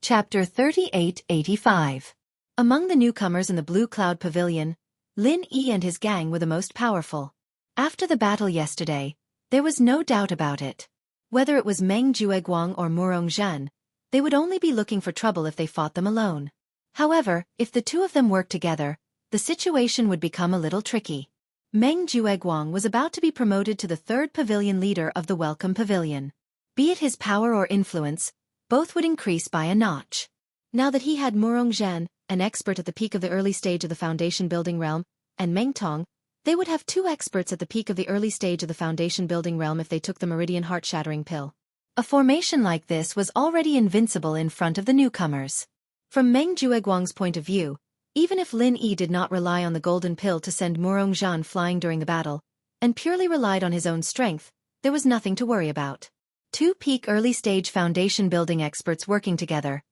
Chapter 3885. Among the newcomers in the Blue Cloud Pavilion, Lin Yi and his gang were the most powerful. After the battle yesterday, there was no doubt about it. Whether it was Meng Jueguang or Murong Zhan, they would only be looking for trouble if they fought them alone. However, if the two of them worked together, the situation would become a little tricky. Meng Jueguang was about to be promoted to the third pavilion leader of the Welcome Pavilion. Be it his power or influence, both would increase by a notch. Now that he had Murong Zhan, an expert at the peak of the early stage of the foundation building realm, and Meng Tong, they would have two experts at the peak of the early stage of the foundation building realm if they took the Meridian Heart-Shattering Pill. A formation like this was already invincible in front of the newcomers. From Meng Jueguang's point of view, even if Lin Yi did not rely on the Golden Pill to send Murong Zhan flying during the battle, and purely relied on his own strength, there was nothing to worry about. Two peak early-stage foundation building experts working together.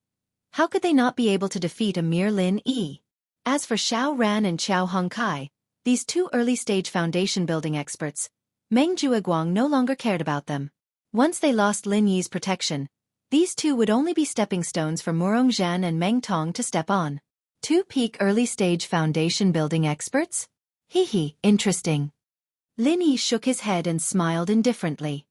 How could they not be able to defeat a mere Lin Yi? As for Xiao Ran and Xiao Hongkai, these two early-stage foundation building experts, Meng Jueguang no longer cared about them. Once they lost Lin Yi's protection, these two would only be stepping stones for Murong Zhan and Meng Tong to step on. Two peak early-stage foundation building experts? Interesting. Lin Yi shook his head and smiled indifferently.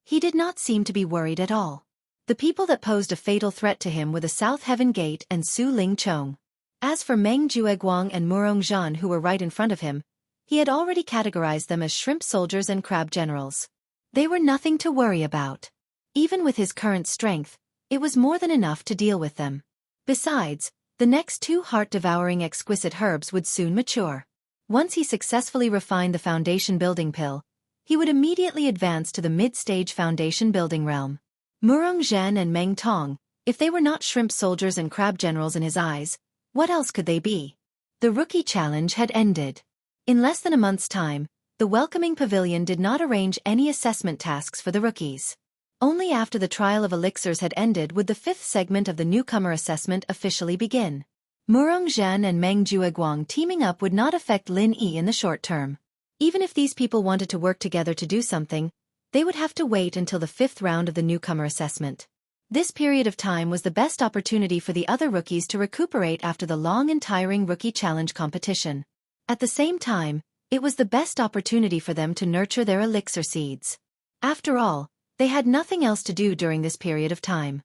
He did not seem to be worried at all. The people that posed a fatal threat to him were the South Heaven Gate and Su Ling Chong. As for Meng Jueguang and Murong Zhan who were right in front of him, he had already categorized them as shrimp soldiers and crab generals. They were nothing to worry about. Even with his current strength, it was more than enough to deal with them. Besides, the next two heart-devouring exquisite herbs would soon mature. Once he successfully refined the foundation building pill, he would immediately advance to the mid-stage foundation building realm. Murong Zhan and Meng Tong, if they were not shrimp soldiers and crab generals in his eyes, what else could they be? The rookie challenge had ended. In less than a month's time, the welcoming pavilion did not arrange any assessment tasks for the rookies. Only after the trial of elixirs had ended would the fifth segment of the newcomer assessment officially begin. Murong Zhan and Meng Jueguang teaming up would not affect Lin Yi in the short term. Even if these people wanted to work together to do something, they would have to wait until the fifth round of the newcomer assessment. This period of time was the best opportunity for the other rookies to recuperate after the long and tiring rookie challenge competition. At the same time, it was the best opportunity for them to nurture their elixir seeds. After all, they had nothing else to do during this period of time.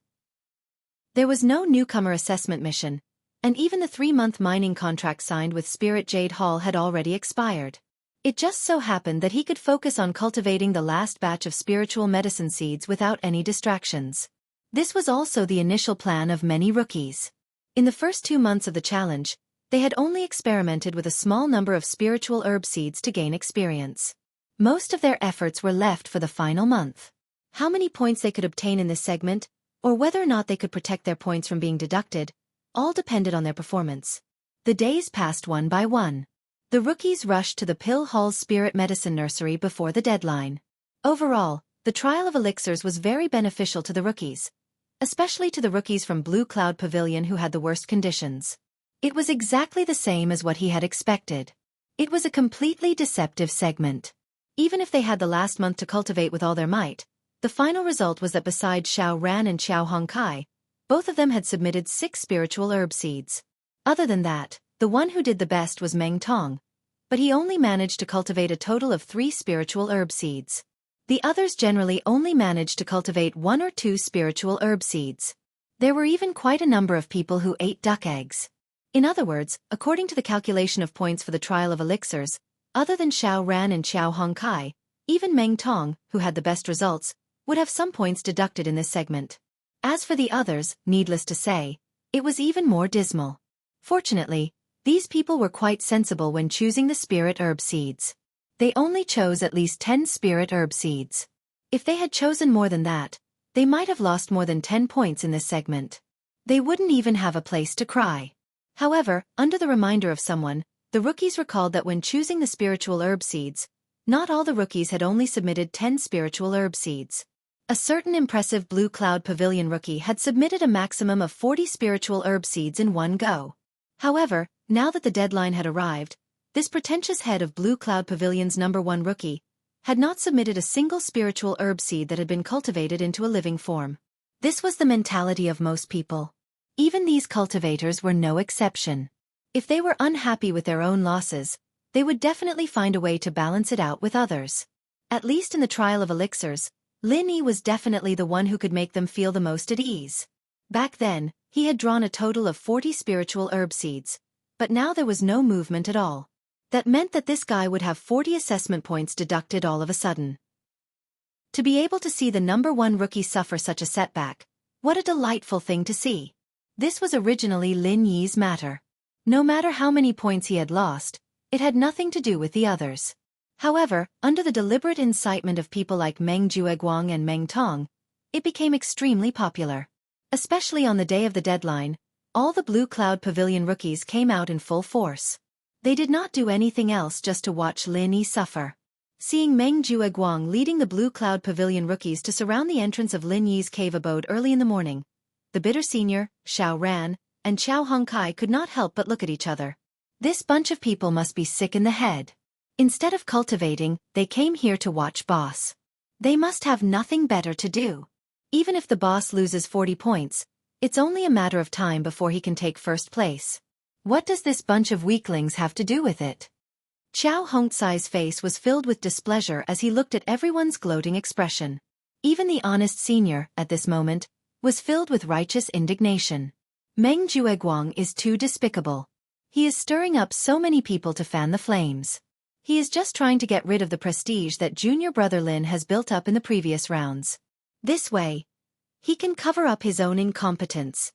There was no newcomer assessment mission, and even the 3-month mining contract signed with Spirit Jade Hall had already expired. It just so happened that he could focus on cultivating the last batch of spiritual medicine seeds without any distractions. This was also the initial plan of many rookies. In the first 2 months of the challenge, they had only experimented with a small number of spiritual herb seeds to gain experience. Most of their efforts were left for the final month. How many points they could obtain in this segment, or whether or not they could protect their points from being deducted, all depended on their performance. The days passed one by one. The rookies rushed to the Pill Hall's Spirit Medicine Nursery before the deadline. Overall, the trial of elixirs was very beneficial to the rookies, especially to the rookies from Blue Cloud Pavilion who had the worst conditions. It was exactly the same as what he had expected. It was a completely deceptive segment. Even if they had the last month to cultivate with all their might, the final result was that besides Xiao Ran and Xiao Hongkai, both of them had submitted 6 spiritual herb seeds. Other than that, the one who did the best was Meng Tong, but he only managed to cultivate a total of 3 spiritual herb seeds. The others generally only managed to cultivate 1 or 2 spiritual herb seeds. There were even quite a number of people who ate duck eggs. In other words, according to the calculation of points for the trial of elixirs, other than Xiao Ran and Xiao Hongkai, even Meng Tong, who had the best results, would have some points deducted in this segment. As for the others, needless to say, it was even more dismal. Fortunately, these people were quite sensible when choosing the spirit herb seeds. They only chose at least 10 spirit herb seeds. If they had chosen more than that, they might have lost more than 10 points in this segment. They wouldn't even have a place to cry. However, under the reminder of someone, the rookies recalled that when choosing the spiritual herb seeds, not all the rookies had only submitted 10 spiritual herb seeds. A certain impressive Blue Cloud Pavilion rookie had submitted a maximum of 40 spiritual herb seeds in one go. However, now that the deadline had arrived, this pretentious head of Blue Cloud Pavilion's #1 rookie had not submitted a single spiritual herb seed that had been cultivated into a living form. This was the mentality of most people. Even these cultivators were no exception. If they were unhappy with their own losses, they would definitely find a way to balance it out with others. At least in the trial of elixirs, Lin Yi was definitely the one who could make them feel the most at ease. Back then, he had drawn a total of 40 spiritual herb seeds, but now there was no movement at all. That meant that this guy would have 40 assessment points deducted all of a sudden. To be able to see the #1 rookie suffer such a setback, what a delightful thing to see. This was originally Lin Yi's matter. No matter how many points he had lost, it had nothing to do with the others. However, under the deliberate incitement of people like Meng Jueguang and Meng Tong, it became extremely popular. Especially on the day of the deadline, all the Blue Cloud Pavilion rookies came out in full force. They did not do anything else just to watch Lin Yi suffer. Seeing Meng Jueguang leading the Blue Cloud Pavilion rookies to surround the entrance of Lin Yi's cave abode early in the morning, the bitter senior, Xiao Ran, and Qiao Hongkai could not help but look at each other. This bunch of people must be sick in the head. Instead of cultivating, they came here to watch boss. They must have nothing better to do. Even if the boss loses 40 points, it's only a matter of time before he can take first place. What does this bunch of weaklings have to do with it? Qiao Hongcai's face was filled with displeasure as he looked at everyone's gloating expression. Even the honest senior, at this moment, was filled with righteous indignation. Meng Jueguang is too despicable. He is stirring up so many people to fan the flames. He is just trying to get rid of the prestige that junior brother Lin has built up in the previous rounds. This way, he can cover up his own incompetence.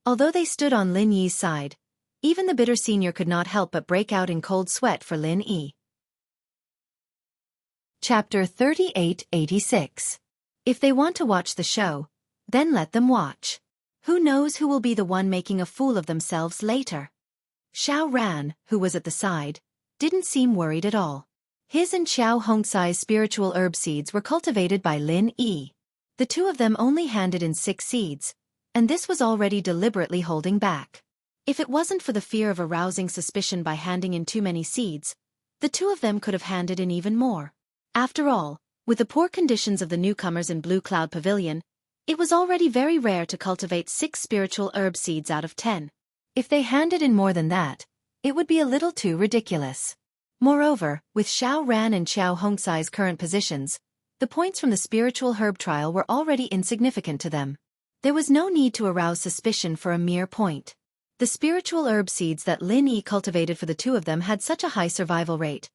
Although they stood on Lin Yi's side, even the bitter senior could not help but break out in cold sweat for Lin Yi. Chapter 3886. If they want to watch the show, then let them watch. Who knows who will be the one making a fool of themselves later? Xiao Ran, who was at the side, didn't seem worried at all. His and Qiao Hongcai's spiritual herb seeds were cultivated by Lin Yi. The two of them only handed in 6 seeds, and this was already deliberately holding back. If it wasn't for the fear of arousing suspicion by handing in too many seeds, the two of them could have handed in even more. After all, with the poor conditions of the newcomers in Blue Cloud Pavilion, it was already very rare to cultivate 6 spiritual herb seeds out of 10. If they handed in more than that, it would be a little too ridiculous. Moreover, with Xiao Ran and Qiao Hongcai's current positions, the points from the spiritual herb trial were already insignificant to them. There was no need to arouse suspicion for a mere point. The spiritual herb seeds that Lin Yi cultivated for the two of them had such a high survival rate,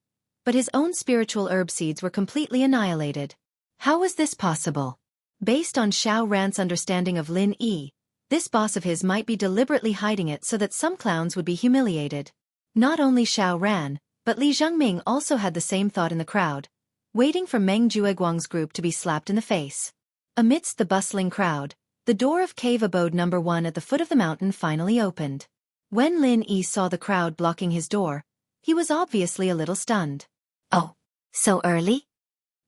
but his own spiritual herb seeds were completely annihilated. How was this possible? Based on Xiao Ran's understanding of Lin Yi, this boss of his might be deliberately hiding it so that some clowns would be humiliated. Not only Xiao Ran, but Li Zhengming also had the same thought in the crowd, waiting for Meng Jueguang's group to be slapped in the face. Amidst the bustling crowd, the door of cave abode #1 at the foot of the mountain finally opened. When Lin Yi saw the crowd blocking his door, he was obviously a little stunned. "Oh, so early?"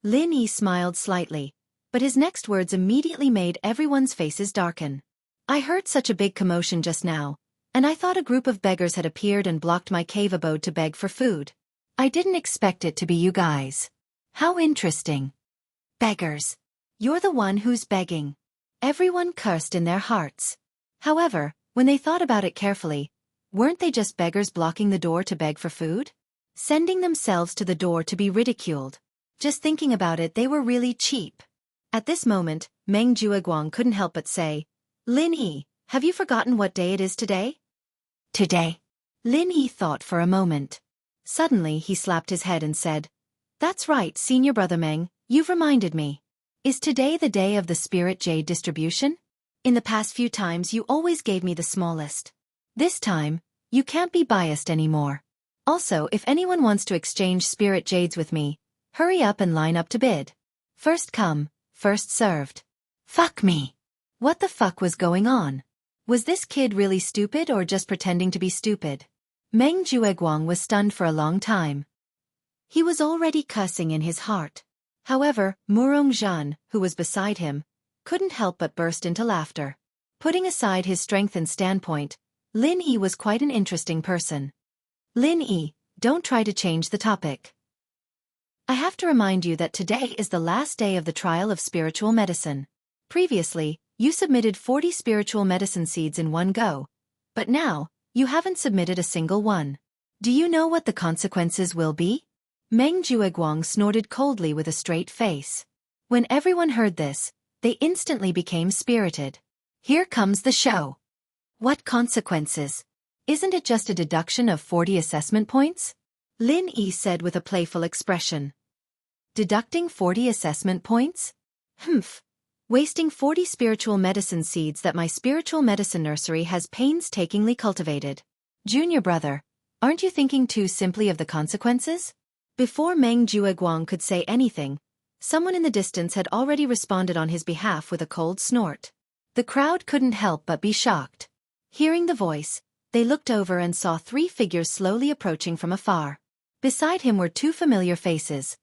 Lin Yi smiled slightly, but his next words immediately made everyone's faces darken. "I heard such a big commotion just now, and I thought a group of beggars had appeared and blocked my cave abode to beg for food. I didn't expect it to be you guys. How interesting." "Beggars. You're the one who's begging." Everyone cursed in their hearts. However, when they thought about it carefully, weren't they just beggars blocking the door to beg for food? Sending themselves to the door to be ridiculed. Just thinking about it, they were really cheap. At this moment, Meng Jueguang couldn't help but say, "Lin Yi, have you forgotten what day it is today?" "Today?" Lin Yi thought for a moment. Suddenly he slapped his head and said, "That's right, senior brother Meng, you've reminded me. Is today the day of the spirit jade distribution? In the past few times you always gave me the smallest. This time, you can't be biased anymore. Also, if anyone wants to exchange spirit jades with me, hurry up and line up to bid. First come, first served." Fuck me. What the fuck was going on? Was this kid really stupid or just pretending to be stupid? Meng Jueguang was stunned for a long time. He was already cussing in his heart. However, Murong Zhan, who was beside him, couldn't help but burst into laughter. Putting aside his strengthened standpoint, Lin Yi was quite an interesting person. "Lin Yi, don't try to change the topic. I have to remind you that today is the last day of the trial of spiritual medicine. Previously, You submitted 40 spiritual medicine seeds in one go, but now, you haven't submitted a single one. Do you know what the consequences will be? Meng Jueguang snorted coldly with a straight face. When everyone heard this, they instantly became spirited. Here comes the show. What consequences? Isn't it just a deduction of 40 assessment points? Lin Yi said with a playful expression. Deducting 40 assessment points? Humph. Wasting 40 spiritual medicine seeds that my spiritual medicine nursery has painstakingly cultivated. Junior brother, aren't you thinking too simply of the consequences? Before Meng Jueguang could say anything, someone in the distance had already responded on his behalf with a cold snort. The crowd couldn't help but be shocked. Hearing the voice, they looked over and saw 3 figures slowly approaching from afar. Beside him were 2 familiar faces,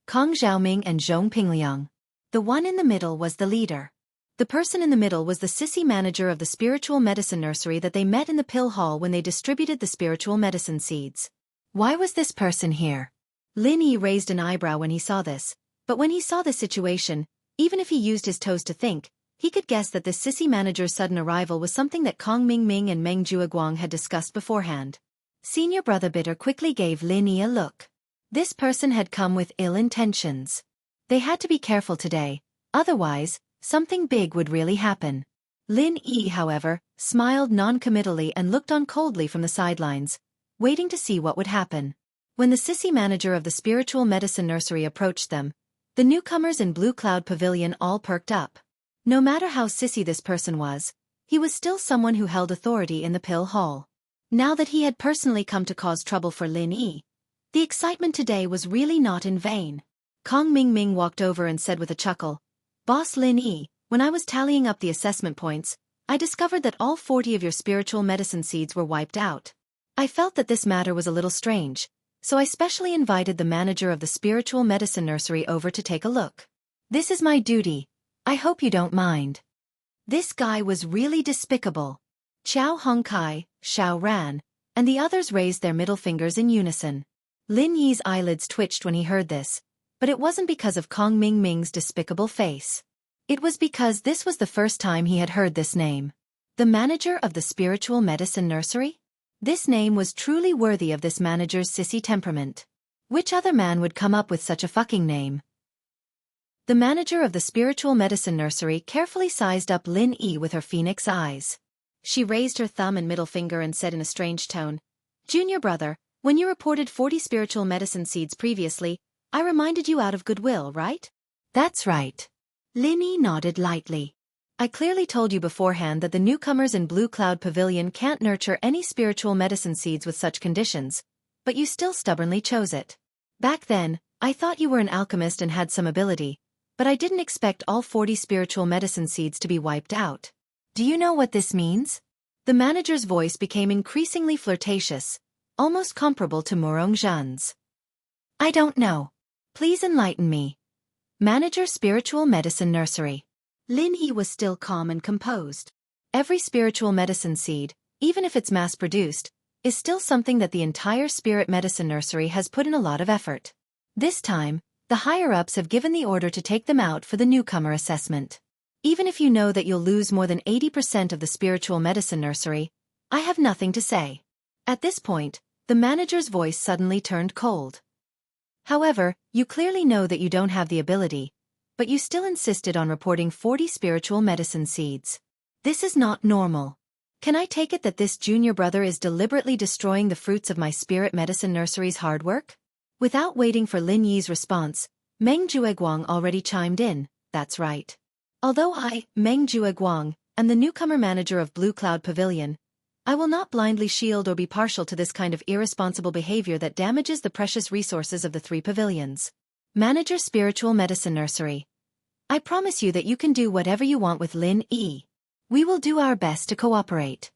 Kong Xiaoming and Zhong Pingliang. The one in the middle was the leader. The person in the middle was the sissy manager of the spiritual medicine nursery that they met in the pill hall when they distributed the spiritual medicine seeds. Why was this person here? Lin Yi raised an eyebrow when he saw this, but when he saw the situation, even if he used his toes to think, he could guess that this sissy manager's sudden arrival was something that Kong Mingming and Meng Jueguang had discussed beforehand. Senior brother Bitter quickly gave Lin Yi a look. This person had come with ill intentions. They had to be careful today, otherwise, something big would really happen. Lin Yi, however, smiled non-committally and looked on coldly from the sidelines, waiting to see what would happen. When the sissy manager of the spiritual medicine nursery approached them, the newcomers in Blue Cloud Pavilion all perked up. No matter how sissy this person was, he was still someone who held authority in the pill hall. Now that he had personally come to cause trouble for Lin Yi, the excitement today was really not in vain. Kong Mingming walked over and said with a chuckle, Boss Lin Yi, when I was tallying up the assessment points, I discovered that all 40 of your spiritual medicine seeds were wiped out. I felt that this matter was a little strange, so I specially invited the manager of the spiritual medicine nursery over to take a look. This is my duty. I hope you don't mind. This guy was really despicable. Qiao Hongkai, Xiao Ran, and the others raised their middle fingers in unison. Lin Yi's eyelids twitched when he heard this, but it wasn't because of Kong Mingming's despicable face. It was because this was the first time he had heard this name. The manager of the spiritual medicine nursery? This name was truly worthy of this manager's sissy temperament. Which other man would come up with such a fucking name? The manager of the spiritual medicine nursery carefully sized up Lin Yi with her phoenix eyes. She raised her thumb and middle finger and said in a strange tone, Junior brother, when you reported 40 spiritual medicine seeds previously, I reminded you out of goodwill, right? That's right. Lin Yi nodded lightly. I clearly told you beforehand that the newcomers in Blue Cloud Pavilion can't nurture any spiritual medicine seeds with such conditions, but you still stubbornly chose it. Back then, I thought you were an alchemist and had some ability, but I didn't expect all 40 spiritual medicine seeds to be wiped out. Do you know what this means? The manager's voice became increasingly flirtatious, almost comparable to Murong Zhan's. I don't know. Please enlighten me. Manager Spiritual Medicine Nursery. Lin Yi was still calm and composed. Every spiritual medicine seed, even if it's mass-produced, is still something that the entire spirit medicine nursery has put in a lot of effort. This time, the higher-ups have given the order to take them out for the newcomer assessment. Even if you know that you'll lose more than 80% of the spiritual medicine nursery, I have nothing to say. At this point, the manager's voice suddenly turned cold. However, you clearly know that you don't have the ability, but you still insisted on reporting 40 spiritual medicine seeds. This is not normal. Can I take it that this junior brother is deliberately destroying the fruits of my spirit medicine nursery's hard work? Without waiting for Lin Yi's response, Meng Jueguang already chimed in, that's right. Although I, Meng Jueguang, am the newcomer manager of Blue Cloud Pavilion, I will not blindly shield or be partial to this kind of irresponsible behavior that damages the precious resources of the 3 pavilions. Manager Spiritual Medicine Nursery. I promise you that you can do whatever you want with Lin Yi. We will do our best to cooperate.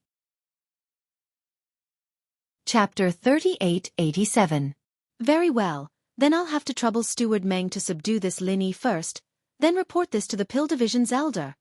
Chapter 3887. Very well, then I'll have to trouble Steward Meng to subdue this Lin Yi first, then report this to the Pill Division's elder,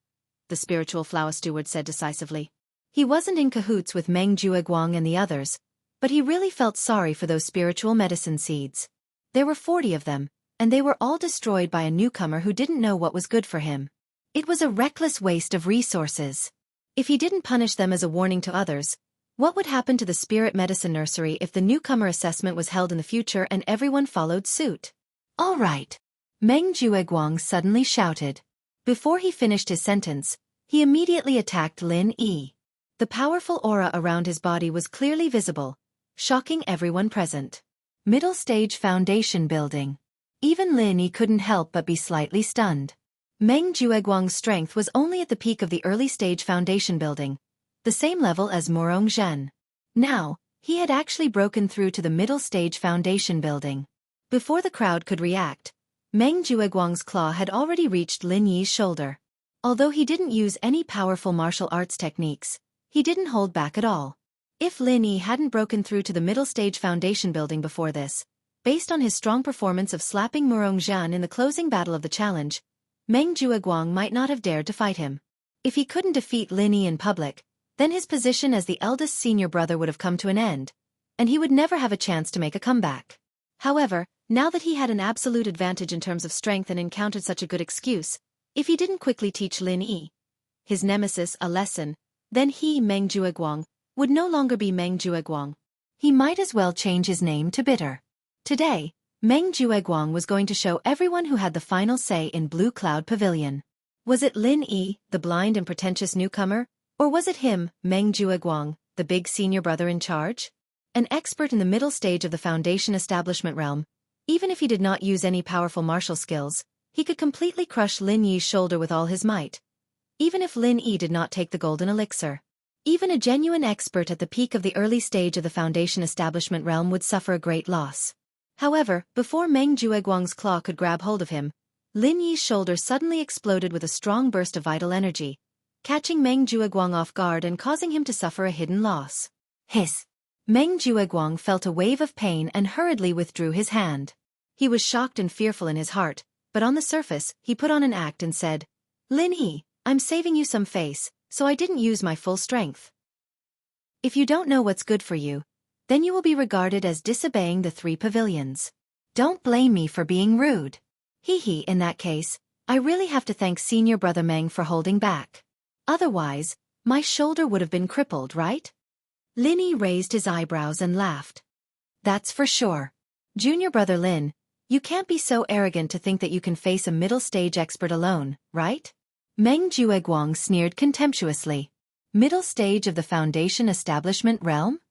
the spiritual flower steward said decisively. He wasn't in cahoots with Meng Jueguang and the others, but he really felt sorry for those spiritual medicine seeds. There were 40 of them, and they were all destroyed by a newcomer who didn't know what was good for him. It was a reckless waste of resources. If he didn't punish them as a warning to others, what would happen to the spirit medicine nursery if the newcomer assessment was held in the future and everyone followed suit? All right. Meng Jueguang suddenly shouted. Before he finished his sentence, he immediately attacked Lin Yi. The powerful aura around his body was clearly visible, shocking everyone present. Middle stage foundation building. Even Lin Yi couldn't help but be slightly stunned. Meng Jueguang's strength was only at the peak of the early stage foundation building, the same level as Murong Zhen. Now, he had actually broken through to the middle stage foundation building. Before the crowd could react, Meng Jueguang's claw had already reached Lin Yi's shoulder. Although he didn't use any powerful martial arts techniques, he didn't hold back at all. If Lin Yi hadn't broken through to the middle stage foundation building before this, based on his strong performance of slapping Murong Zhen in the closing battle of the challenge, Meng Jueguang might not have dared to fight him. If he couldn't defeat Lin Yi in public, then his position as the eldest senior brother would have come to an end, and he would never have a chance to make a comeback. However, now that he had an absolute advantage in terms of strength and encountered such a good excuse, if he didn't quickly teach Lin Yi, his nemesis, a lesson, then he, Meng Jueguang, would no longer be Meng Jueguang. He might as well change his name to Bitter. Today, Meng Jueguang was going to show everyone who had the final say in Blue Cloud Pavilion. Was it Lin Yi, the blind and pretentious newcomer, or was it him, Meng Jueguang, the big senior brother in charge? An expert in the middle stage of the foundation establishment realm, even if he did not use any powerful martial skills, he could completely crush Lin Yi's shoulder with all his might. Even if Lin Yi did not take the golden elixir. Even a genuine expert at the peak of the early stage of the foundation establishment realm would suffer a great loss. However, before Meng Jueguang's claw could grab hold of him, Lin Yi's shoulder suddenly exploded with a strong burst of vital energy, catching Meng Jueguang off guard and causing him to suffer a hidden loss. Hiss! Meng Jueguang felt a wave of pain and hurriedly withdrew his hand. He was shocked and fearful in his heart, but on the surface, he put on an act and said, "Lin Yi, I'm saving you some face, so I didn't use my full strength. If you don't know what's good for you, then you will be regarded as disobeying the 3 pavilions. Don't blame me for being rude. Hee, in that case, I really have to thank senior brother Meng for holding back. Otherwise, my shoulder would have been crippled, right?" Lin Yi raised his eyebrows and laughed. "That's for sure. Junior brother Lin, you can't be so arrogant to think that you can face a middle stage expert alone, right?" Meng Jueguang sneered contemptuously. Middle stage of the foundation establishment realm?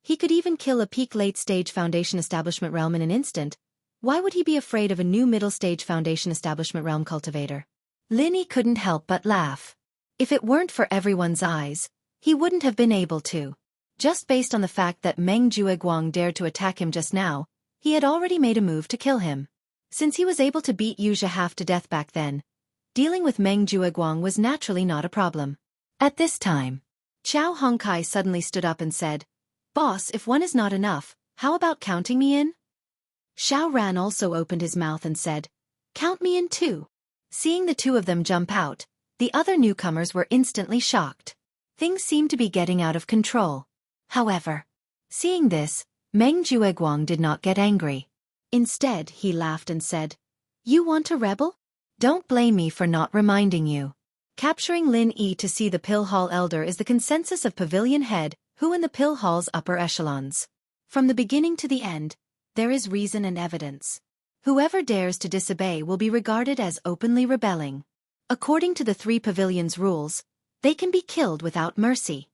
He could even kill a peak late stage foundation establishment realm in an instant. Why would he be afraid of a new middle stage foundation establishment realm cultivator? Lin Yi couldn't help but laugh. If it weren't for everyone's eyes, he wouldn't have been able to. Just based on the fact that Meng Jueguang dared to attack him just now, he had already made a move to kill him. Since he was able to beat Yuja half to death back then, dealing with Meng Jueguang was naturally not a problem. At this time, Chao Hongkai suddenly stood up and said, "Boss, if one is not enough, how about counting me in?" Xiao Ran also opened his mouth and said, "Count me in too." Seeing the two of them jump out, the other newcomers were instantly shocked. Things seemed to be getting out of control. However, seeing this, Meng Jueguang did not get angry. Instead, he laughed and said, "You want to rebel? Don't blame me for not reminding you. Capturing Lin Yi to see the Pill Hall Elder is the consensus of Pavilion Head, who in the Pill Hall's upper echelons. From the beginning to the end, there is reason and evidence. Whoever dares to disobey will be regarded as openly rebelling. According to the 3 pavilions' rules, they can be killed without mercy."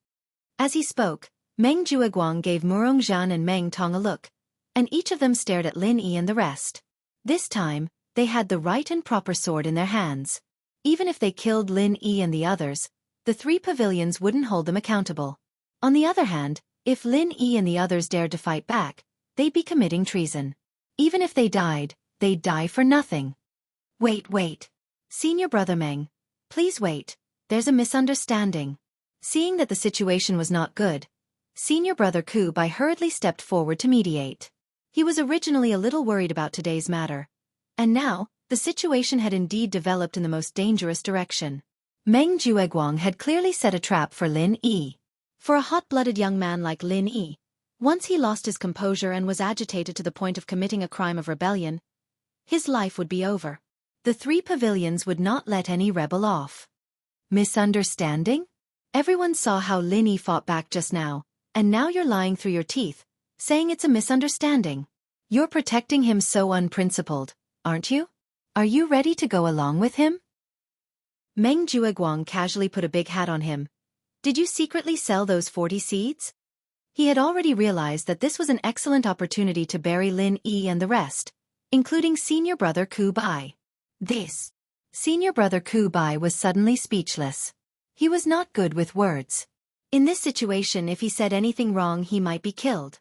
As he spoke, Meng Jueguang gave Murong Zhan and Meng Tong a look, and each of them stared at Lin Yi and the rest. This time, they had the right and proper sword in their hands. Even if they killed Lin Yi and the others, the 3 pavilions wouldn't hold them accountable. On the other hand, if Lin Yi and the others dared to fight back, they'd be committing treason. Even if they died, they'd die for nothing. Wait. Senior brother Meng, please wait, there's a misunderstanding." Seeing that the situation was not good, senior brother Ku Bai hurriedly stepped forward to mediate. He was originally a little worried about today's matter. And now, the situation had indeed developed in the most dangerous direction. Meng Jueguang had clearly set a trap for Lin Yi. For a hot-blooded young man like Lin Yi, once he lost his composure and was agitated to the point of committing a crime of rebellion, his life would be over. The three pavilions would not let any rebel off. Misunderstanding? Everyone saw how Lin Yi fought back just now, and now you're lying through your teeth, saying it's a misunderstanding. You're protecting him so unprincipled, aren't you? Are you ready to go along with him? Meng Jueguang casually put a big hat on him. Did you secretly sell those 40 seeds? He had already realized that this was an excellent opportunity to bury Lin Yi and the rest, including senior brother Ku Bai. Senior brother Ku Bai was suddenly speechless. He was not good with words. In this situation, if he said anything wrong, he might be killed.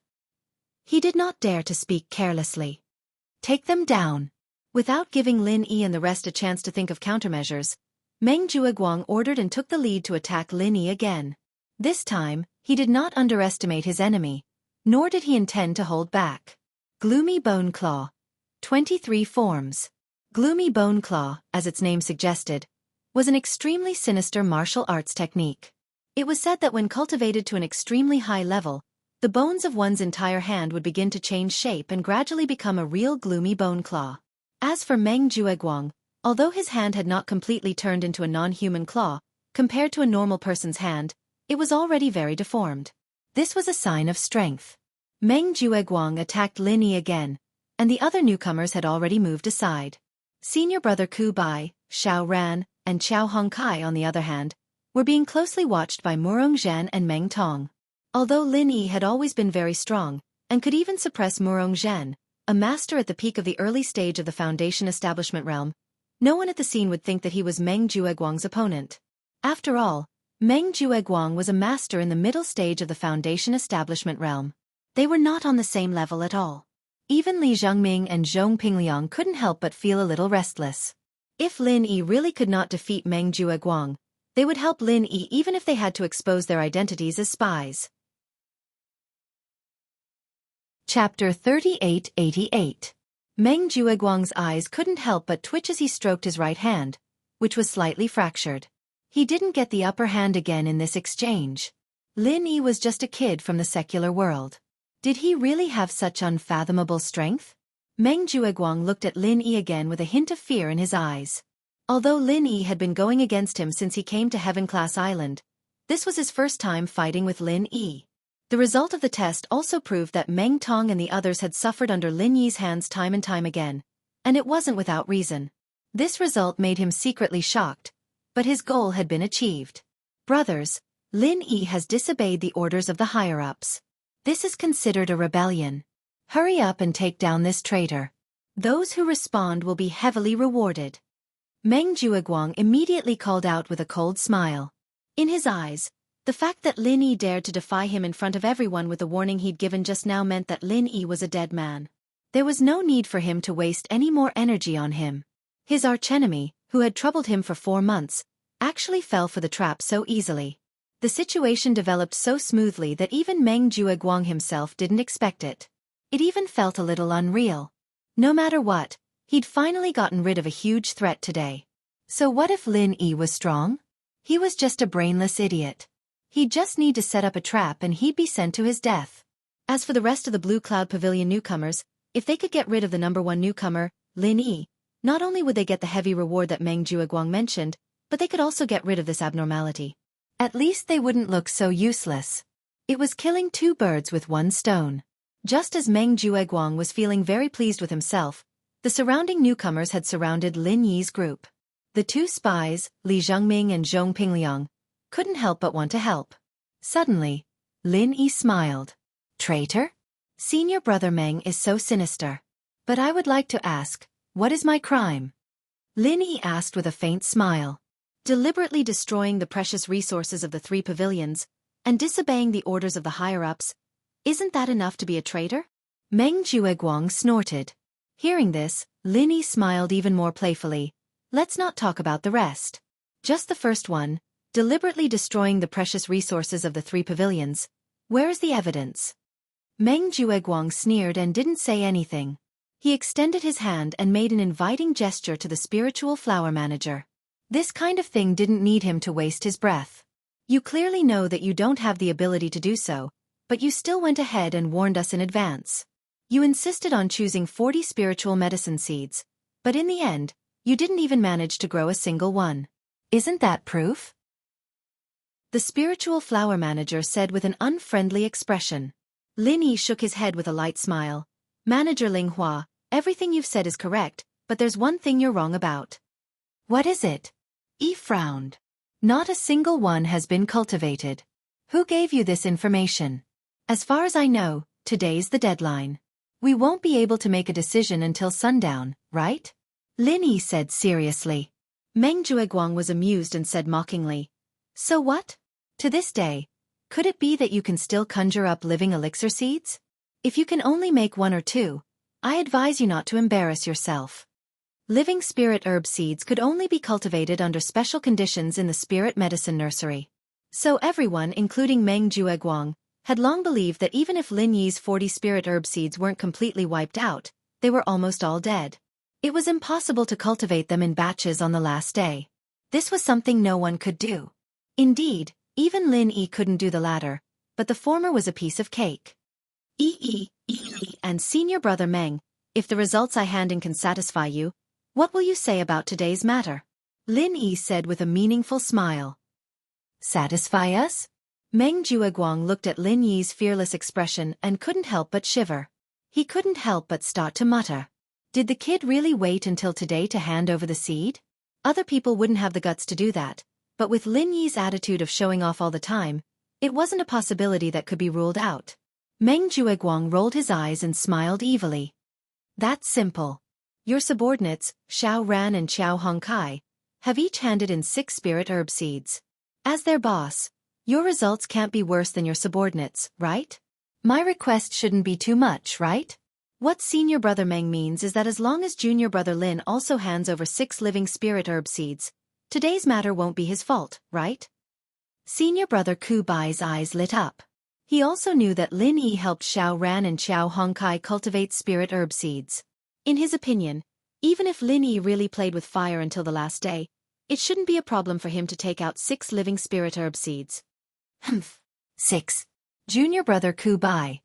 He did not dare to speak carelessly. Take them down. Without giving Lin Yi and the rest a chance to think of countermeasures, Meng Jueguang ordered and took the lead to attack Lin Yi again. This time, he did not underestimate his enemy, nor did he intend to hold back. Gloomy Bone Claw. 23 forms. Gloomy Bone Claw, as its name suggested, was an extremely sinister martial arts technique. It was said that when cultivated to an extremely high level, the bones of one's entire hand would begin to change shape and gradually become a real gloomy bone claw. As for Meng Jueguang, although his hand had not completely turned into a non-human claw, compared to a normal person's hand, it was already very deformed. This was a sign of strength. Meng Jueguang attacked Lin Yi again, and the other newcomers had already moved aside. Senior brother Ku Bai, Xiao Ran, and Qiao Hongkai, on the other hand, were being closely watched by Murong Zhan and Meng Tong. Although Lin Yi had always been very strong, and could even suppress Murong Zhan, a master at the peak of the early stage of the Foundation establishment realm, no one at the scene would think that he was Meng Jueguang's opponent. After all, Meng Jueguang was a master in the middle stage of the Foundation establishment realm. They were not on the same level at all. Even Li Zhongming and Zhong Pingliang couldn't help but feel a little restless. If Lin Yi really could not defeat Meng Jueguang, they would help Lin Yi even if they had to expose their identities as spies. Chapter 3888. Meng Jueguang's eyes couldn't help but twitch as he stroked his right hand, which was slightly fractured. He didn't get the upper hand again in this exchange. Lin Yi was just a kid from the secular world. Did he really have such unfathomable strength? Meng Jueguang looked at Lin Yi again with a hint of fear in his eyes. Although Lin Yi had been going against him since he came to Heaven Class Island, this was his first time fighting with Lin Yi. The result of the test also proved that Meng Tong and the others had suffered under Lin Yi's hands time and time again, and it wasn't without reason. This result made him secretly shocked, but his goal had been achieved. Brothers, Lin Yi has disobeyed the orders of the higher-ups. This is considered a rebellion. Hurry up and take down this traitor. Those who respond will be heavily rewarded. Meng Jueguang immediately called out with a cold smile. In his eyes, the fact that Lin Yi dared to defy him in front of everyone with the warning he'd given just now meant that Lin Yi was a dead man. There was no need for him to waste any more energy on him. His archenemy, who had troubled him for 4 months, actually fell for the trap so easily. The situation developed so smoothly that even Meng Jueguang himself didn't expect it. It even felt a little unreal. No matter what, he'd finally gotten rid of a huge threat today. So what if Lin Yi was strong? He was just a brainless idiot. He'd just need to set up a trap and he'd be sent to his death. As for the rest of the Blue Cloud Pavilion newcomers, if they could get rid of the #1 newcomer, Lin Yi, not only would they get the heavy reward that Meng Jueguang mentioned, but they could also get rid of this abnormality. At least they wouldn't look so useless. It was killing 2 birds with 1 stone. Just as Meng Jueguang was feeling very pleased with himself, the surrounding newcomers had surrounded Lin Yi's group. The 2 spies, Li Zhongming and Zhong Pingliang, couldn't help but want to help. Suddenly, Lin Yi smiled. Traitor? Senior brother Meng is so sinister. But I would like to ask, what is my crime? Lin Yi asked with a faint smile. Deliberately destroying the precious resources of the 3 pavilions, and disobeying the orders of the higher-ups, isn't that enough to be a traitor? Meng Jueguang snorted. Hearing this, Lin Yi smiled even more playfully. Let's not talk about the rest. Just the first one, deliberately destroying the precious resources of the 3 pavilions. Where is the evidence? Meng Jueguang sneered and didn't say anything. He extended his hand and made an inviting gesture to the spiritual flower manager. This kind of thing didn't need him to waste his breath. You clearly know that you don't have the ability to do so, but you still went ahead and warned us in advance. You insisted on choosing 40 spiritual medicine seeds, but in the end, You didn't even manage to grow a single one. Isn't that proof? The spiritual flower manager said with an unfriendly expression. Lin Yi shook his head with a light smile. Manager Ling Hua, everything you've said is correct, but there's one thing you're wrong about. What is it? Yi frowned. Not a single one has been cultivated. Who gave you this information? As far as I know, today's the deadline. We won't be able to make a decision until sundown, right? Lin Yi said seriously. Meng Jueguang was amused and said mockingly. So what? To this day, could it be that you can still conjure up living elixir seeds? If you can only make one or two, I advise you not to embarrass yourself. Living spirit herb seeds could only be cultivated under special conditions in the spirit medicine nursery. So everyone, including Meng Jueguang, had long believed that even if Lin Yi's 40 spirit herb seeds weren't completely wiped out, they were almost all dead. It was impossible to cultivate them in batches on the last day. This was something no one could do. Indeed, even Lin Yi couldn't do the latter, but the former was a piece of cake. And senior brother Meng, if the results I hand in can satisfy you, what will you say about today's matter? Lin Yi said with a meaningful smile. Satisfy us? Meng Jueguang looked at Lin Yi's fearless expression and couldn't help but shiver. He couldn't help but start to mutter. Did the kid really wait until today to hand over the seed? Other people wouldn't have the guts to do that, but with Lin Yi's attitude of showing off all the time, it wasn't a possibility that could be ruled out. Meng Jueguang rolled his eyes and smiled evilly. That's simple. Your subordinates, Xiao Ran and Xiao Hongkai, have each handed in 6 spirit herb seeds. As their boss, your results can't be worse than your subordinates, right? My request shouldn't be too much, right? What senior brother Meng means is that as long as junior brother Lin also hands over 6 living spirit herb seeds, today's matter won't be his fault, right? Senior brother Ku Bai's eyes lit up. He also knew that Lin Yi helped Xiao Ran and Xiao Hongkai cultivate spirit herb seeds. In his opinion, even if Lin Yi really played with fire until the last day, it shouldn't be a problem for him to take out 6 living spirit herb seeds. 6. Junior brother Ku Bai.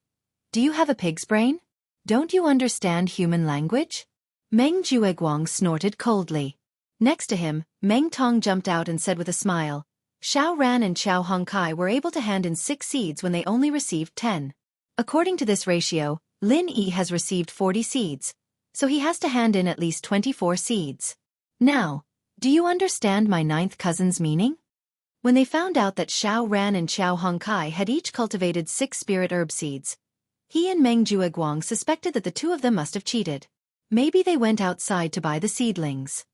Do you have a pig's brain? Don't you understand human language? Meng Jueguang snorted coldly. Next to him, Meng Tong jumped out and said with a smile, Xiao Ran and Xiao Hongkai were able to hand in 6 seeds when they only received 10. According to this ratio, Lin Yi has received 40 seeds, so he has to hand in at least 24 seeds. Now, do you understand my 9th cousin's meaning? When they found out that Xiao Ran and Xiao Hongkai had each cultivated 6 spirit herb seeds, he and Meng Jueguang suspected that the two of them must have cheated. Maybe they went outside to buy the seedlings.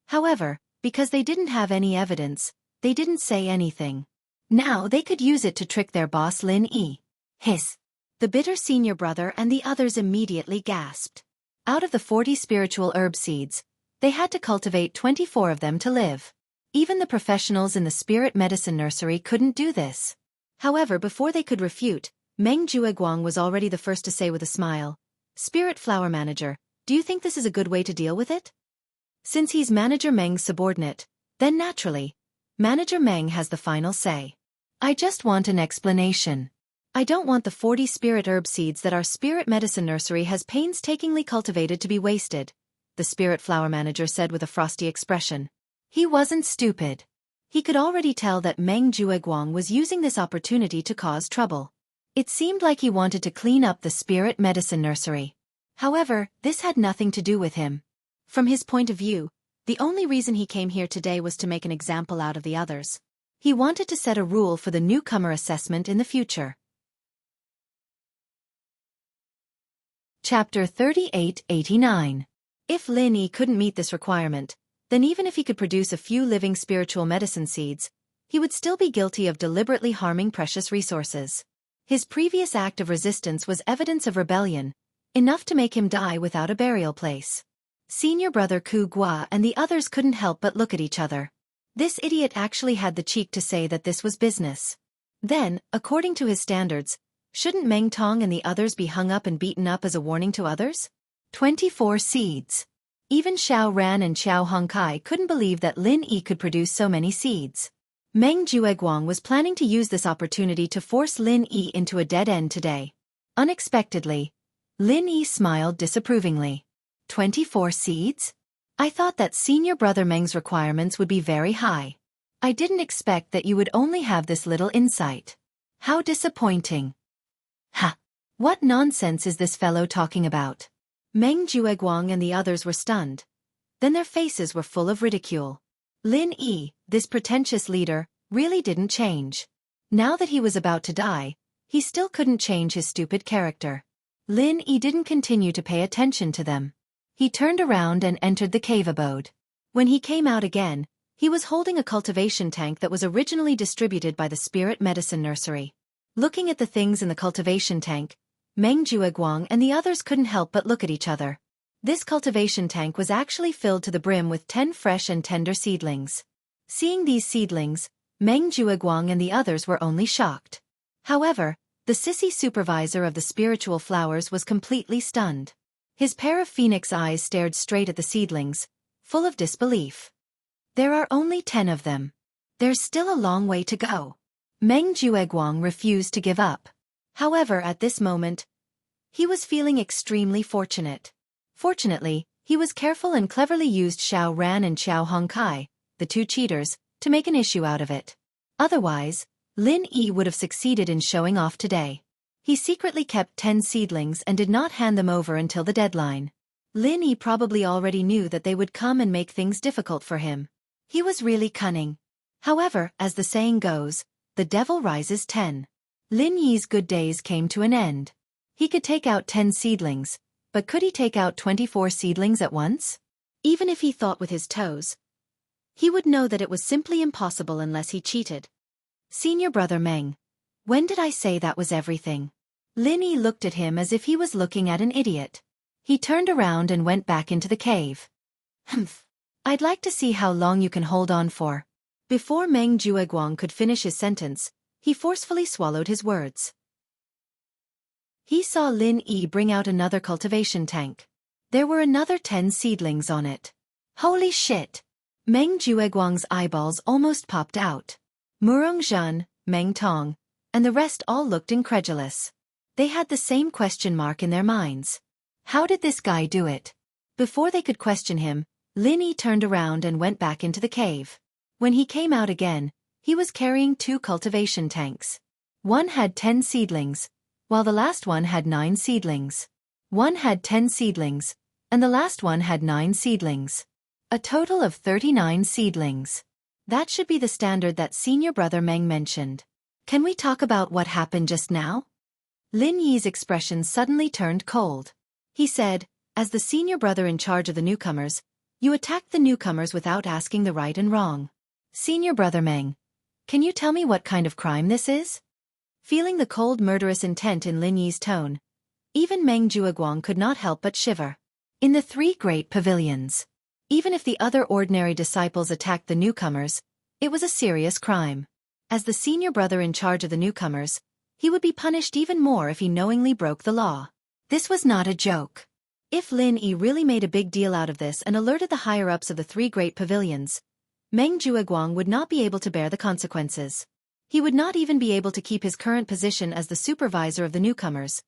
However, because they didn't have any evidence, they didn't say anything. Now they could use it to trick their boss Lin Yi. Hiss. The bitter senior brother and the others immediately gasped. Out of the 40 spiritual herb seeds, they had to cultivate 24 of them to live. Even the professionals in the spirit medicine nursery couldn't do this. However, before they could refute, Meng Jueguang was already the first to say with a smile, Spirit Flower Manager, do you think this is a good way to deal with it? Since he's Manager Meng's subordinate, then naturally, Manager Meng has the final say. I just want an explanation. I don't want the 40 spirit herb seeds that our spirit medicine nursery has painstakingly cultivated to be wasted, the Spirit Flower Manager said with a frosty expression. He wasn't stupid. He could already tell that Meng Jueguang was using this opportunity to cause trouble. It seemed like he wanted to clean up the spirit medicine nursery. However, this had nothing to do with him. From his point of view, the only reason he came here today was to make an example out of the others. He wanted to set a rule for the newcomer assessment in the future. Chapter 3889. If Lin Yi couldn't meet this requirement, then even if he could produce a few living spiritual medicine seeds, he would still be guilty of deliberately harming precious resources. His previous act of resistance was evidence of rebellion, enough to make him die without a burial place. Senior brother Ku Gua and the others couldn't help but look at each other. This idiot actually had the cheek to say that this was business. Then, according to his standards, shouldn't Meng Tong and the others be hung up and beaten up as a warning to others? 24 seeds. Even Xiao Ran and Xiao Hongkai couldn't believe that Lin Yi could produce so many seeds. Meng Jueguang was planning to use this opportunity to force Lin Yi into a dead end today. Unexpectedly, Lin Yi smiled disapprovingly. 24 seeds? I thought that senior brother Meng's requirements would be very high. I didn't expect that you would only have this little insight. How disappointing. Ha! What nonsense is this fellow talking about? Meng Jueguang and the others were stunned. Then their faces were full of ridicule. Lin Yi, this pretentious leader, really didn't change. Now that he was about to die, he still couldn't change his stupid character. Lin Yi didn't continue to pay attention to them. He turned around and entered the cave abode. When he came out again, he was holding a cultivation tank that was originally distributed by the Spirit Medicine Nursery. Looking at the things in the cultivation tank, Meng Jueguang and the others couldn't help but look at each other. This cultivation tank was actually filled to the brim with 10 fresh and tender seedlings. Seeing these seedlings, Meng Jueguang and the others were only shocked. However, the sissy supervisor of the spiritual flowers was completely stunned. His pair of phoenix eyes stared straight at the seedlings, full of disbelief. There are only 10 of them. There's still a long way to go. Meng Jueguang refused to give up. However, at this moment, he was feeling extremely fortunate. Fortunately, he was careful and cleverly used Xiao Ran and Xiao Hongkai, the two cheaters, to make an issue out of it. Otherwise, Lin Yi would have succeeded in showing off today. He secretly kept 10 seedlings and did not hand them over until the deadline. Lin Yi probably already knew that they would come and make things difficult for him. He was really cunning. However, as the saying goes, the devil rises 10. Lin Yi's good days came to an end. He could take out 10 seedlings, but could he take out 24 seedlings at once? Even if he thought with his toes, he would know that it was simply impossible unless he cheated. Senior brother Meng, when did I say that was everything? Lin Yi looked at him as if he was looking at an idiot. He turned around and went back into the cave. Humph. I'd like to see how long you can hold on for. Before Meng Jueguang could finish his sentence, he forcefully swallowed his words. He saw Lin Yi bring out another cultivation tank. There were another 10 seedlings on it. Holy shit! Meng Jueguang's eyeballs almost popped out. Murong Zhan, Meng Tong, and the rest all looked incredulous. They had the same question mark in their minds. How did this guy do it? Before they could question him, Lin Yi turned around and went back into the cave. When he came out again, he was carrying 2 cultivation tanks. One had 10 seedlings, while the last one had 9 seedlings. One had 10 seedlings, and the last one had 9 seedlings. A total of 39 seedlings. That should be the standard that senior brother Meng mentioned. Can we talk about what happened just now? Lin Yi's expression suddenly turned cold. He said, as the senior brother in charge of the newcomers, you attacked the newcomers without asking the right and wrong. Senior brother Meng, can you tell me what kind of crime this is? Feeling the cold murderous intent in Lin Yi's tone, even Meng Jueguang could not help but shiver. In the 3 great pavilions, even if the other ordinary disciples attacked the newcomers, it was a serious crime. As the senior brother in charge of the newcomers, he would be punished even more if he knowingly broke the law. This was not a joke. If Lin Yi really made a big deal out of this and alerted the higher-ups of the 3 great pavilions, Meng Jueguang would not be able to bear the consequences. He would not even be able to keep his current position as the supervisor of the newcomers,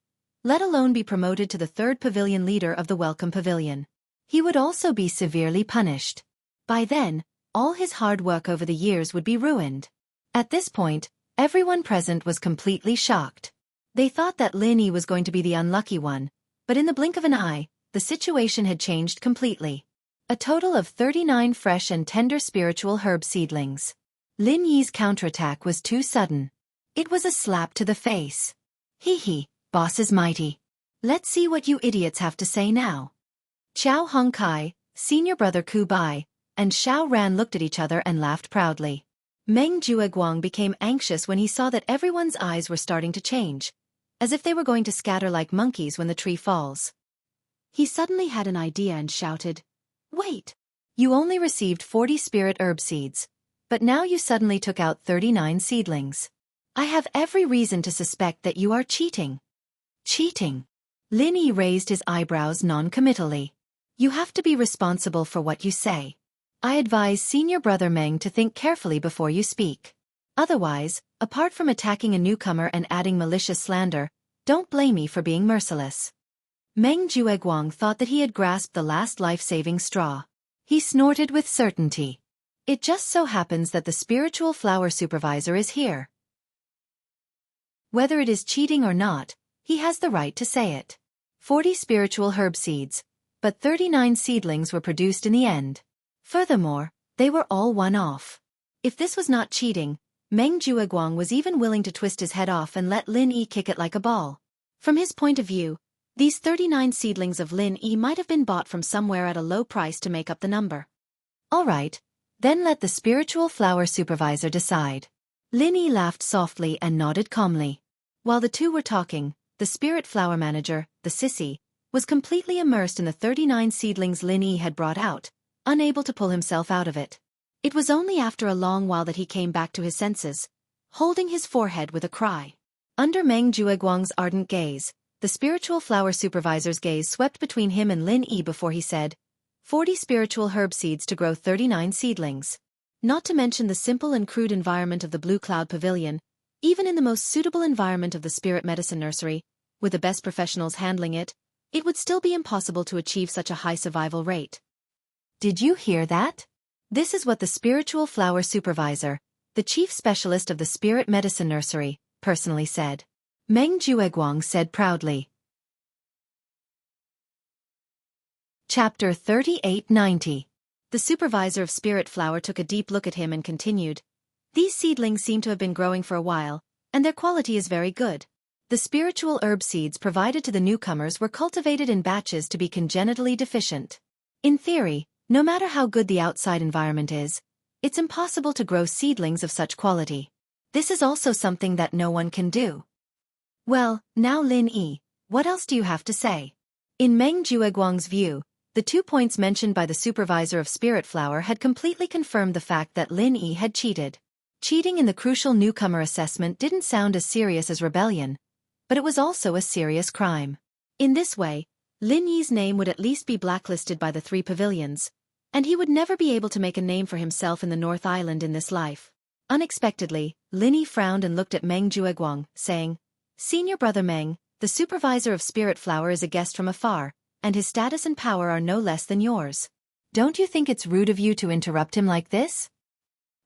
let alone be promoted to the 3rd pavilion leader of the Welcome Pavilion. He would also be severely punished. By then, all his hard work over the years would be ruined. At this point, everyone present was completely shocked. They thought that Lin Yi was going to be the unlucky one, but in the blink of an eye, the situation had changed completely. A total of 39 fresh and tender spiritual herb seedlings. Lin Yi's counterattack was too sudden. It was a slap to the face. Hee hee, boss is mighty. Let's see what you idiots have to say now. Xiao Hongkai, senior brother Ku Bai, and Xiao Ran looked at each other and laughed proudly. Meng Jueguang became anxious when he saw that everyone's eyes were starting to change, as if they were going to scatter like monkeys when the tree falls. He suddenly had an idea and shouted, "Wait! You only received 40 spirit herb seeds, but now you suddenly took out 39 seedlings. I have every reason to suspect that you are cheating." Cheating? Lin Yi raised his eyebrows non-committally. You have to be responsible for what you say. I advise senior brother Meng to think carefully before you speak. Otherwise, apart from attacking a newcomer and adding malicious slander, don't blame me for being merciless. Meng Jueguang thought that he had grasped the last life-saving straw. He snorted with certainty. It just so happens that the spiritual flower supervisor is here. Whether it is cheating or not, he has the right to say it. 40 spiritual herb seeds, but 39 seedlings were produced in the end. Furthermore, they were all one-off. If this was not cheating, Meng Jueguang was even willing to twist his head off and let Lin Yi kick it like a ball. From his point of view, these 39 seedlings of Lin Yi might have been bought from somewhere at a low price to make up the number. All right, then let the spiritual flower supervisor decide. Lin Yi laughed softly and nodded calmly. While the two were talking, the spirit flower manager, the sissy, was completely immersed in the 39 seedlings Lin Yi had brought out, unable to pull himself out of it. It was only after a long while that he came back to his senses, holding his forehead with a cry. Under Meng Jueguang's ardent gaze, the spiritual flower supervisor's gaze swept between him and Lin Yi before he said, 40 spiritual herb seeds to grow 39 seedlings. Not to mention the simple and crude environment of the Blue Cloud Pavilion, even in the most suitable environment of the Spirit Medicine Nursery, with the best professionals handling it, it would still be impossible to achieve such a high survival rate. Did you hear that? This is what the spiritual flower supervisor, the chief specialist of the Spirit Medicine Nursery, personally said. Meng Jueguang said proudly. Chapter 3890. The supervisor of Spirit Flower took a deep look at him and continued. These seedlings seem to have been growing for a while, and their quality is very good. The spiritual herb seeds provided to the newcomers were cultivated in batches to be congenitally deficient. In theory, no matter how good the outside environment is, it's impossible to grow seedlings of such quality. This is also something that no one can do. Well, now Lin Yi, what else do you have to say? In Meng Jueguang's view, the 2 points mentioned by the supervisor of Spirit Flower had completely confirmed the fact that Lin Yi had cheated. Cheating in the crucial newcomer assessment didn't sound as serious as rebellion, but it was also a serious crime. In this way, Lin Yi's name would at least be blacklisted by the 3 pavilions, and he would never be able to make a name for himself in the North Island in this life. Unexpectedly, Lin Yi frowned and looked at Meng Jueguang, saying, Senior Brother Meng, the supervisor of Spirit Flower is a guest from afar, and his status and power are no less than yours. Don't you think it's rude of you to interrupt him like this?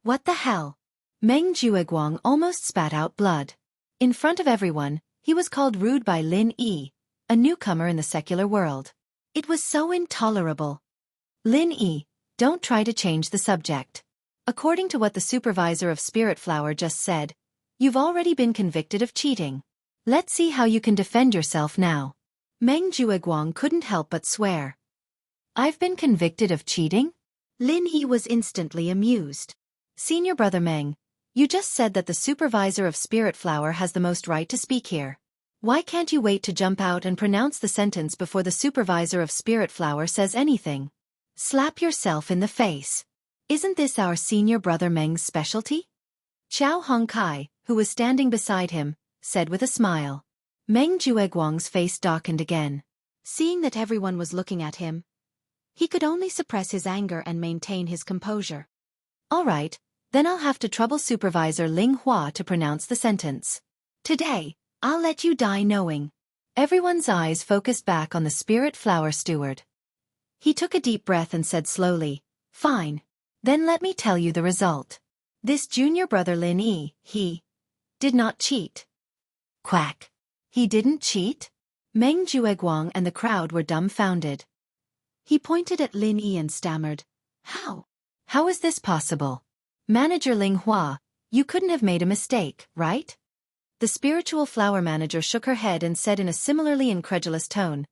What the hell? Meng Jueguang almost spat out blood. In front of everyone, he was called rude by Lin Yi, a newcomer in the secular world. It was so intolerable. Lin Yi, don't try to change the subject. According to what the supervisor of Spirit Flower just said, you've already been convicted of cheating. Let's see how you can defend yourself now. Meng Jueguang couldn't help but swear. I've been convicted of cheating? Lin Yi was instantly amused. Senior Brother Meng, you just said that the supervisor of Spirit Flower has the most right to speak here. Why can't you wait to jump out and pronounce the sentence before the supervisor of Spirit Flower says anything? Slap yourself in the face. Isn't this our senior brother Meng's specialty? Qiao Hongkai, who was standing beside him, said with a smile. Meng Jueguang's face darkened again. Seeing that everyone was looking at him, he could only suppress his anger and maintain his composure. All right, then I'll have to trouble Supervisor Ling Hua to pronounce the sentence. Today, I'll let you die knowing. Everyone's eyes focused back on the Spirit Flower steward. He took a deep breath and said slowly, Fine. Then let me tell you the result. This junior brother Lin Yi, he did not cheat. Quack. He didn't cheat? Meng Jueguang and the crowd were dumbfounded. He pointed at Lin Yi and stammered, How? How is this possible? Manager Ling Hua, you couldn't have made a mistake, right? The spiritual flower manager shook her head and said in a similarly incredulous tone,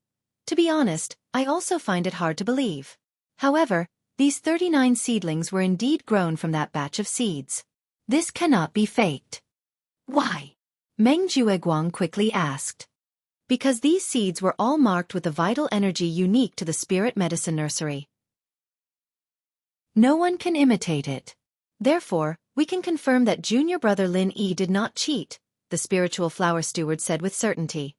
To be honest, I also find it hard to believe. However, these 39 seedlings were indeed grown from that batch of seeds. This cannot be faked. Why? Meng Jueguang quickly asked. Because these seeds were all marked with the vital energy unique to the Spirit Medicine Nursery. No one can imitate it. Therefore, we can confirm that junior brother Lin Yi did not cheat, the spiritual flower steward said with certainty.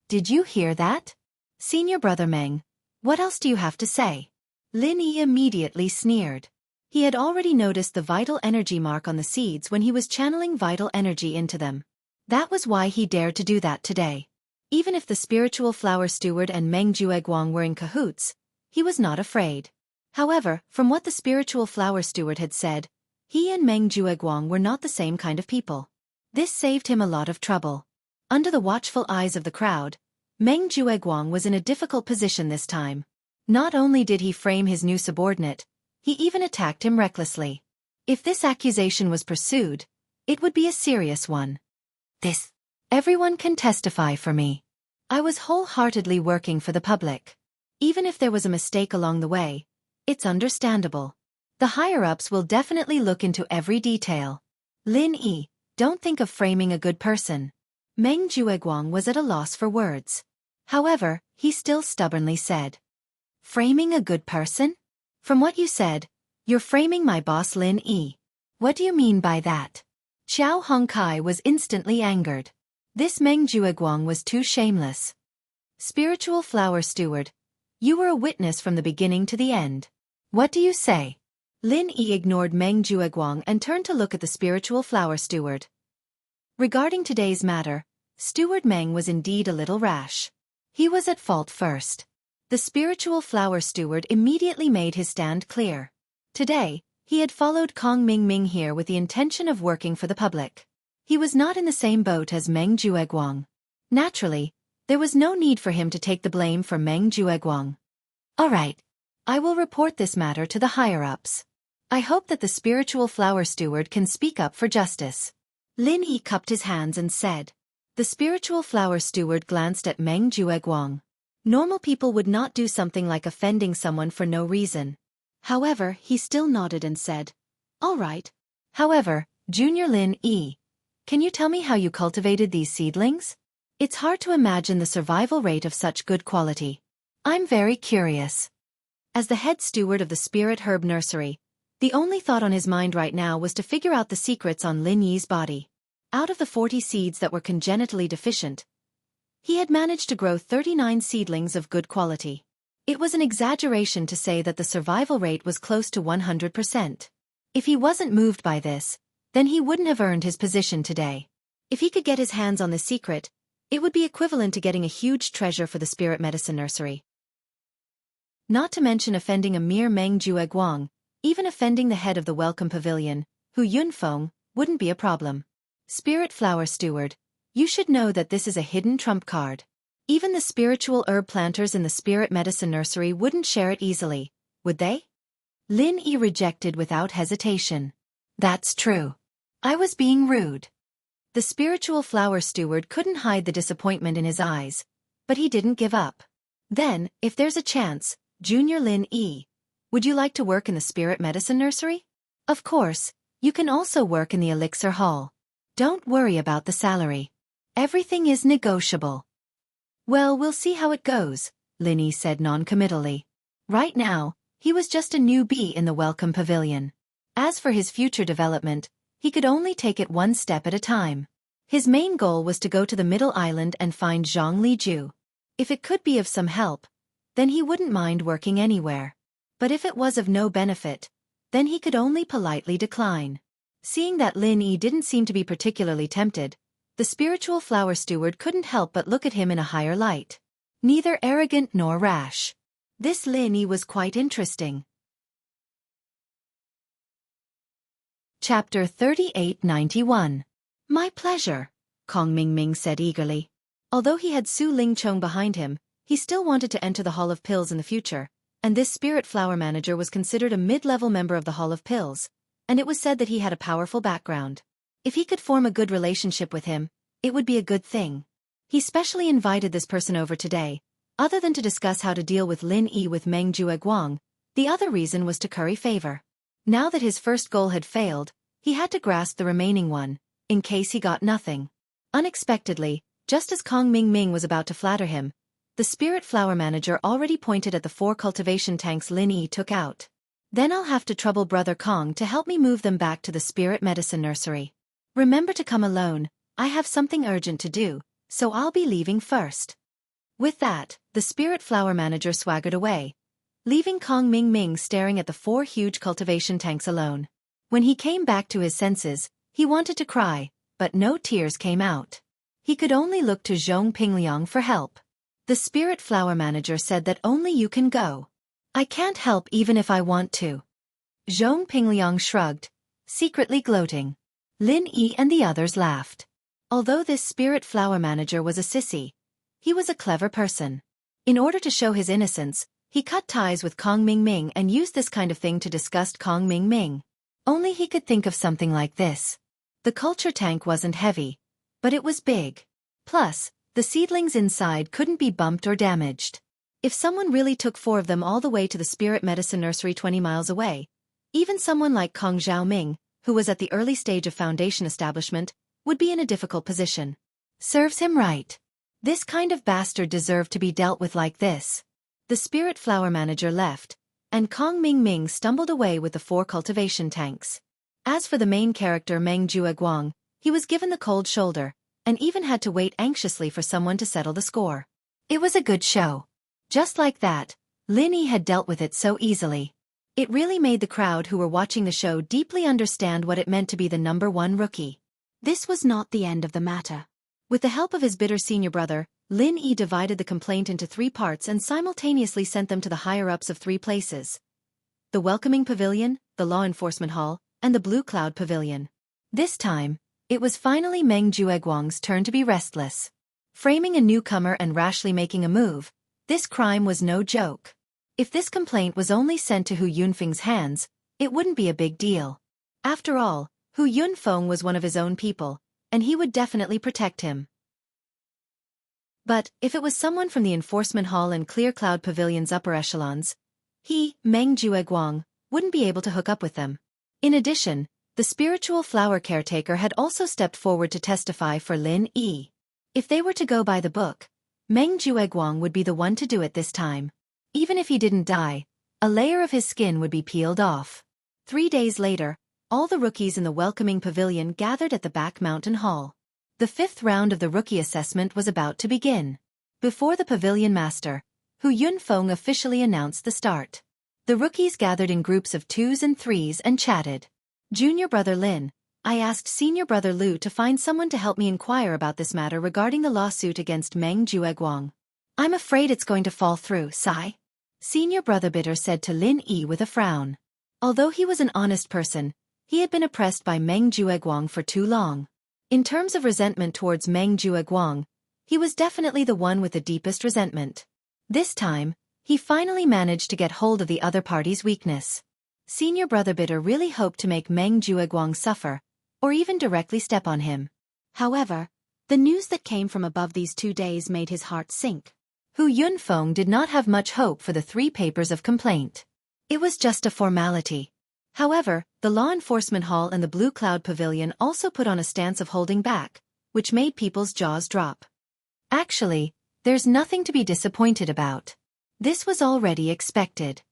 Did you hear that? Senior brother Meng, what else do you have to say? Lin Yi immediately sneered. He had already noticed the vital energy mark on the seeds when he was channeling vital energy into them. That was why he dared to do that today. Even if the spiritual flower steward and Meng Jueguang were in cahoots, he was not afraid. However, from what the spiritual flower steward had said, he and Meng Jueguang were not the same kind of people. This saved him a lot of trouble. Under the watchful eyes of the crowd, Meng Jueguang was in a difficult position this time. Not only did he frame his new subordinate, he even attacked him recklessly. If this accusation was pursued, it would be a serious one. Everyone can testify for me. I was wholeheartedly working for the public. Even if there was a mistake along the way, it's understandable. The higher-ups will definitely look into every detail. Lin Yi, don't think of framing a good person. Meng Jueguang was at a loss for words. However, he still stubbornly said, "Framing a good person? From what you said, you're framing my boss Lin Yi. What do you mean by that?" Xiao Hongkai was instantly angered. This Meng Jueguang was too shameless. Spiritual flower steward, you were a witness from the beginning to the end. What do you say? Lin Yi ignored Meng Jueguang and turned to look at the spiritual flower steward. Regarding today's matter, Steward Meng was indeed a little rash. He was at fault first. The spiritual flower steward immediately made his stand clear. Today, he had followed Kong Mingming here with the intention of working for the public. He was not in the same boat as Meng Jueguang. Naturally, there was no need for him to take the blame for Meng Jueguang. All right. I will report this matter to the higher-ups. I hope that the spiritual flower steward can speak up for justice. Lin Yi cupped his hands and said. The spiritual flower steward glanced at Meng Jueguang. Normal people would not do something like offending someone for no reason. However, he still nodded and said, "All right." However, Junior Lin Yi, can you tell me how you cultivated these seedlings? It's hard to imagine the survival rate of such good quality. I'm very curious. As the head steward of the Spirit Herb Nursery, the only thought on his mind right now was to figure out the secrets on Lin Yi's body. Out of the 40 seeds that were congenitally deficient, he had managed to grow 39 seedlings of good quality. It was an exaggeration to say that the survival rate was close to 100%. If he wasn't moved by this, then he wouldn't have earned his position today. If he could get his hands on the secret, it would be equivalent to getting a huge treasure for the Spirit Medicine Nursery. Not to mention offending a mere Meng Jueguang, even offending the head of the Welcome Pavilion, Hu Yunfeng, wouldn't be a problem. Spirit Flower Steward, you should know that this is a hidden trump card. Even the spiritual herb planters in the Spirit Medicine Nursery wouldn't share it easily, would they? Lin Yi rejected without hesitation. That's true. I was being rude. The spiritual flower steward couldn't hide the disappointment in his eyes, but he didn't give up. Then, if there's a chance, Junior Lin Yi, would you like to work in the Spirit Medicine Nursery? Of course, you can also work in the Elixir Hall. Don't worry about the salary. Everything is negotiable. Well, we'll see how it goes, Lin Yi said non-committally. Right now, he was just a newbie in the Welcome Pavilion. As for his future development, he could only take it one step at a time. His main goal was to go to the Middle Island and find Zhang Liju. If it could be of some help, then he wouldn't mind working anywhere. But if it was of no benefit, then he could only politely decline. Seeing that Lin Yi didn't seem to be particularly tempted, the spiritual flower steward couldn't help but look at him in a higher light. Neither arrogant nor rash. This Lin Yi was quite interesting. Chapter 3891. My pleasure, Kong Mingming said eagerly. Although he had Su Lingchong behind him, he still wanted to enter the Hall of Pills in the future, and this spirit flower manager was considered a mid-level member of the Hall of Pills, and it was said that he had a powerful background. If he could form a good relationship with him, it would be a good thing. He specially invited this person over today, other than to discuss how to deal with Lin Yi with Meng Jueguang. The other reason was to curry favor. Now that his first goal had failed, he had to grasp the remaining one, in case he got nothing. Unexpectedly, just as Kong Mingming was about to flatter him, the spirit flower manager already pointed at the 4 cultivation tanks Lin Yi took out. Then I'll have to trouble Brother Kong to help me move them back to the Spirit Medicine Nursery. Remember to come alone, I have something urgent to do, so I'll be leaving first. With that, the spirit flower manager swaggered away, leaving Kong Mingming staring at the 4 huge cultivation tanks alone. When he came back to his senses, he wanted to cry, but no tears came out. He could only look to Zhong Pingliang for help. The spirit flower manager said that only you can go. I can't help even if I want to. Zhong Pingliang shrugged, secretly gloating. Lin Yi and the others laughed. Although this spirit flower manager was a sissy, he was a clever person. In order to show his innocence, he cut ties with Kong Ming and used this kind of thing to disgust Kong Ming. Only he could think of something like this. The culture tank wasn't heavy, but it was big. Plus, the seedlings inside couldn't be bumped or damaged. If someone really took 4 of them all the way to the spirit medicine nursery 20 miles away, even someone like Kong Xiaoming, who was at the early stage of foundation establishment, would be in a difficult position. Serves him right. This kind of bastard deserved to be dealt with like this. The spirit flower manager left, and Kong Ming stumbled away with the 4 cultivation tanks. As for the main character Meng Jueguang, he was given the cold shoulder, and even had to wait anxiously for someone to settle the score. It was a good show. Just like that, Lin Yi had dealt with it so easily. It really made the crowd who were watching the show deeply understand what it meant to be the #1 rookie. This was not the end of the matter. With the help of his bitter senior brother, Lin Yi divided the complaint into 3 parts and simultaneously sent them to the higher-ups of 3 places: the Welcoming Pavilion, the Law Enforcement Hall, and the Blue Cloud Pavilion. This time, it was finally Meng Jueguang's turn to be restless. Framing a newcomer and rashly making a move, this crime was no joke. If this complaint was only sent to Hu Yunfeng's hands, it wouldn't be a big deal. After all, Hu Yunfeng was one of his own people, and he would definitely protect him. But, if it was someone from the Enforcement Hall and Clear Cloud Pavilion's upper echelons, he, Meng Jueguang, wouldn't be able to hook up with them. In addition, the spiritual flower caretaker had also stepped forward to testify for Lin Yi. If they were to go by the book, Meng Jueguang would be the one to do it this time. Even if he didn't die, a layer of his skin would be peeled off. 3 days later, all the rookies in the Welcoming Pavilion gathered at the back mountain hall. The 5th round of the rookie assessment was about to begin. Before the pavilion master, Hu Yunfeng officially announced the start. The rookies gathered in groups of 2s and 3s and chatted. Junior brother Lin, I asked senior brother Lu to find someone to help me inquire about this matter regarding the lawsuit against Meng Jueguang. I'm afraid it's going to fall through, Sai. Senior brother Bitter said to Lin Yi with a frown. Although he was an honest person, he had been oppressed by Meng Jueguang for too long. In terms of resentment towards Meng Jueguang, he was definitely the one with the deepest resentment. This time, he finally managed to get hold of the other party's weakness. Senior brother Bitter really hoped to make Meng Jueguang suffer, or even directly step on him. However, the news that came from above these 2 days made his heart sink. Hu Yunfeng did not have much hope for the 3 papers of complaint. It was just a formality. However, the Law Enforcement Hall and the Blue Cloud Pavilion also put on a stance of holding back, which made people's jaws drop. Actually, there's nothing to be disappointed about. This was already expected.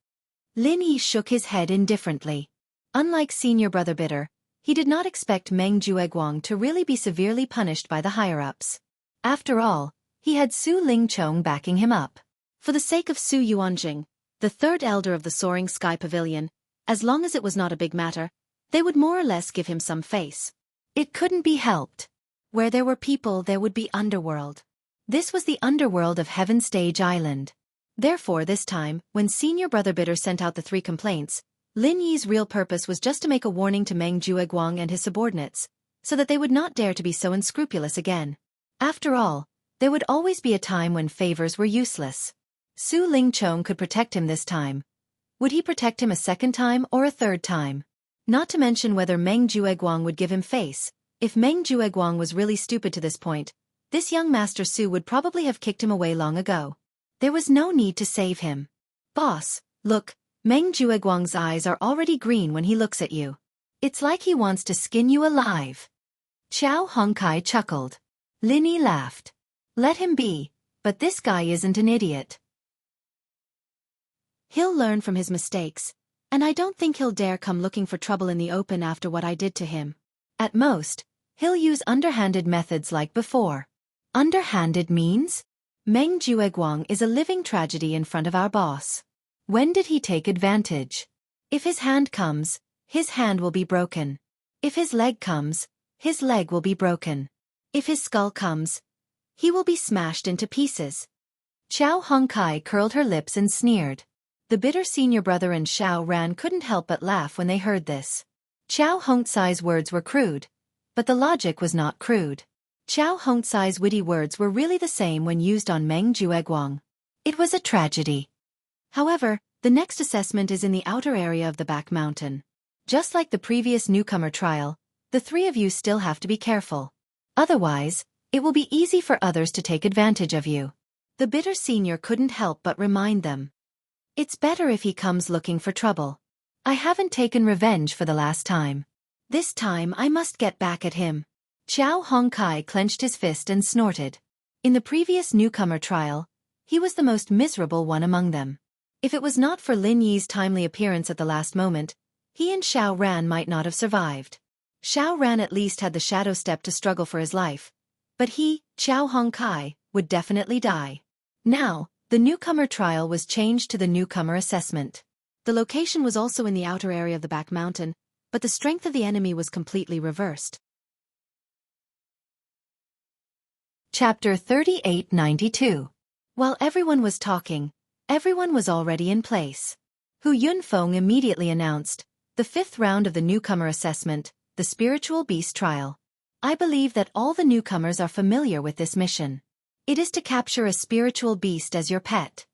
Lin Yi shook his head indifferently. Unlike senior brother Bitter, he did not expect Meng Jueguang to really be severely punished by the higher-ups. After all, he had Su Lingchong backing him up. For the sake of Su Yuanjing, the 3rd elder of the Soaring Sky Pavilion, as long as it was not a big matter, they would more or less give him some face. It couldn't be helped. Where there were people there would be underworld. This was the underworld of Heaven Stage Island. Therefore this time, when senior brother Bitter sent out the 3 complaints, Lin Yi's real purpose was just to make a warning to Meng Jueguang and his subordinates, so that they would not dare to be so unscrupulous again. After all, there would always be a time when favors were useless. Su Lingchong could protect him this time. Would he protect him a 2nd time or a 3rd time? Not to mention whether Meng Jueguang would give him face. If Meng Jueguang was really stupid to this point, this young Master Su would probably have kicked him away long ago. There was no need to save him. Boss, look, Meng Jueguang's eyes are already green when he looks at you. It's like he wants to skin you alive. Qiao Hongkai chuckled. Lin Yi laughed. Let him be, but this guy isn't an idiot. He'll learn from his mistakes, and I don't think he'll dare come looking for trouble in the open after what I did to him. At most, he'll use underhanded methods like before. Underhanded means? Meng Jueguang is a living tragedy in front of our boss. When did he take advantage? If his hand comes, his hand will be broken. If his leg comes, his leg will be broken. If his skull comes, he will be smashed into pieces. Xiao Hongkai curled her lips and sneered. The bitter senior brother and Xiao Ran couldn't help but laugh when they heard this. Xiao Hongcai's words were crude, but the logic was not crude. Xiao Hongcai's witty words were really the same when used on Meng Jueguang. It was a tragedy. However, the next assessment is in the outer area of the back mountain. Just like the previous newcomer trial, the three of you still have to be careful. Otherwise, it will be easy for others to take advantage of you. The bitter senior couldn't help but remind them. It's better if he comes looking for trouble. I haven't taken revenge for the last time. This time I must get back at him. Xiao Hongkai clenched his fist and snorted. In the previous newcomer trial, he was the most miserable one among them. If it was not for Lin Yi's timely appearance at the last moment, he and Xiao Ran might not have survived. Xiao Ran at least had the shadow step to struggle for his life, but he, Xiao Hongkai, would definitely die. Now, the newcomer trial was changed to the newcomer assessment. The location was also in the outer area of the back mountain, but the strength of the enemy was completely reversed. Chapter 3892. While everyone was talking, everyone was already in place. Hu Yunfeng immediately announced, the 5th round of the newcomer assessment, the spiritual beast trial. I believe that all the newcomers are familiar with this mission. It is to capture a spiritual beast as your pet.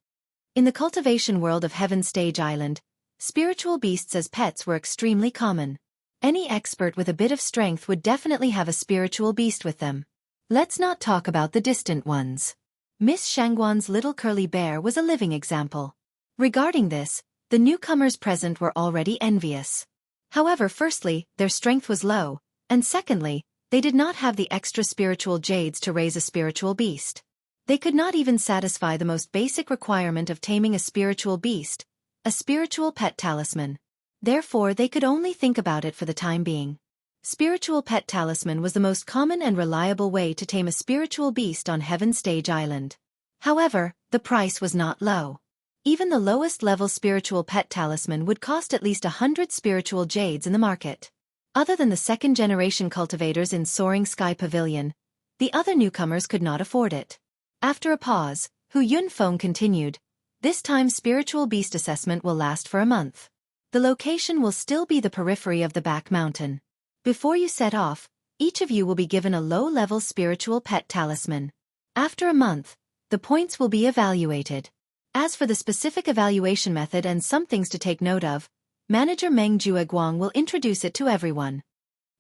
In the cultivation world of Heaven Stage Island, spiritual beasts as pets were extremely common. Any expert with a bit of strength would definitely have a spiritual beast with them. Let's not talk about the distant ones. Miss Shangguan's little curly bear was a living example. Regarding this, the newcomers present were already envious. However, firstly, their strength was low, and secondly, they did not have the extra spiritual jades to raise a spiritual beast. They could not even satisfy the most basic requirement of taming a spiritual beast, a spiritual pet talisman. Therefore, they could only think about it for the time being. Spiritual pet talisman was the most common and reliable way to tame a spiritual beast on Heaven Stage Island. However, the price was not low. Even the lowest level spiritual pet talisman would cost at least 100 spiritual jades in the market. Other than the second-generation cultivators in Soaring Sky Pavilion, the other newcomers could not afford it. After a pause, Hu Yunfeng continued, this time spiritual beast assessment will last for a month. The location will still be the periphery of the back mountain. Before you set off, each of you will be given a low-level spiritual pet talisman. After a month, the points will be evaluated. As for the specific evaluation method and some things to take note of, Manager Meng Jueguang will introduce it to everyone.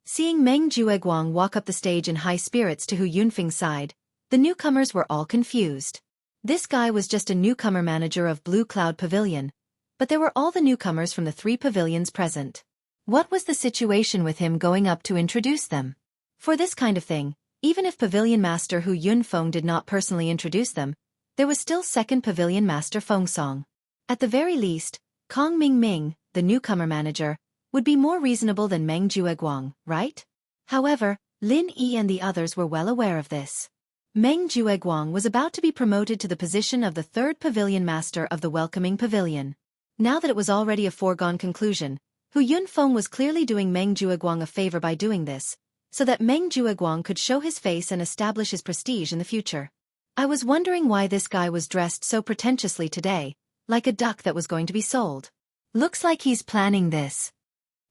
Seeing Meng Jueguang walk up the stage in high spirits to Hu Yunfeng's side, the newcomers were all confused. This guy was just a newcomer manager of Blue Cloud Pavilion, but there were all the newcomers from the 3 pavilions present. What was the situation with him going up to introduce them? For this kind of thing, even if Pavilion Master Hu Yunfeng did not personally introduce them, there was still second Pavilion Master Feng Song. At the very least, Kong Ming, the newcomer manager, would be more reasonable than Meng Jueguang, right? However, Lin Yi and the others were well aware of this. Meng Jueguang was about to be promoted to the position of the 3rd Pavilion Master of the Welcoming Pavilion. Now that it was already a foregone conclusion, Hu Yunfeng was clearly doing Meng Jueguang a favor by doing this, so that Meng Jueguang could show his face and establish his prestige in the future. I was wondering why this guy was dressed so pretentiously today, like a duck that was going to be sold. Looks like he's planning this.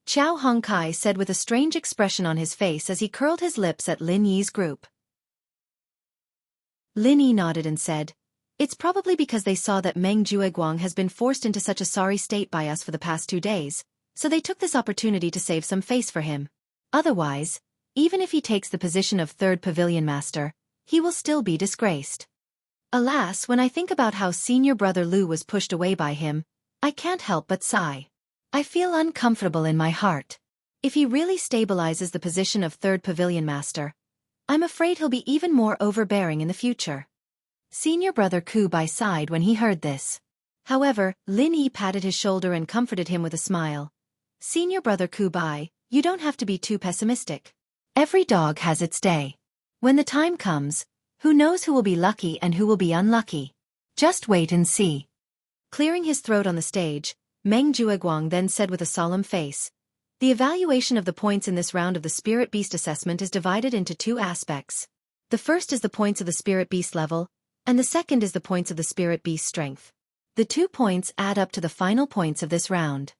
Xiao Hongkai said with a strange expression on his face as he curled his lips at Lin Yi's group. Lin Yi nodded and said, it's probably because they saw that Meng Jueguang has been forced into such a sorry state by us for the past 2 days, so they took this opportunity to save some face for him. Otherwise, even if he takes the position of 3rd Pavilion Master, he will still be disgraced. Alas, when I think about how senior brother Lu was pushed away by him, I can't help but sigh. I feel uncomfortable in my heart. If he really stabilizes the position of 3rd Pavilion Master, I'm afraid he'll be even more overbearing in the future. Senior brother Ku Bai sighed when he heard this. However, Lin Yi patted his shoulder and comforted him with a smile. Senior brother Ku Bai, you don't have to be too pessimistic. Every dog has its day. When the time comes, who knows who will be lucky and who will be unlucky? Just wait and see. Clearing his throat on the stage, Meng Jueguang then said with a solemn face, the evaluation of the points in this round of the Spirit Beast assessment is divided into 2 aspects. The first is the points of the spirit beast level, and the second is the points of the spirit beast strength. The 2 points add up to the final points of this round.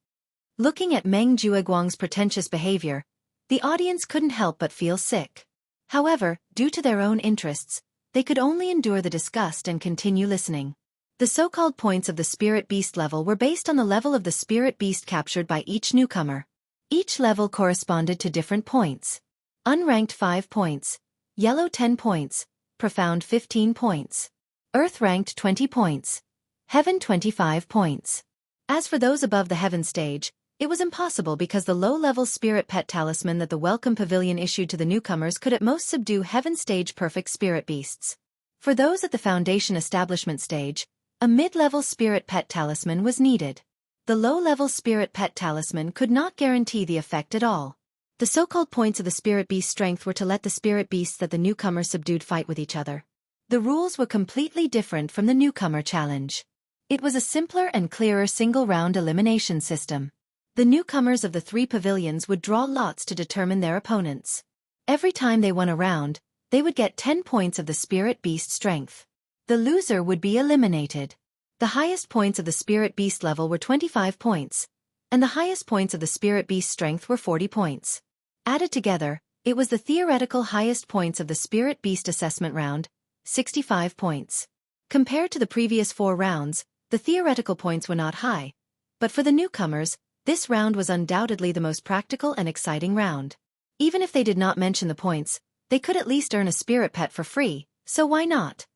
Looking at Meng Jueguang's pretentious behavior, the audience couldn't help but feel sick. However, due to their own interests, they could only endure the disgust and continue listening. The so-called points of the spirit beast level were based on the level of the spirit beast captured by each newcomer. Each level corresponded to different points. Unranked 5 points, Yellow 10 points, Profound 15 points, Earth ranked 20 points, Heaven 25 points. As for those above the Heaven stage, it was impossible because the low-level spirit pet talisman that the Welcome Pavilion issued to the newcomers could at most subdue Heaven stage perfect spirit beasts. For those at the Foundation Establishment stage, a mid-level spirit pet talisman was needed. The low-level spirit pet talisman could not guarantee the effect at all. The so-called points of the spirit beast strength were to let the spirit beasts that the newcomers subdued fight with each other. The rules were completely different from the newcomer challenge. It was a simpler and clearer single-round elimination system. The newcomers of the 3 pavilions would draw lots to determine their opponents. Every time they won a round, they would get 10 points of the spirit beast strength. The loser would be eliminated. The highest points of the spirit beast level were 25 points, and the highest points of the spirit beast strength were 40 points. Added together, it was the theoretical highest points of the spirit beast assessment round, 65 points. Compared to the previous 4 rounds, the theoretical points were not high, but for the newcomers, this round was undoubtedly the most practical and exciting round. Even if they did not mention the points, they could at least earn a spirit pet for free, so why not?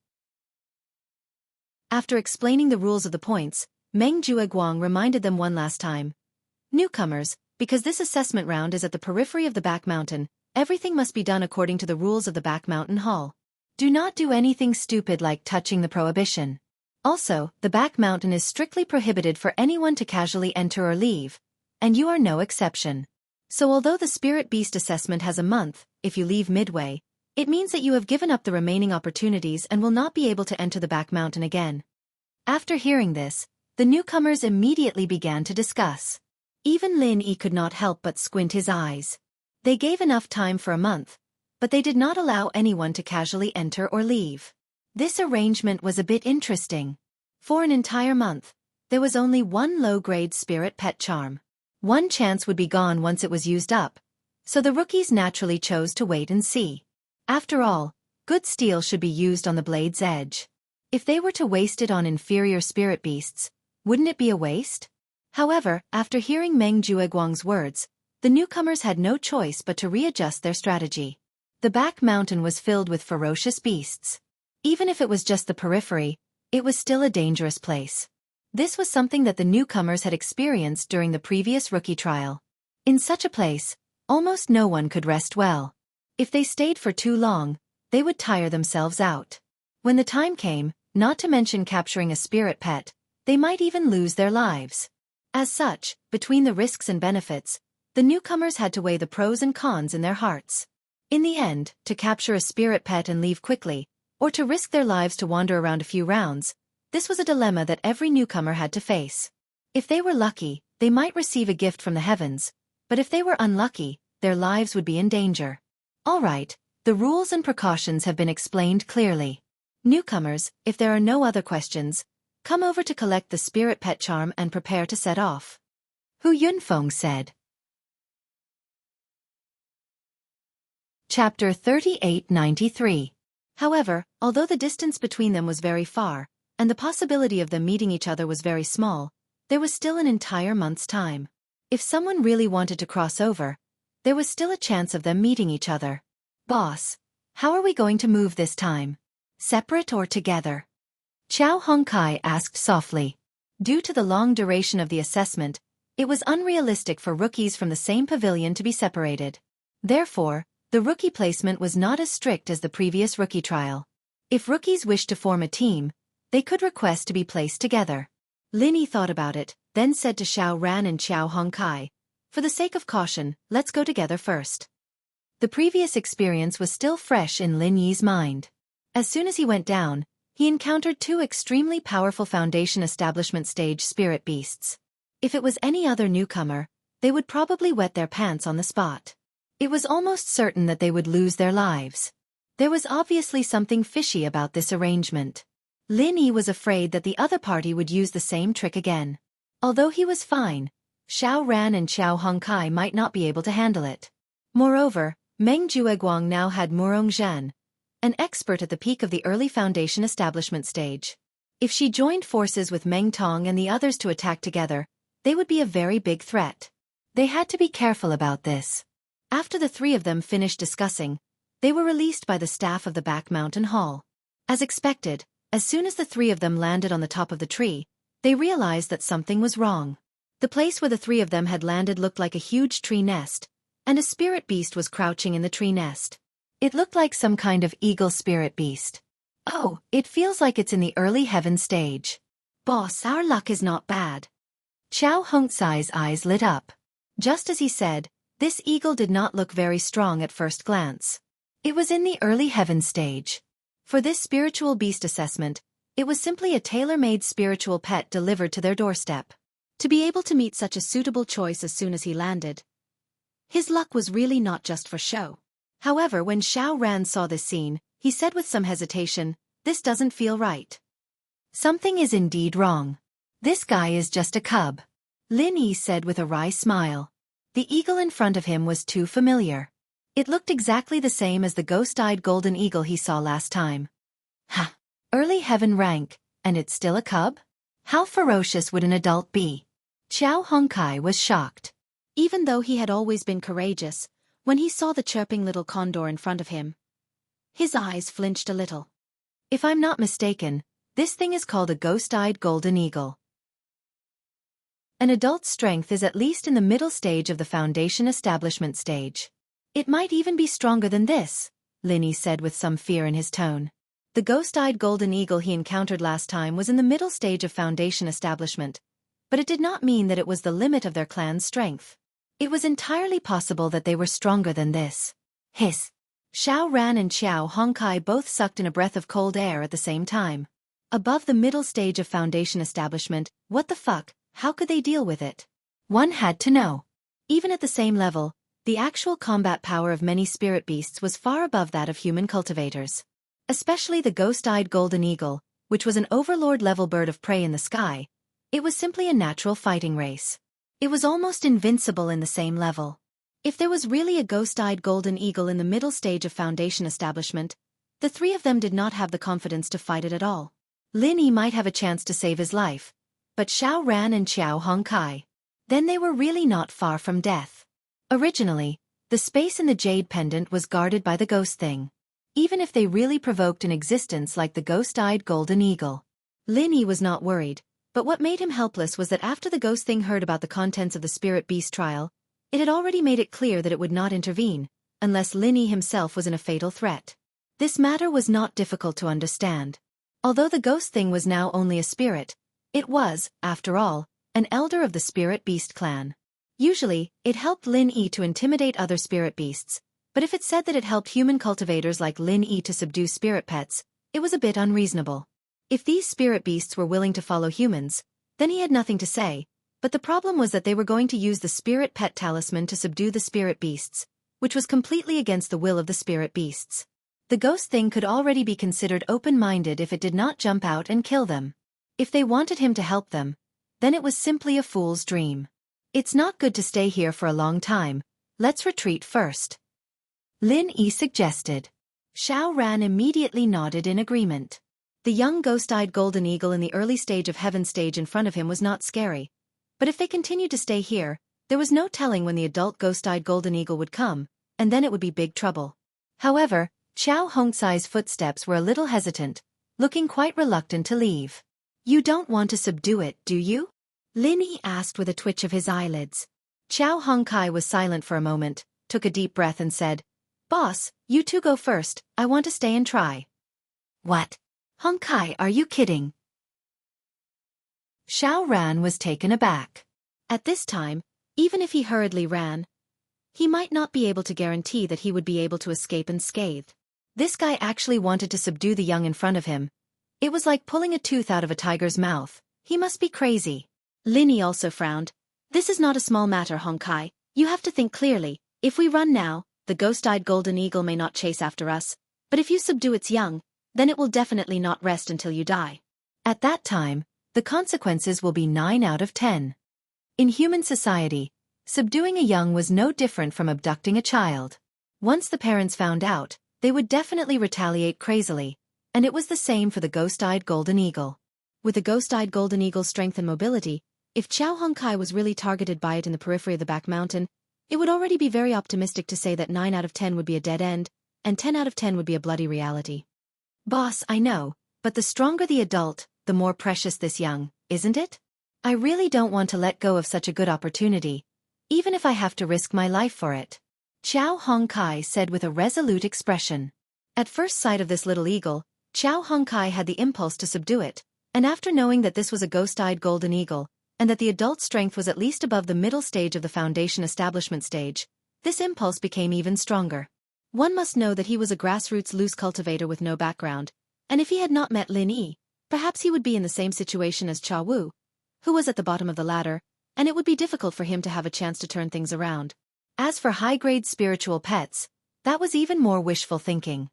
After explaining the rules of the points, Meng Jueguang reminded them one last time. Newcomers, because this assessment round is at the periphery of the back mountain, everything must be done according to the rules of the back mountain hall. Do not do anything stupid like touching the prohibition. Also, the back mountain is strictly prohibited for anyone to casually enter or leave, and you are no exception. So although the spirit beast assessment has a month, if you leave midway, it means that you have given up the remaining opportunities and will not be able to enter the back mountain again. After hearing this, the newcomers immediately began to discuss. Even Lin Yi could not help but squint his eyes. They gave enough time for a month, but they did not allow anyone to casually enter or leave. This arrangement was a bit interesting. For an entire month, there was only one low-grade spirit pet charm. One chance would be gone once it was used up, so the rookies naturally chose to wait and see. After all, good steel should be used on the blade's edge. If they were to waste it on inferior spirit beasts, wouldn't it be a waste? However, after hearing Meng Jueguang's words, the newcomers had no choice but to readjust their strategy. The back mountain was filled with ferocious beasts. Even if it was just the periphery, it was still a dangerous place. This was something that the newcomers had experienced during the previous rookie trial. In such a place, almost no one could rest well. If they stayed for too long, they would tire themselves out. When the time came, not to mention capturing a spirit pet, they might even lose their lives. As such, between the risks and benefits, the newcomers had to weigh the pros and cons in their hearts. In the end, to capture a spirit pet and leave quickly, or to risk their lives to wander around a few rounds, this was a dilemma that every newcomer had to face. If they were lucky, they might receive a gift from the heavens, but if they were unlucky, their lives would be in danger. All right, the rules and precautions have been explained clearly. Newcomers, if there are no other questions, come over to collect the spirit pet charm and prepare to set off. Hu Yunfeng said. Chapter 3893. However, although the distance between them was very far, and the possibility of them meeting each other was very small, there was still an entire month's time. If someone really wanted to cross over, there was still a chance of them meeting each other. Boss, how are we going to move this time? Separate or together? Qiao Hongkai asked softly. Due to the long duration of the assessment, it was unrealistic for rookies from the same pavilion to be separated. Therefore, the rookie placement was not as strict as the previous rookie trial. If rookies wished to form a team, they could request to be placed together. Lin Yi thought about it, then said to Xiao Ran and Qiao Hongkai, "For the sake of caution, let's go together first." The previous experience was still fresh in Lin Yi's mind. As soon as he went down, he encountered 2 extremely powerful Foundation Establishment stage spirit beasts. If it was any other newcomer, they would probably wet their pants on the spot. It was almost certain that they would lose their lives. There was obviously something fishy about this arrangement. Lin Yi was afraid that the other party would use the same trick again. Although he was fine, Xiao Ran and Xiao Hongkai might not be able to handle it. Moreover, Meng Jueguang now had Murong Zhan, an expert at the peak of the early foundation establishment stage. If she joined forces with Meng Tong and the others to attack together, they would be a very big threat. They had to be careful about this. After the three of them finished discussing, they were released by the staff of the back mountain hall. As expected, as soon as the three of them landed on the top of the tree, they realized that something was wrong. The place where the three of them had landed looked like a huge tree nest, and a spirit beast was crouching in the tree nest. It looked like some kind of eagle spirit beast. Oh, it feels like it's in the early heaven stage. Boss, our luck is not bad. Qiao Hongcai's eyes lit up. Just as he said, this eagle did not look very strong at first glance. It was in the early heaven stage. For this spiritual beast assessment, it was simply a tailor-made spiritual pet delivered to their doorstep. To be able to meet such a suitable choice as soon as he landed, his luck was really not just for show. However, when Xiao Ran saw this scene, he said with some hesitation, "This doesn't feel right. Something is indeed wrong. This guy is just a cub." Lin Yi said with a wry smile. The eagle in front of him was too familiar. It looked exactly the same as the ghost-eyed golden eagle he saw last time. Ha! Early heaven rank, and it's still a cub? How ferocious would an adult be? Qiao Hongkai was shocked. Even though he had always been courageous, when he saw the chirping little condor in front of him, his eyes flinched a little. If I'm not mistaken, this thing is called a ghost-eyed golden eagle. An adult's strength is at least in the middle stage of the foundation establishment stage. It might even be stronger than this, Lin Yi said with some fear in his tone. The ghost-eyed golden eagle he encountered last time was in the middle stage of foundation establishment, but it did not mean that it was the limit of their clan's strength. It was entirely possible that they were stronger than this. Hiss! Xiao Ran and Xiao Hongkai both sucked in a breath of cold air at the same time. Above the middle stage of foundation establishment, what the fuck, how could they deal with it? One had to know. Even at the same level, the actual combat power of many spirit beasts was far above that of human cultivators. Especially the ghost-eyed golden eagle, which was an overlord-level bird of prey in the sky. It was simply a natural fighting race. It was almost invincible in the same level. If there was really a ghost-eyed golden eagle in the middle stage of foundation establishment, the three of them did not have the confidence to fight it at all. Lin Yi might have a chance to save his life, but Xiao Ran and Xiao Hongkai, then they were really not far from death. Originally, the space in the jade pendant was guarded by the ghost thing. Even if they really provoked an existence like the ghost-eyed golden eagle. Lin Yi was not worried, but what made him helpless was that after the ghost thing heard about the contents of the spirit beast trial, it had already made it clear that it would not intervene, unless Lin Yi himself was in a fatal threat. This matter was not difficult to understand. Although the ghost thing was now only a spirit, it was, after all, an elder of the spirit beast clan. Usually, it helped Lin Yi to intimidate other spirit beasts, but if it said that it helped human cultivators like Lin Yi to subdue spirit pets, it was a bit unreasonable. If these spirit beasts were willing to follow humans, then he had nothing to say, but the problem was that they were going to use the spirit pet talisman to subdue the spirit beasts, which was completely against the will of the spirit beasts. The ghost thing could already be considered open-minded if it did not jump out and kill them. If they wanted him to help them, then it was simply a fool's dream. It's not good to stay here for a long time, let's retreat first. Lin Yi suggested. Xiao Ran immediately nodded in agreement. The young ghost-eyed golden eagle in the early stage of heaven stage in front of him was not scary. But if they continued to stay here, there was no telling when the adult ghost-eyed golden eagle would come, and then it would be big trouble. However, Qiao Hongcai's footsteps were a little hesitant, looking quite reluctant to leave. You don't want to subdue it, do you? Lin Yi asked with a twitch of his eyelids. Qiao Hongkai was silent for a moment, took a deep breath and said, Boss, you two go first, I want to stay and try. What? Hongkai, are you kidding? Xiao Ran was taken aback. At this time, even if he hurriedly ran, he might not be able to guarantee that he would be able to escape unscathed. This guy actually wanted to subdue the young in front of him. It was like pulling a tooth out of a tiger's mouth. He must be crazy. Lin Yi also frowned. This is not a small matter, Hongkai. You have to think clearly. If we run now, the ghost-eyed golden eagle may not chase after us, But if you subdue its young, then it will definitely not rest until you die. At that time, the consequences will be 9 out of 10. In human society, subduing a young was no different from abducting a child. Once the parents found out, they would definitely retaliate crazily, and it was the same for the ghost-eyed golden eagle. With the ghost-eyed golden eagle's strength and mobility, if Chow Hong Kai was really targeted by it in the periphery of the back mountain, it would already be very optimistic to say that 9 out of 10 would be a dead end, and 10 out of 10 would be a bloody reality. Boss, I know, but the stronger the adult, the more precious this young, isn't it? I really don't want to let go of such a good opportunity, even if I have to risk my life for it. Chow Hong Kai said with a resolute expression. At first sight of this little eagle, Chow Hong Kai had the impulse to subdue it, and after knowing that this was a ghost-eyed golden eagle, and that the adult strength was at least above the middle stage of the foundation establishment stage, this impulse became even stronger. One must know that he was a grassroots loose cultivator with no background, and if he had not met Lin Yi, perhaps he would be in the same situation as Cha Wu, who was at the bottom of the ladder, and it would be difficult for him to have a chance to turn things around. As for high-grade spiritual pets, that was even more wishful thinking.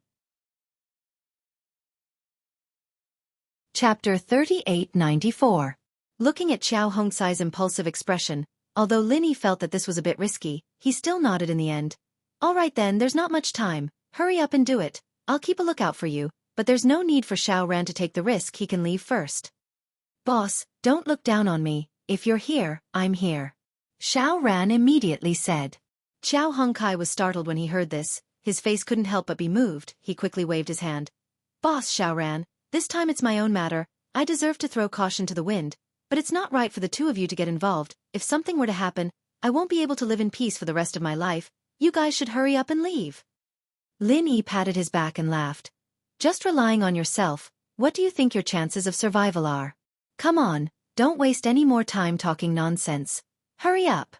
Chapter 3894. Looking at Chow Hong Kai's impulsive expression, although Lin Yi felt that this was a bit risky, he still nodded in the end. All right then, there's not much time. Hurry up and do it. I'll keep a lookout for you, but there's no need for Xiao Ran to take the risk. He can leave first. Boss, don't look down on me. If you're here, I'm here. Xiao Ran immediately said. Chow Hong Kai was startled when he heard this. His face couldn't help but be moved. He quickly waved his hand. Boss Xiao Ran, this time it's my own matter. I deserve to throw caution to the wind, but it's not right for the two of you to get involved. If something were to happen, I won't be able to live in peace for the rest of my life. You guys should hurry up and leave. Lin Yi patted his back and laughed. Just relying on yourself, what do you think your chances of survival are? Come on, don't waste any more time talking nonsense. Hurry up.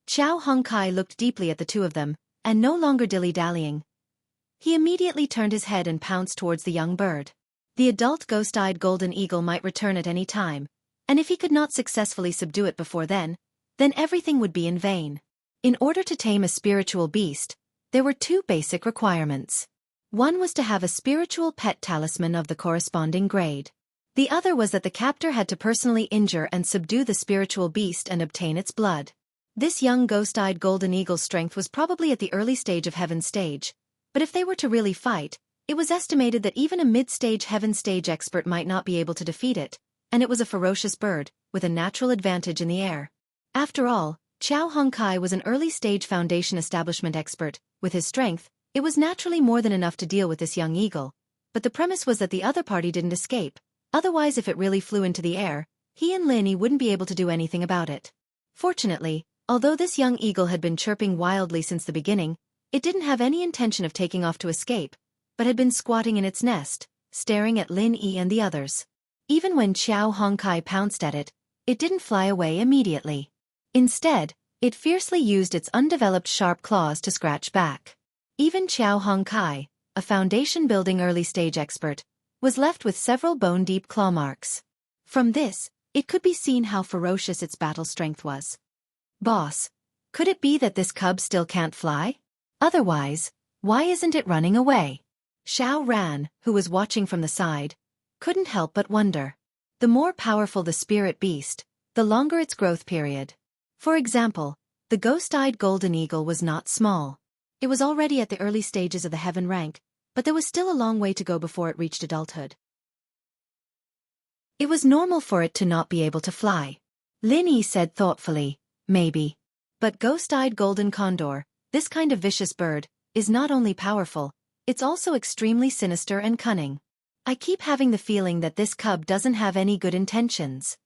Chow Hong Kai looked deeply at the two of them, and no longer dilly-dallying. He immediately turned his head and pounced towards the young bird. The adult ghost-eyed golden eagle might return at any time, and if he could not successfully subdue it before then everything would be in vain. In order to tame a spiritual beast, there were two basic requirements. One was to have a spiritual pet talisman of the corresponding grade. The other was that the captor had to personally injure and subdue the spiritual beast and obtain its blood. This young ghost-eyed golden eagle's strength was probably at the early stage of Heaven stage, but if they were to really fight, it was estimated that even a mid-stage Heaven stage expert might not be able to defeat it, and it was a ferocious bird, with a natural advantage in the air. After all, Chow Hong Kai was an early-stage foundation establishment expert. With his strength, it was naturally more than enough to deal with this young eagle, but the premise was that the other party didn't escape. Otherwise, if it really flew into the air, he and Lin Yi wouldn't be able to do anything about it. Fortunately, although this young eagle had been chirping wildly since the beginning, it didn't have any intention of taking off to escape, but had been squatting in its nest, staring at Lin Yi and the others. Even when Chow Hong Kai pounced at it, it didn't fly away immediately. Instead, it fiercely used its undeveloped sharp claws to scratch back. Even Chow Hong Kai, a foundation-building early-stage expert, was left with several bone-deep claw marks. From this, it could be seen how ferocious its battle strength was. Boss, could it be that this cub still can't fly? Otherwise, why isn't it running away? Xiao Ran, who was watching from the side, couldn't help but wonder. The more powerful the spirit beast, the longer its growth period. For example, the ghost-eyed golden eagle was not small. It was already at the early stages of the Heaven rank, but there was still a long way to go before it reached adulthood. It was normal for it to not be able to fly. Lin Yi said thoughtfully, maybe. But ghost-eyed golden condor, this kind of vicious bird, is not only powerful, it's also extremely sinister and cunning. I keep having the feeling that this cub doesn't have any good intentions.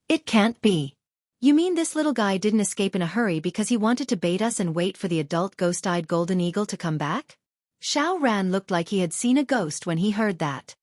It can't be. You mean this little guy didn't escape in a hurry because he wanted to bait us and wait for the adult ghost-eyed golden eagle to come back? Xiao Ran looked like he had seen a ghost when he heard that.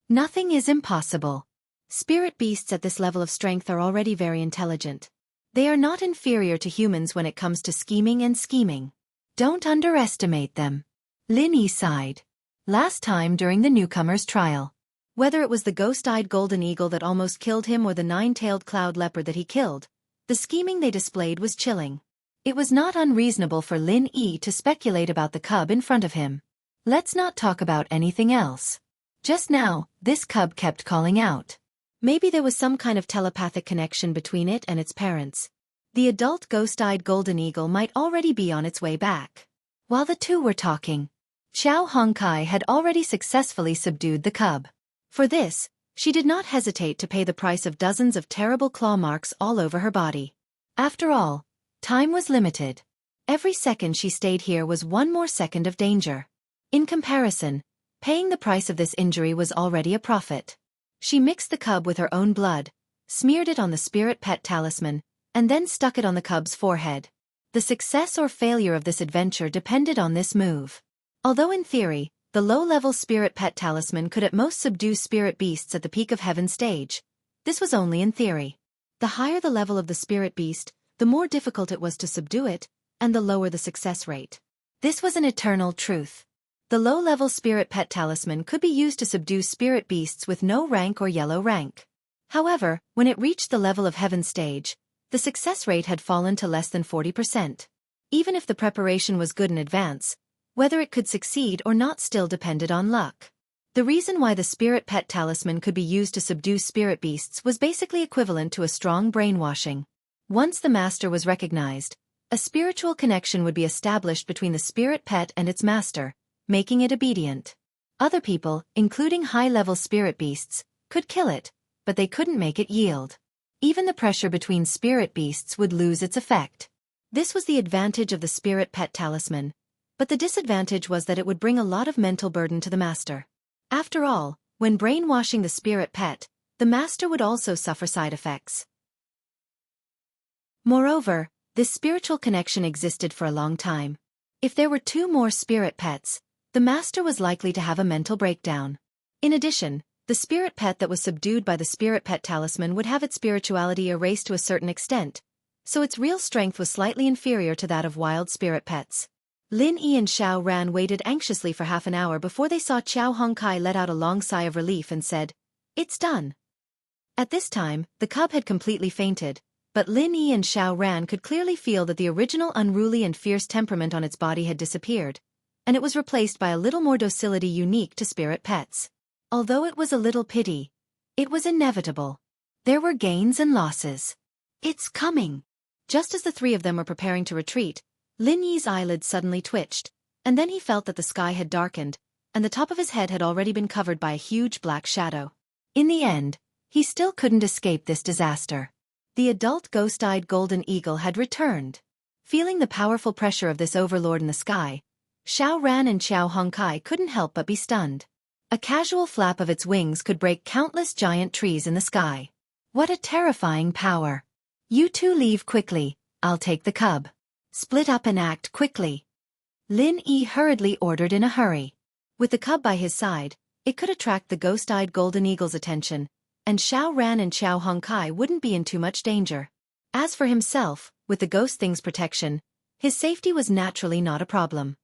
Nothing is impossible. Spirit beasts at this level of strength are already very intelligent. They are not inferior to humans when it comes to scheming and scheming. Don't underestimate them. Lin Yi sighed. Last time during the newcomer's trial, whether it was the ghost-eyed golden eagle that almost killed him or the nine-tailed cloud leopard that he killed, the scheming they displayed was chilling. It was not unreasonable for Lin Yi to speculate about the cub in front of him. Let's not talk about anything else. Just now, this cub kept calling out. Maybe there was some kind of telepathic connection between it and its parents. The adult ghost-eyed golden eagle might already be on its way back. While the two were talking, Xiao Hongkai had already successfully subdued the cub. For this, she did not hesitate to pay the price of dozens of terrible claw marks all over her body. After all, time was limited. Every second she stayed here was one more second of danger. In comparison, paying the price of this injury was already a profit. She mixed the cub with her own blood, smeared it on the spirit pet talisman, and then stuck it on the cub's forehead. The success or failure of this adventure depended on this move. Although in theory, the low-level spirit pet talisman could at most subdue spirit beasts at the peak of heaven stage, this was only in theory. The higher the level of the spirit beast, the more difficult it was to subdue it, and the lower the success rate. This was an eternal truth. The low-level spirit pet talisman could be used to subdue spirit beasts with no rank or yellow rank. However, when it reached the level of heaven stage, the success rate had fallen to less than 40%. Even if the preparation was good in advance, whether it could succeed or not still depended on luck. The reason why the spirit pet talisman could be used to subdue spirit beasts was basically equivalent to a strong brainwashing. Once the master was recognized, a spiritual connection would be established between the spirit pet and its master, making it obedient. Other people, including high-level spirit beasts, could kill it, but they couldn't make it yield. Even the pressure between spirit beasts would lose its effect. This was the advantage of the spirit pet talisman, but the disadvantage was that it would bring a lot of mental burden to the master. After all, when brainwashing the spirit pet, the master would also suffer side effects. Moreover, this spiritual connection existed for a long time. If there were two more spirit pets, the master was likely to have a mental breakdown. In addition, the spirit pet that was subdued by the spirit pet talisman would have its spirituality erased to a certain extent, so its real strength was slightly inferior to that of wild spirit pets. Lin Yi and Xiao Ran waited anxiously for half an hour before they saw Xiao Hongkai let out a long sigh of relief and said, "It's done." At this time, the cub had completely fainted, but Lin Yi and Xiao Ran could clearly feel that the original unruly and fierce temperament on its body had disappeared, and it was replaced by a little more docility unique to spirit pets. Although it was a little pity, it was inevitable. There were gains and losses. "It's coming." Just as the three of them were preparing to retreat, Lin Yi's eyelids suddenly twitched, and then he felt that the sky had darkened, and the top of his head had already been covered by a huge black shadow. In the end, he still couldn't escape this disaster. The adult ghost-eyed golden eagle had returned. Feeling the powerful pressure of this overlord in the sky, Xiao Ran and Xiao Hongkai couldn't help but be stunned. A casual flap of its wings could break countless giant trees in the sky. What a terrifying power. "You two leave quickly, I'll take the cub. Split up and act quickly," Lin Yi hurriedly ordered in a hurry. With the cub by his side, it could attract the ghost-eyed golden eagle's attention, and Xiao Ran and Xiao Hongkai wouldn't be in too much danger. As for himself, with the ghost thing's protection, his safety was naturally not a problem.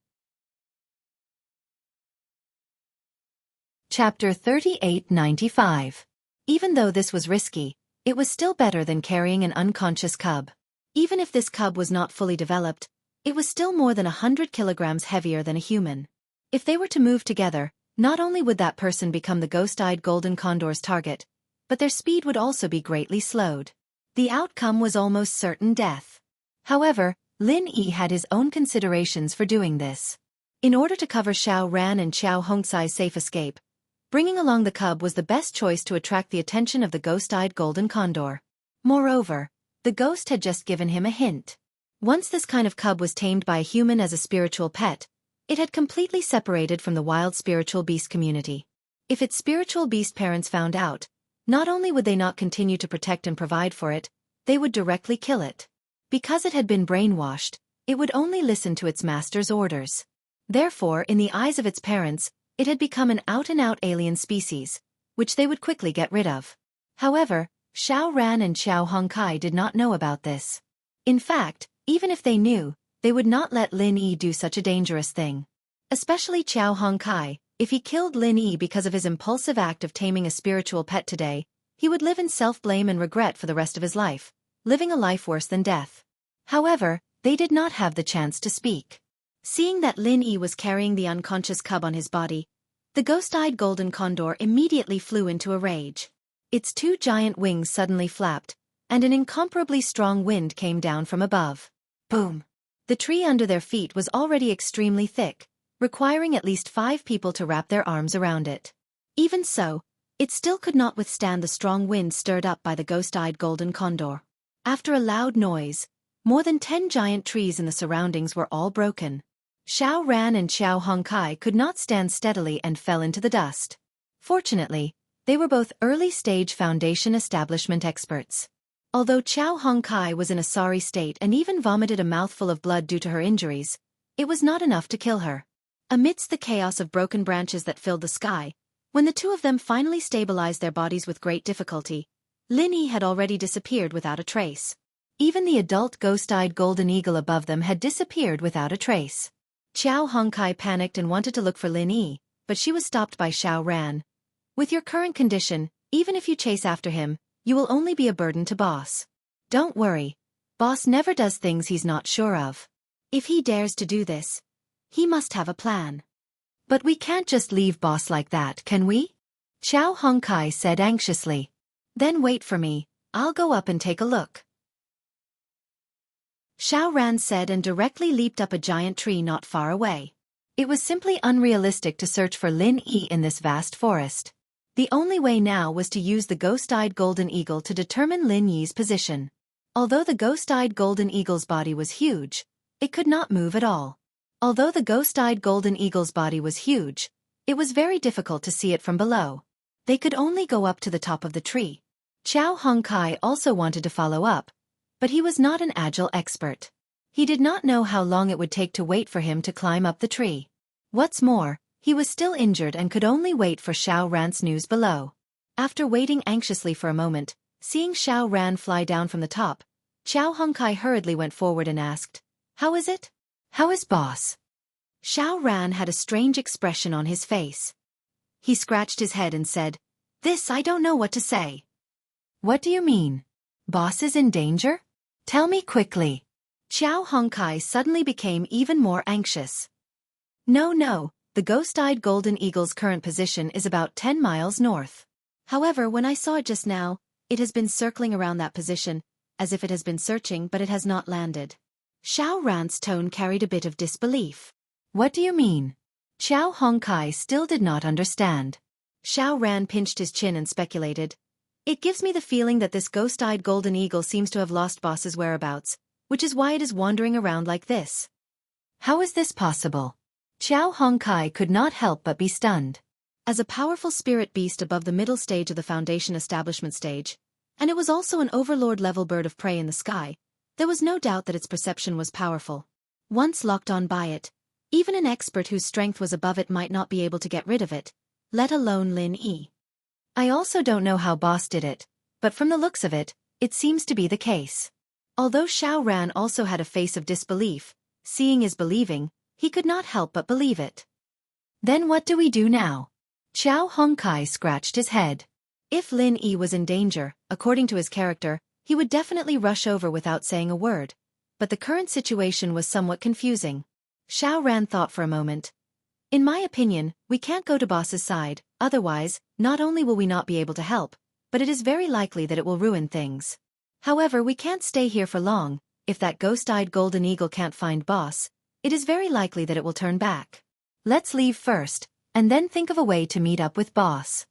Chapter 3895. Even though this was risky, it was still better than carrying an unconscious cub. Even if this cub was not fully developed, it was still more than 100 kilograms heavier than a human. If they were to move together, not only would that person become the ghost-eyed golden condor's target, but their speed would also be greatly slowed. The outcome was almost certain death. However, Lin Yi had his own considerations for doing this. In order to cover Xiao Ran and Xiao Hongcai's safe escape, bringing along the cub was the best choice to attract the attention of the ghost-eyed golden condor. Moreover, the ghost had just given him a hint. Once this kind of cub was tamed by a human as a spiritual pet, it had completely separated from the wild spiritual beast community. If its spiritual beast parents found out, not only would they not continue to protect and provide for it, they would directly kill it. Because it had been brainwashed, it would only listen to its master's orders. Therefore, in the eyes of its parents, it had become an out-and-out alien species, which they would quickly get rid of. However, Xiao Ran and Xiao Hongkai did not know about this. In fact, even if they knew, they would not let Lin Yi do such a dangerous thing. Especially Xiao Hongkai. If he killed Lin Yi because of his impulsive act of taming a spiritual pet today, he would live in self-blame and regret for the rest of his life, living a life worse than death. However, they did not have the chance to speak. Seeing that Lin Yi was carrying the unconscious cub on his body, the ghost-eyed golden condor immediately flew into a rage. Its two giant wings suddenly flapped, and an incomparably strong wind came down from above. Boom! The tree under their feet was already extremely thick, requiring at least 5 people to wrap their arms around it. Even so, it still could not withstand the strong wind stirred up by the ghost-eyed golden condor. After a loud noise, more than 10 giant trees in the surroundings were all broken. Xiao Ran and Xiao Hongkai could not stand steadily and fell into the dust. Fortunately, they were both early-stage foundation establishment experts. Although Xiao Hongkai was in a sorry state and even vomited a mouthful of blood due to her injuries, it was not enough to kill her. Amidst the chaos of broken branches that filled the sky, when the two of them finally stabilized their bodies with great difficulty, Lin Yi had already disappeared without a trace. Even the adult ghost-eyed golden eagle above them had disappeared without a trace. Xiao Hongkai panicked and wanted to look for Lin Yi, but she was stopped by Xiao Ran. With your current condition, even if you chase after him, you will only be a burden to Boss. Don't worry. Boss never does things he's not sure of. If he dares to do this, he must have a plan. But we can't just leave Boss like that, can we? Xiao Hongkai said anxiously. Then wait for me, I'll go up and take a look. Xiao Ran said and directly leaped up a giant tree not far away. It was simply unrealistic to search for Lin Yi in this vast forest. The only way now was to use the ghost-eyed golden eagle to determine Lin Yi's position. Although the ghost-eyed golden eagle's body was huge, it could not move at all. Although the ghost-eyed golden eagle's body was huge, it was very difficult to see it from below. They could only go up to the top of the tree. Xiao Hongkai also wanted to follow up, but he was not an agile expert. He did not know how long it would take to wait for him to climb up the tree. What's more, he was still injured and could only wait for Xiao Ran's news below. After waiting anxiously for a moment, seeing Xiao Ran fly down from the top, Xiao Hongkai hurriedly went forward and asked, "How is it? How is Boss?" Xiao Ran had a strange expression on his face. He scratched his head and said, "This I don't know what to say." "What do you mean? Boss is in danger? Tell me quickly." Xiao Hongkai suddenly became even more anxious. No, the ghost-eyed golden eagle's current position is about 10 miles north. However, when I saw it just now, it has been circling around that position, as if it has been searching but it has not landed. Xiao Ran's tone carried a bit of disbelief. "What do you mean?" Xiao Hongkai still did not understand. Xiao Ran pinched his chin and speculated. "It gives me the feeling that this ghost-eyed golden eagle seems to have lost Boss's whereabouts, which is why it is wandering around like this." "How is this possible?" Xiao Hongkai could not help but be stunned. As a powerful spirit beast above the middle stage of the Foundation establishment stage, and it was also an overlord-level bird of prey in the sky, there was no doubt that its perception was powerful. Once locked on by it, even an expert whose strength was above it might not be able to get rid of it, let alone Lin Yi. I also don't know how Boss did it, but from the looks of it, it seems to be the case. Although Xiao Ran also had a face of disbelief, seeing is believing, he could not help but believe it. "Then what do we do now?" Xiao Hongkai scratched his head. If Lin Yi was in danger, according to his character, he would definitely rush over without saying a word, but the current situation was somewhat confusing. Xiao Ran thought for a moment. "In my opinion, we can't go to Boss's side, otherwise, not only will we not be able to help, but it is very likely that it will ruin things. However, we can't stay here for long. If that ghost-eyed golden eagle can't find Boss, it is very likely that it will turn back. Let's leave first, and then think of a way to meet up with Boss."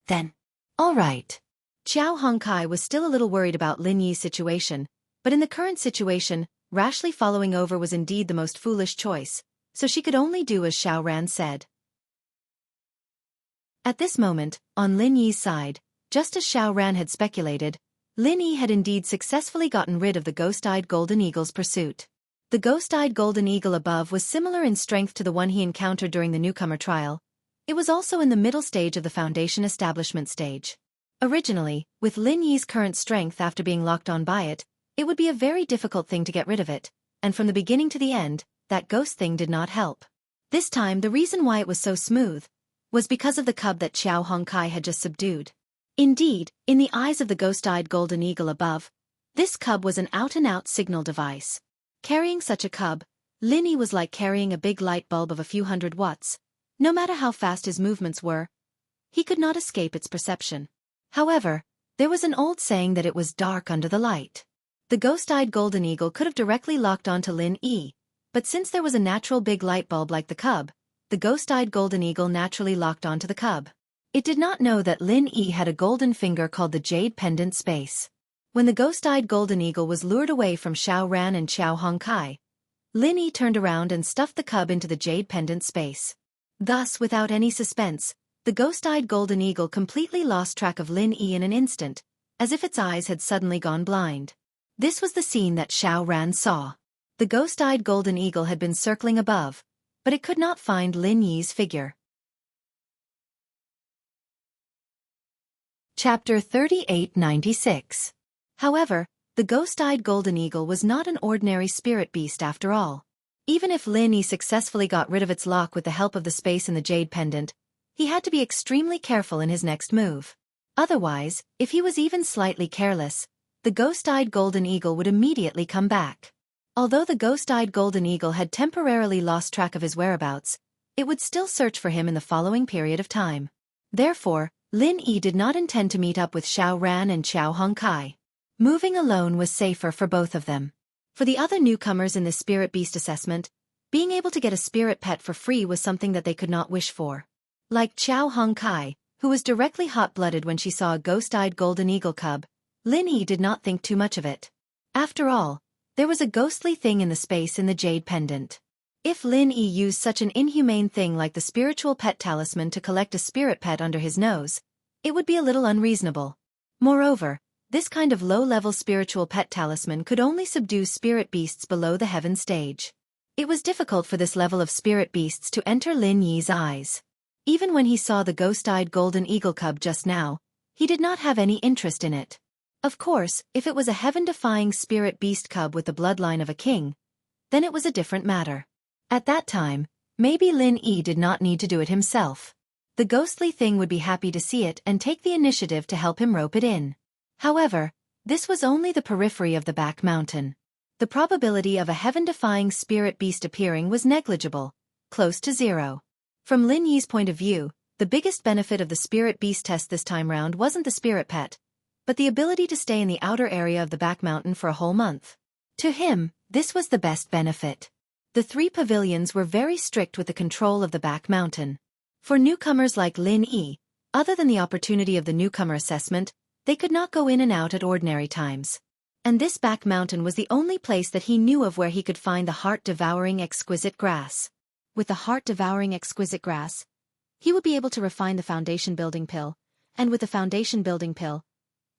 "Then, all right." Xiao Hongkai was still a little worried about Lin Yi's situation, but in the current situation, rashly following over was indeed the most foolish choice, so she could only do as Xiao Ran said. At this moment, on Lin Yi's side, just as Xiao Ran had speculated, Lin Yi had indeed successfully gotten rid of the ghost-eyed golden eagle's pursuit. The ghost-eyed golden eagle above was similar in strength to the one he encountered during the newcomer trial. It was also in the middle stage of the Foundation establishment stage. Originally, with Lin Yi's current strength after being locked on by it, it would be a very difficult thing to get rid of it, and from the beginning to the end, that ghost thing did not help. This time the reason why it was so smooth was because of the cub that Xiao Hongkai had just subdued. Indeed, in the eyes of the ghost-eyed golden eagle above, this cub was an out-and-out signal device. Carrying such a cub, Lin Yi was like carrying a big light bulb of a few hundred watts. No matter how fast his movements were, he could not escape its perception. However, there was an old saying that it was dark under the light. The ghost-eyed golden eagle could have directly locked onto Lin Yi, but since there was a natural big light bulb like the cub, the ghost-eyed golden eagle naturally locked onto the cub. It did not know that Lin Yi had a golden finger called the Jade Pendant Space. When the ghost-eyed golden eagle was lured away from Xiao Ran and Xiao Hongkai, Lin Yi turned around and stuffed the cub into the Jade Pendant Space. Thus, without any suspense, the ghost-eyed golden eagle completely lost track of Lin Yi in an instant, as if its eyes had suddenly gone blind. This was the scene that Xiao Ran saw. The ghost-eyed golden eagle had been circling above, but it could not find Lin Yi's figure. Chapter 3896. However, the ghost-eyed golden eagle was not an ordinary spirit beast after all. Even if Lin Yi successfully got rid of its lock with the help of the space in the jade pendant, he had to be extremely careful in his next move. Otherwise, if he was even slightly careless, the ghost-eyed golden eagle would immediately come back. Although the ghost-eyed golden eagle had temporarily lost track of his whereabouts, it would still search for him in the following period of time. Therefore, Lin Yi did not intend to meet up with Xiao Ran and Xiao Hongkai. Moving alone was safer for both of them. For the other newcomers in this spirit beast assessment, being able to get a spirit pet for free was something that they could not wish for. Like Xiao Hongkai, who was directly hot-blooded when she saw a ghost-eyed golden eagle cub, Lin Yi did not think too much of it. After all, there was a ghostly thing in the space in the jade pendant. If Lin Yi used such an inhumane thing like the spiritual pet talisman to collect a spirit pet under his nose, it would be a little unreasonable. Moreover, this kind of low-level spiritual pet talisman could only subdue spirit beasts below the heaven stage. It was difficult for this level of spirit beasts to enter Lin Yi's eyes. Even when he saw the ghost-eyed golden eagle cub just now, he did not have any interest in it. Of course, if it was a heaven-defying spirit beast cub with the bloodline of a king, then it was a different matter. At that time, maybe Lin Yi did not need to do it himself. The ghostly thing would be happy to see it and take the initiative to help him rope it in. However, this was only the periphery of the back mountain. The probability of a heaven-defying spirit beast appearing was negligible, close to zero. From Lin Yi's point of view, the biggest benefit of the spirit beast test this time round wasn't the spirit pet, but the ability to stay in the outer area of the back mountain for a whole month. To him, this was the best benefit. The 3 pavilions were very strict with the control of the back mountain. For newcomers like Lin Yi, other than the opportunity of the newcomer assessment, they could not go in and out at ordinary times. And this back mountain was the only place that he knew of where he could find the heart-devouring exquisite grass. With the heart-devouring exquisite grass, he would be able to refine the foundation building pill, and with the foundation building pill,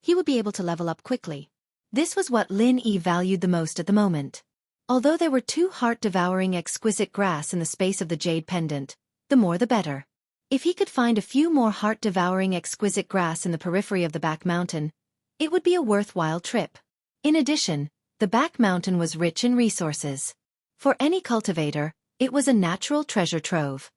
he would be able to level up quickly. This was what Lin Yi valued the most at the moment. Although there were 2 heart-devouring exquisite grass in the space of the jade pendant, the more the better. If he could find a few more heart-devouring exquisite grass in the periphery of the back mountain, it would be a worthwhile trip. In addition, the back mountain was rich in resources. For any cultivator, it was a natural treasure trove.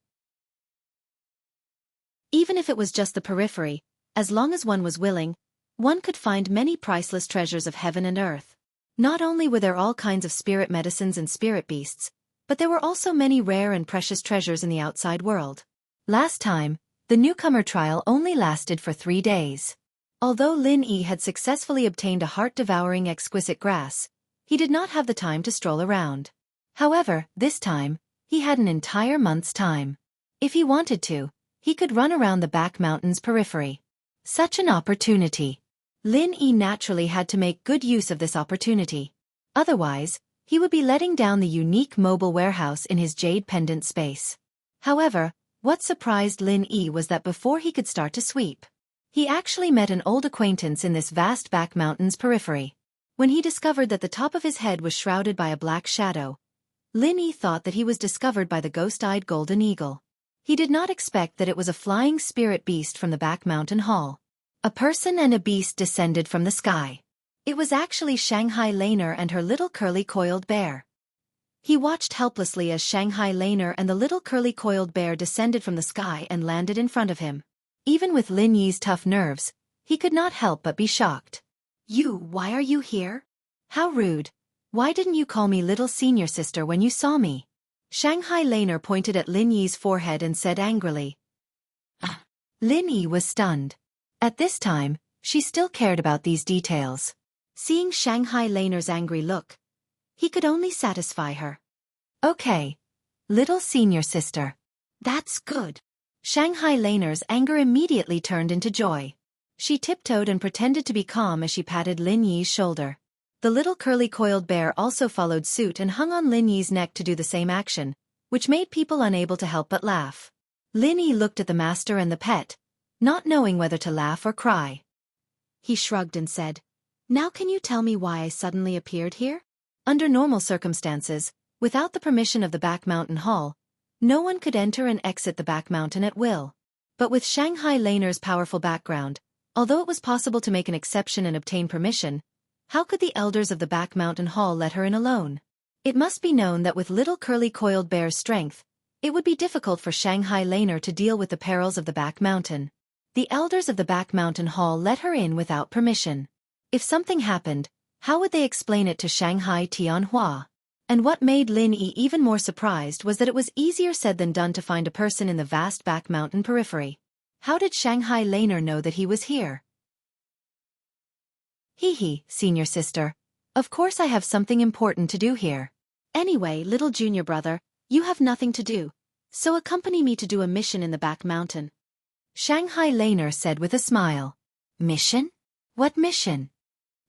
Even if it was just the periphery, as long as one was willing, one could find many priceless treasures of heaven and earth. Not only were there all kinds of spirit medicines and spirit beasts, but there were also many rare and precious treasures in the outside world. Last time, the newcomer trial only lasted for 3 days. Although Lin Yi had successfully obtained a heart-devouring exquisite grass, he did not have the time to stroll around. However, this time, he had an entire month's time. If he wanted to, he could run around the back mountain's periphery. Such an opportunity. Lin Yi naturally had to make good use of this opportunity. Otherwise, he would be letting down the unique mobile warehouse in his jade pendant space. However, what surprised Lin Yi was that before he could start to sweep, he actually met an old acquaintance in this vast back mountain's periphery. When he discovered that the top of his head was shrouded by a black shadow, Lin Yi thought that he was discovered by the ghost-eyed golden eagle. He did not expect that it was a flying spirit beast from the back mountain hall. A person and a beast descended from the sky. It was actually Shanghai Laner and her little curly-coiled bear. He watched helplessly as Shanghai Laner and the little curly-coiled bear descended from the sky and landed in front of him. Even with Lin Yi's tough nerves, he could not help but be shocked. "You, why are you here? How rude. Why didn't you call me little senior sister when you saw me? Shanghai Laner pointed at Lin Yi's forehead and said angrily. Lin Yi was stunned. At this time, she still cared about these details. Seeing Shanghai Laner's angry look, he could only satisfy her. Okay. Little senior sister. That's good. Shanghai Laner's anger immediately turned into joy. She tiptoed and pretended to be calm as she patted Lin Yi's shoulder. The little curly-coiled bear also followed suit and hung on Lin Yi's neck to do the same action, which made people unable to help but laugh. Lin Yi looked at the master and the pet, not knowing whether to laugh or cry. He shrugged and said, "Now can you tell me why I suddenly appeared here?" Under normal circumstances, without the permission of the back mountain hall, no one could enter and exit the back mountain at will. But with Shanghai Laner's powerful background, although it was possible to make an exception and obtain permission, how could the elders of the back mountain hall let her in alone? It must be known that with little curly-coiled bear's strength, it would be difficult for Shanghai Laner to deal with the perils of the back mountain. The elders of the back mountain hall let her in without permission. If something happened, how would they explain it to Shanghai Tianhua? And what made Lin Yi even more surprised was that it was easier said than done to find a person in the vast back mountain periphery. How did Shanghai Laner know that he was here? Hee, senior sister. Of course I have something important to do here. Anyway, little junior brother, you have nothing to do, so accompany me to do a mission in the back mountain. Shanghai Laner said with a smile. Mission? What mission?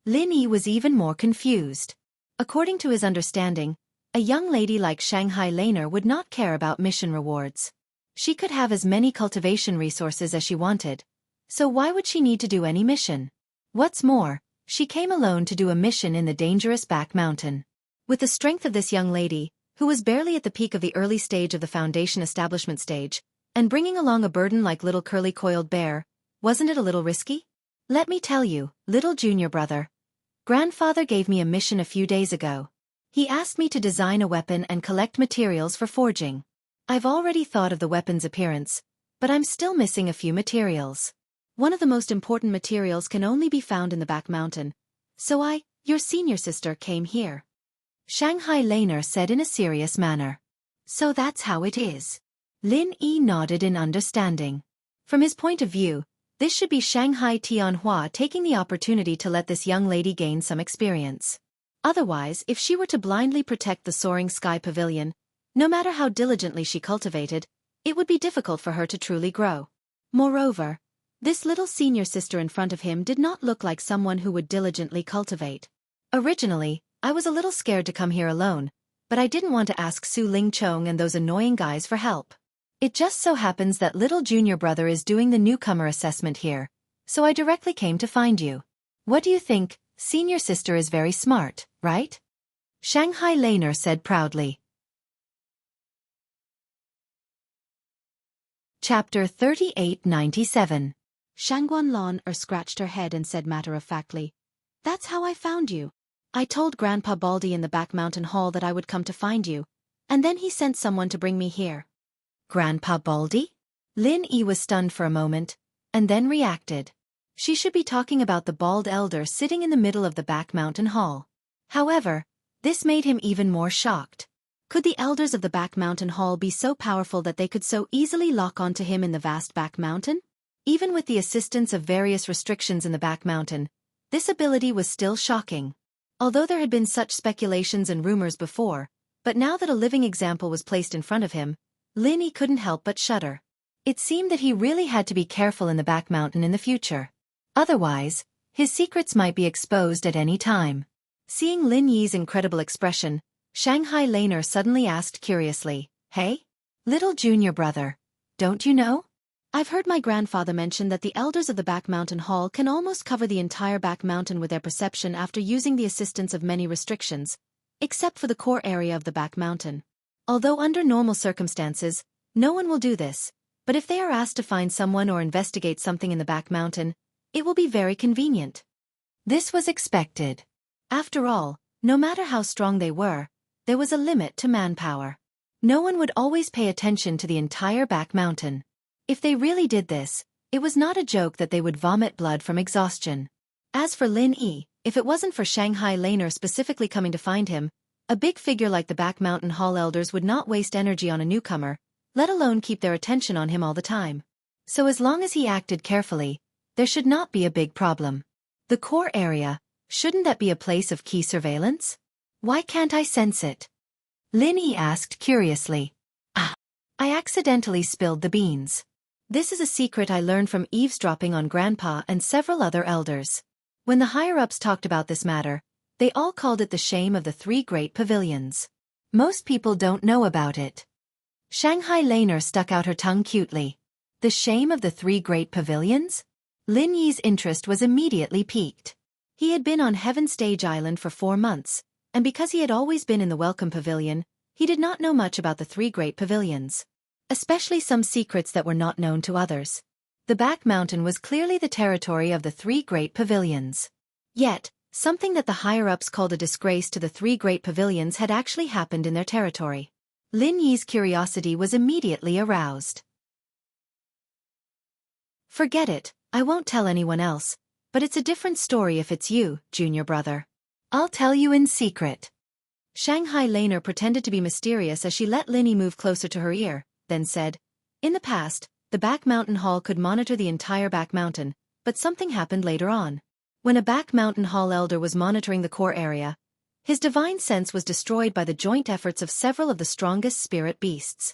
Lin Yi was even more confused. According to his understanding, a young lady like Shanghai Laner would not care about mission rewards. She could have as many cultivation resources as she wanted, so why would she need to do any mission? What's more, she came alone to do a mission in the dangerous back mountain. With the strength of this young lady, who was barely at the peak of the early stage of the foundation establishment stage, and bringing along a burden like little curly-coiled bear, wasn't it a little risky? Let me tell you, little junior brother. Grandfather gave me a mission a few days ago. He asked me to design a weapon and collect materials for forging. I've already thought of the weapon's appearance, but I'm still missing a few materials. One of the most important materials can only be found in the back mountain, so I, your senior sister, came here. Shanghai Laner said in a serious manner. So that's how it is. Lin Yi nodded in understanding. From his point of view, this should be Shanghai Tianhua taking the opportunity to let this young lady gain some experience. Otherwise, if she were to blindly protect the soaring sky pavilion, no matter how diligently she cultivated, it would be difficult for her to truly grow. Moreover, this little senior sister in front of him did not look like someone who would diligently cultivate. Originally, I was a little scared to come here alone, but I didn't want to ask Su Ling Chong and those annoying guys for help. It just so happens that little junior brother is doing the newcomer assessment here, so I directly came to find you. What do you think? Senior sister is very smart, right? Shanghai Laner said proudly. Chapter 3897. Shangguan Lan scratched her head and said matter-of-factly, "That's how I found you. I told Grandpa Baldy in the back mountain hall that I would come to find you, and then he sent someone to bring me here." Grandpa Baldy? Lin Yi was stunned for a moment, and then reacted. She should be talking about the bald elder sitting in the middle of the back mountain hall. However, this made him even more shocked. Could the elders of the back mountain hall be so powerful that they could so easily lock onto him in the vast back mountain? Even with the assistance of various restrictions in the back mountain, this ability was still shocking. Although there had been such speculations and rumors before, but now that a living example was placed in front of him, Lin Yi couldn't help but shudder. It seemed that he really had to be careful in the back mountain in the future. Otherwise, his secrets might be exposed at any time. Seeing Lin Yi's incredible expression, Shanghai Laner suddenly asked curiously, "Hey? Little junior brother, don't you know? I've heard my grandfather mention that the elders of the back mountain hall can almost cover the entire back mountain with their perception after using the assistance of many restrictions, except for the core area of the back mountain. Although under normal circumstances, no one will do this, but if they are asked to find someone or investigate something in the back mountain, it will be very convenient." This was expected. After all, no matter how strong they were, there was a limit to manpower. No one would always pay attention to the entire back mountain. If they really did this, it was not a joke that they would vomit blood from exhaustion. As for Lin Yi, If it wasn't for Shanghai Laner specifically coming to find him, a big figure like the Back Mountain Hall elders would not waste energy on a newcomer, let alone keep their attention on him all the time. So as long as he acted carefully, there should not be a big problem. The core area, shouldn't that be a place of key surveillance? Why can't I sense it? Lin Yi asked curiously. I accidentally spilled the beans. This is a secret I learned from eavesdropping on Grandpa and several other elders. When the higher-ups talked about this matter, they all called it the shame of the 3 great pavilions. Most people don't know about it. Shanghai Laner stuck out her tongue cutely. The shame of the 3 great pavilions? Lin Yi's interest was immediately piqued. He had been on Heaven Stage Island for 4 months, and because he had always been in the Welcome Pavilion, he did not know much about the 3 great pavilions. Especially some secrets that were not known to others. The Back Mountain was clearly the territory of the 3 great pavilions. Yet, something that the higher-ups called a disgrace to the 3 great pavilions had actually happened in their territory. Lin Yi's curiosity was immediately aroused. Forget it, I won't tell anyone else, but it's a different story if it's you, junior brother. I'll tell you in secret. Shanghai Laner pretended to be mysterious as she let Lin Yi move closer to her ear, then said, in the past, the Back Mountain Hall could monitor the entire Back Mountain, but something happened later on. When a Back Mountain Hall elder was monitoring the core area, his divine sense was destroyed by the joint efforts of several of the strongest spirit beasts.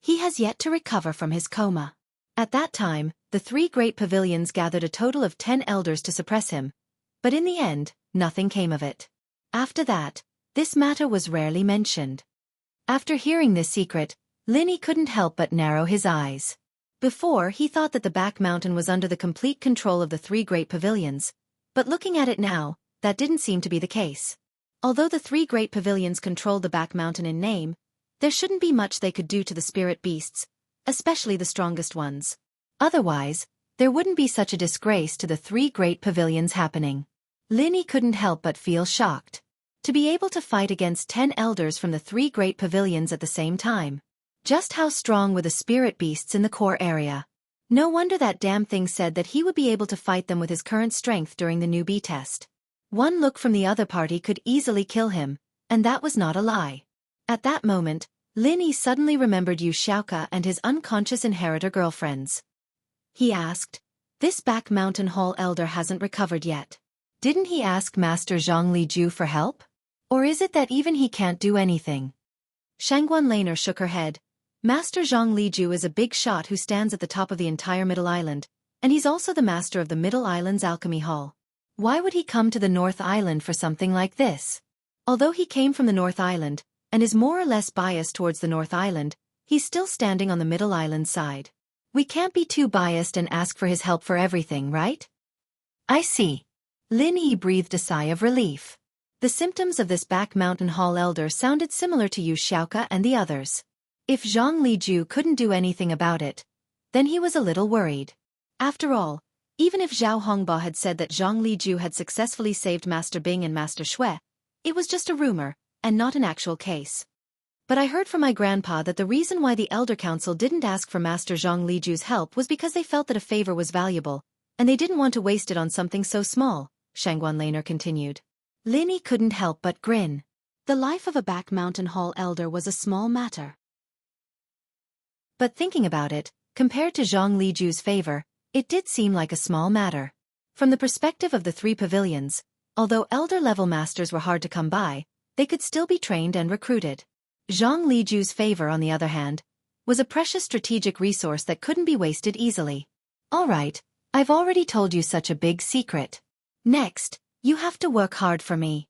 He has yet to recover from his coma. At that time, the 3 great pavilions gathered a total of 10 elders to suppress him, but in the end, nothing came of it. After that, this matter was rarely mentioned. After hearing this secret, Lin Yi couldn't help but narrow his eyes. Before, he thought that the Back Mountain was under the complete control of the 3 great pavilions, but looking at it now, that didn't seem to be the case. Although the 3 great pavilions controlled the Back Mountain in name, there shouldn't be much they could do to the spirit beasts, especially the strongest ones. Otherwise, there wouldn't be such a disgrace to the 3 great pavilions happening. Lin Yi couldn't help but feel shocked. To be able to fight against 10 elders from the 3 great pavilions at the same time. Just how strong were the spirit beasts in the core area? No wonder that damn thing said that he would be able to fight them with his current strength during the newbie test. One look from the other party could easily kill him, and that was not a lie. At that moment, Lin Yi suddenly remembered Yu Xiaoka and his unconscious inheritor girlfriends. He asked, this Back Mountain Hall elder hasn't recovered yet. Didn't he ask Master Zhang Liju for help? Or is it that even he can't do anything? Shangguan Laner shook her head. Master Zhang Liju is a big shot who stands at the top of the entire Middle Island, and he's also the master of the Middle Island's Alchemy Hall. Why would he come to the North Island for something like this? Although he came from the North Island, and is more or less biased towards the North Island, he's still standing on the Middle Island side. We can't be too biased and ask for his help for everything, right? I see. Lin Yi breathed a sigh of relief. The symptoms of this Back Mountain Hall elder sounded similar to Yu Xiaoka and the others. If Zhang Liju couldn't do anything about it, then he was a little worried. After all, even if Zhao Hongba had said that Zhang Liju had successfully saved Master Bing and Master Shui, it was just a rumor, and not an actual case. But I heard from my grandpa that the reason why the Elder Council didn't ask for Master Zhang Liju's help was because they felt that a favor was valuable, and they didn't want to waste it on something so small, Shangguan Laner continued. Lin Yi couldn't help but grin. The life of a Back Mountain Hall elder was a small matter. But thinking about it, compared to Zhang Liju's favor, it did seem like a small matter. From the perspective of the 3 pavilions, although elder-level masters were hard to come by, they could still be trained and recruited. Zhang Liju's favor, on the other hand, was a precious strategic resource that couldn't be wasted easily. All right, I've already told you such a big secret. Next, you have to work hard for me.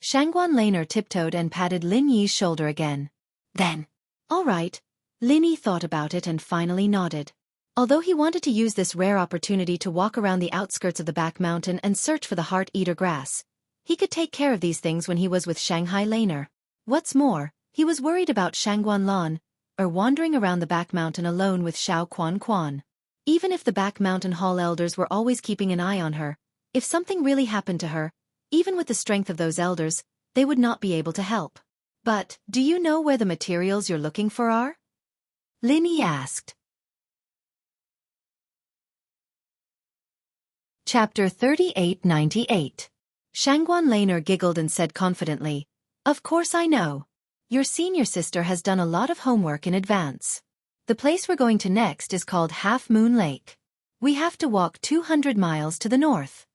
Shangguan Laner tiptoed and patted Lin Yi's shoulder again. Then, all right. Lin Yi thought about it and finally nodded. Although he wanted to use this rare opportunity to walk around the outskirts of the Back Mountain and search for the Heart-Eater grass, he could take care of these things when he was with Shanghai Laner. What's more, he was worried about Shangguan Lan, or wandering around the Back Mountain alone with Xiao Quan Quan. Even if the Back Mountain Hall elders were always keeping an eye on her, if something really happened to her, even with the strength of those elders, they would not be able to help. But, do you know where the materials you're looking for are? Lin Yi asked. Chapter 3898. Shangguan Laner giggled and said confidently, "Of course I know. Your senior sister has done a lot of homework in advance. The place we're going to next is called Half Moon Lake. We have to walk 200 miles to the north."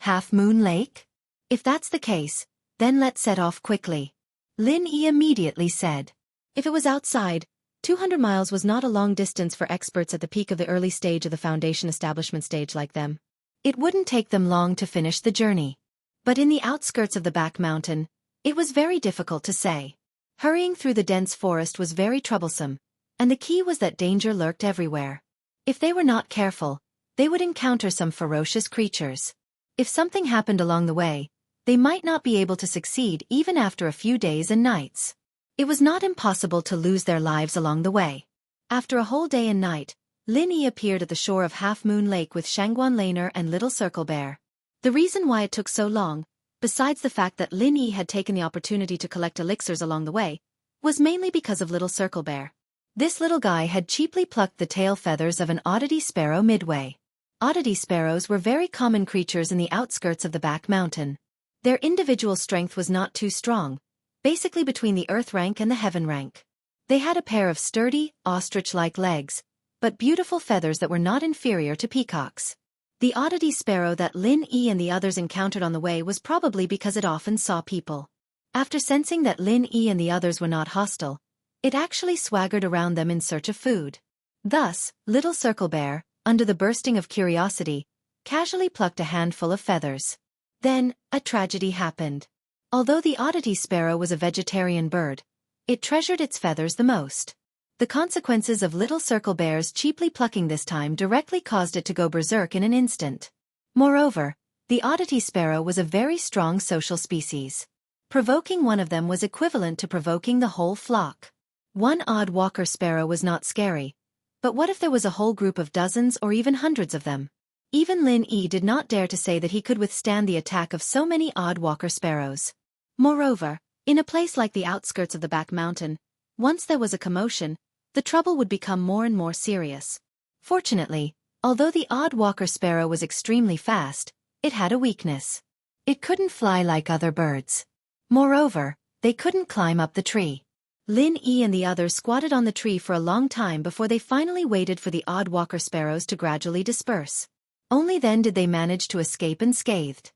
Half Moon Lake? If that's the case, then let's set off quickly. Lin Yi immediately said. If it was outside, 200 miles was not a long distance for experts at the peak of the early stage of the foundation establishment stage like them. It wouldn't take them long to finish the journey. But in the outskirts of the back mountain, it was very difficult to say. Hurrying through the dense forest was very troublesome, and the key was that danger lurked everywhere. If they were not careful, they would encounter some ferocious creatures. If something happened along the way, they might not be able to succeed even after a few days and nights. It was not impossible to lose their lives along the way. After a whole day and night, Lin Yi appeared at the shore of Half Moon Lake with Shangguan Laner and Little Circle Bear. The reason why it took so long, besides the fact that Lin Yi had taken the opportunity to collect elixirs along the way, was mainly because of Little Circle Bear. This little guy had cheaply plucked the tail feathers of an oddity sparrow midway. Oddity sparrows were very common creatures in the outskirts of the back mountain. Their individual strength was not too strong, basically between the earth rank and the heaven rank. They had a pair of sturdy, ostrich-like legs, but beautiful feathers that were not inferior to peacocks. The oddity sparrow that Lin Yi and the others encountered on the way was probably because it often saw people. After sensing that Lin Yi and the others were not hostile, it actually swaggered around them in search of food. Thus, Little Circle Bear, under the bursting of curiosity, casually plucked a handful of feathers. Then, a tragedy happened. Although the oddity sparrow was a vegetarian bird, it treasured its feathers the most. The consequences of Little Circle Bear's cheaply plucking this time directly caused it to go berserk in an instant. Moreover, the oddity sparrow was a very strong social species. Provoking one of them was equivalent to provoking the whole flock. One odd walker sparrow was not scary, but what if there was a whole group of dozens or even hundreds of them? Even Lin Yi did not dare to say that he could withstand the attack of so many odd walker sparrows. Moreover, in a place like the outskirts of the back mountain, once there was a commotion, the trouble would become more and more serious. Fortunately, although the odd walker sparrow was extremely fast, it had a weakness. It couldn't fly like other birds. Moreover, they couldn't climb up the tree. Lin Yi and the others squatted on the tree for a long time before they finally waited for the odd walker sparrows to gradually disperse. Only then did they manage to escape unscathed.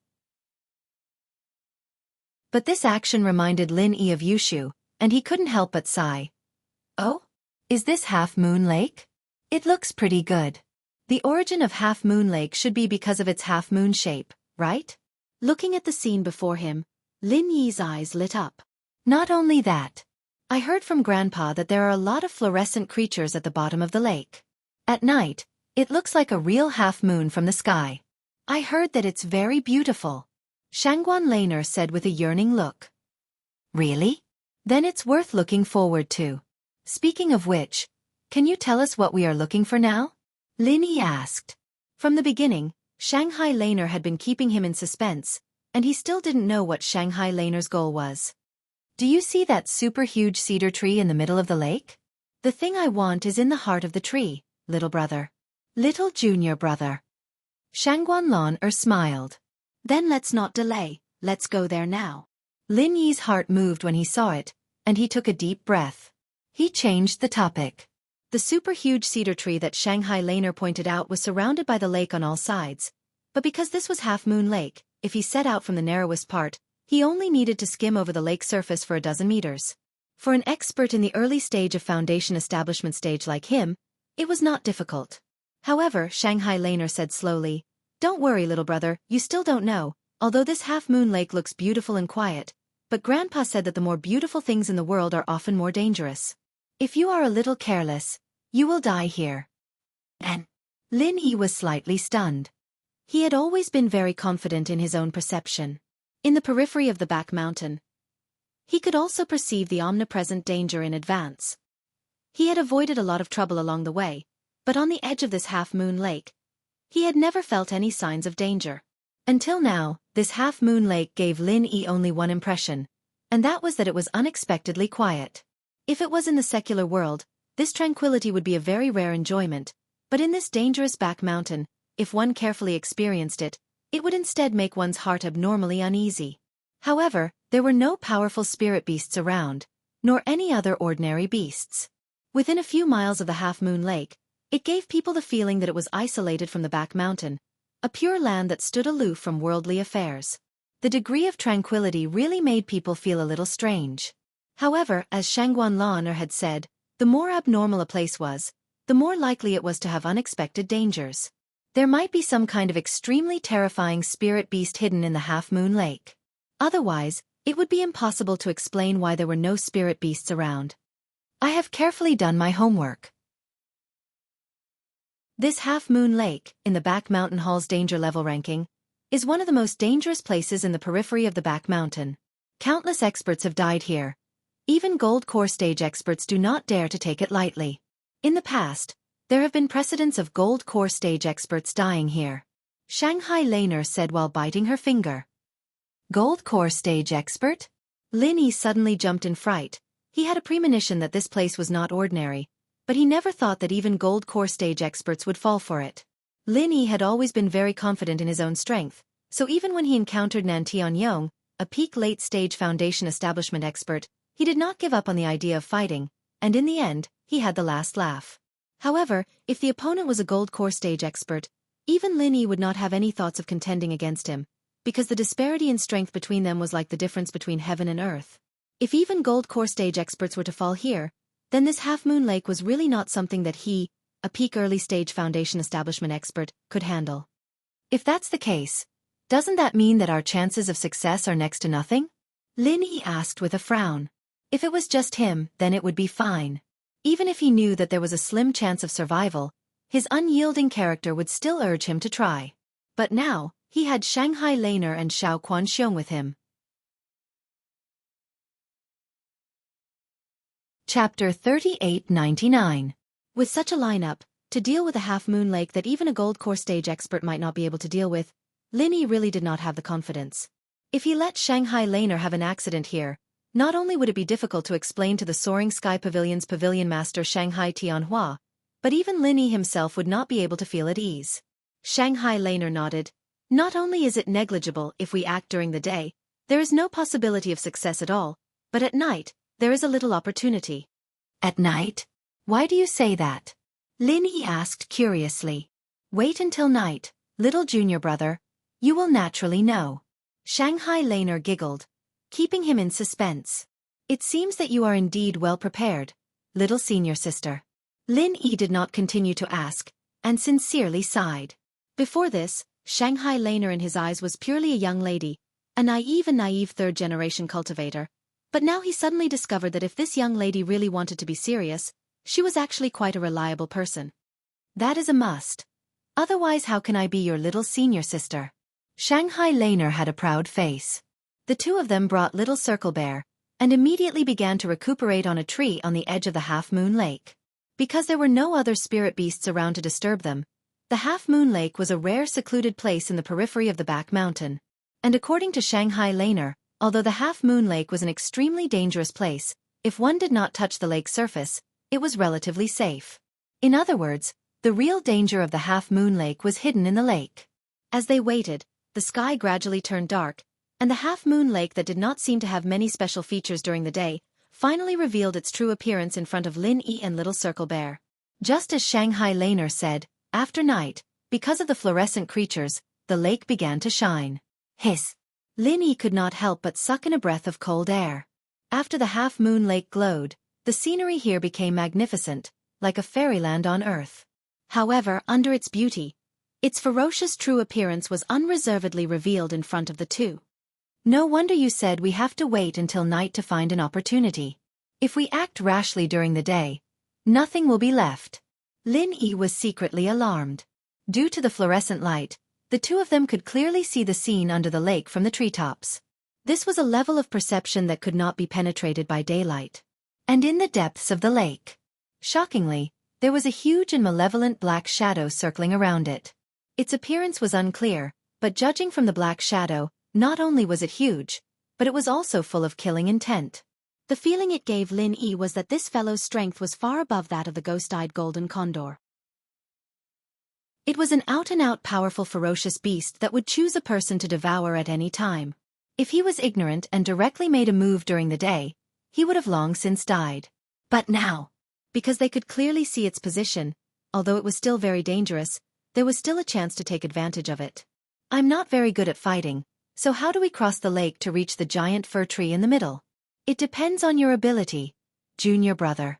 But this action reminded Lin Yi of Yushu, and he couldn't help but sigh. Oh? Is this Half Moon Lake? It looks pretty good. The origin of Half Moon Lake should be because of its half-moon shape, right? Looking at the scene before him, Lin Yi's eyes lit up. Not only that. I heard from Grandpa that there are a lot of fluorescent creatures at the bottom of the lake. At night, it looks like a real half-moon from the sky. I heard that it's very beautiful. Shangguan Laner said with a yearning look. Really? Then it's worth looking forward to. Speaking of which, can you tell us what we are looking for now? Lin Yi asked. From the beginning, Shanghai Laner had been keeping him in suspense, and he still didn't know what Shanghai Laner's goal was. Do you see that super huge cedar tree in the middle of the lake? The thing I want is in the heart of the tree, little brother. Little junior brother. Shangguan Laner smiled. Then let's not delay, let's go there now. Lin Yi's heart moved when he saw it, and he took a deep breath. He changed the topic. The super huge cedar tree that Shanghai Laner pointed out was surrounded by the lake on all sides, but because this was Half Moon Lake, if he set out from the narrowest part, he only needed to skim over the lake surface for a dozen meters. For an expert in the early stage of foundation establishment stage like him, it was not difficult. However, Shanghai Laner said slowly, "Don't worry, little brother, you still don't know, although this Half Moon Lake looks beautiful and quiet, but Grandpa said that the more beautiful things in the world are often more dangerous. If you are a little careless, you will die here." And Lin Yi was slightly stunned. He had always been very confident in his own perception. In the periphery of the back mountain, he could also perceive the omnipresent danger in advance. He had avoided a lot of trouble along the way, but on the edge of this Half Moon Lake, he had never felt any signs of danger. Until now, this Half Moon Lake gave Lin Yi only one impression, and that was that it was unexpectedly quiet. If it was in the secular world, this tranquility would be a very rare enjoyment, but in this dangerous back mountain, if one carefully experienced it, It would instead make one's heart abnormally uneasy. However, there were no powerful spirit beasts around, nor any other ordinary beasts. Within a few miles of the Half-Moon Lake, it gave people the feeling that it was isolated from the back mountain, a pure land that stood aloof from worldly affairs. The degree of tranquility really made people feel a little strange. However, as Shangguan Laner had said, the more abnormal a place was, the more likely it was to have unexpected dangers. There might be some kind of extremely terrifying spirit beast hidden in the Half-Moon Lake. Otherwise, it would be impossible to explain why there were no spirit beasts around. I have carefully done my homework. This Half-Moon Lake, in the Back Mountain Hall's danger level ranking, is one of the most dangerous places in the periphery of the Back Mountain. Countless experts have died here. Even Gold Core Stage experts do not dare to take it lightly. In the past, there have been precedents of Gold Core Stage experts dying here. Shanghai Laner said while biting her finger. Gold Core Stage expert? Lin Yi suddenly jumped in fright. He had a premonition that this place was not ordinary, but he never thought that even Gold Core Stage experts would fall for it. Lin Yi had always been very confident in his own strength, so even when he encountered Nan Tianyong, a peak late-stage Foundation establishment expert, he did not give up on the idea of fighting, and in the end, he had the last laugh. However, if the opponent was a Gold Core Stage expert, even Lin Yi would not have any thoughts of contending against him, because the disparity in strength between them was like the difference between heaven and earth. If even Gold Core Stage experts were to fall here, then this Half-Moon Lake was really not something that he, a peak early-stage Foundation establishment expert, could handle. If that's the case, doesn't that mean that our chances of success are next to nothing? Lin Yi asked with a frown. If it was just him, then it would be fine. Even if he knew that there was a slim chance of survival, his unyielding character would still urge him to try. But now, he had Shanghai Laner and Xiao Quanxiong with him. Chapter 3899. With such a lineup, to deal with a Half-Moon Lake that even a Gold Core Stage expert might not be able to deal with, Lin Yi really did not have the confidence. If he let Shanghai Laner have an accident here, not only would it be difficult to explain to the Soaring Sky Pavilion's pavilion master Shanghai Tianhua, but even Lin Yi himself would not be able to feel at ease. Shanghai Laner nodded. Not only is it negligible if we act during the day, there is no possibility of success at all, but at night, there is a little opportunity. At night? Why do you say that? Lin Yi asked curiously. Wait until night, little junior brother. You will naturally know. Shanghai Laner giggled, keeping him in suspense. It seems that you are indeed well prepared, little senior sister. Lin Yi did not continue to ask, and sincerely sighed. Before this, Shanghai Laner in his eyes was purely a young lady, a naive third-generation cultivator. But now he suddenly discovered that if this young lady really wanted to be serious, she was actually quite a reliable person. That is a must. Otherwise how can I be your little senior sister? Shanghai Laner had a proud face. The two of them brought little Circle Bear, and immediately began to recuperate on a tree on the edge of the Half-Moon Lake. Because there were no other spirit beasts around to disturb them, the Half-Moon Lake was a rare secluded place in the periphery of the Back Mountain. And according to Shanghai Laner, although the Half-Moon Lake was an extremely dangerous place, if one did not touch the lake's surface, it was relatively safe. In other words, the real danger of the Half-Moon Lake was hidden in the lake. As they waited, the sky gradually turned dark, and the Half-Moon Lake that did not seem to have many special features during the day, finally revealed its true appearance in front of Lin Yi and Little Circle Bear. Just as Shanghai Laner said, after night, because of the fluorescent creatures, the lake began to shine. Hiss! Lin Yi could not help but suck in a breath of cold air. After the Half-Moon Lake glowed, the scenery here became magnificent, like a fairyland on earth. However, under its beauty, its ferocious true appearance was unreservedly revealed in front of the two. No wonder you said we have to wait until night to find an opportunity. If we act rashly during the day, nothing will be left. Lin Yi was secretly alarmed. Due to the fluorescent light, the two of them could clearly see the scene under the lake from the treetops. This was a level of perception that could not be penetrated by daylight. And in the depths of the lake, shockingly, there was a huge and malevolent black shadow circling around it. Its appearance was unclear, but judging from the black shadow, not only was it huge, but it was also full of killing intent. The feeling it gave Lin Yi was that this fellow's strength was far above that of the ghost-eyed golden condor. It was an out-and-out powerful ferocious beast that would choose a person to devour at any time. If he was ignorant and directly made a move during the day, he would have long since died. But now, because they could clearly see its position, although it was still very dangerous, there was still a chance to take advantage of it. I'm not very good at fighting, so how do we cross the lake to reach the giant fir tree in the middle? It depends on your ability, junior brother.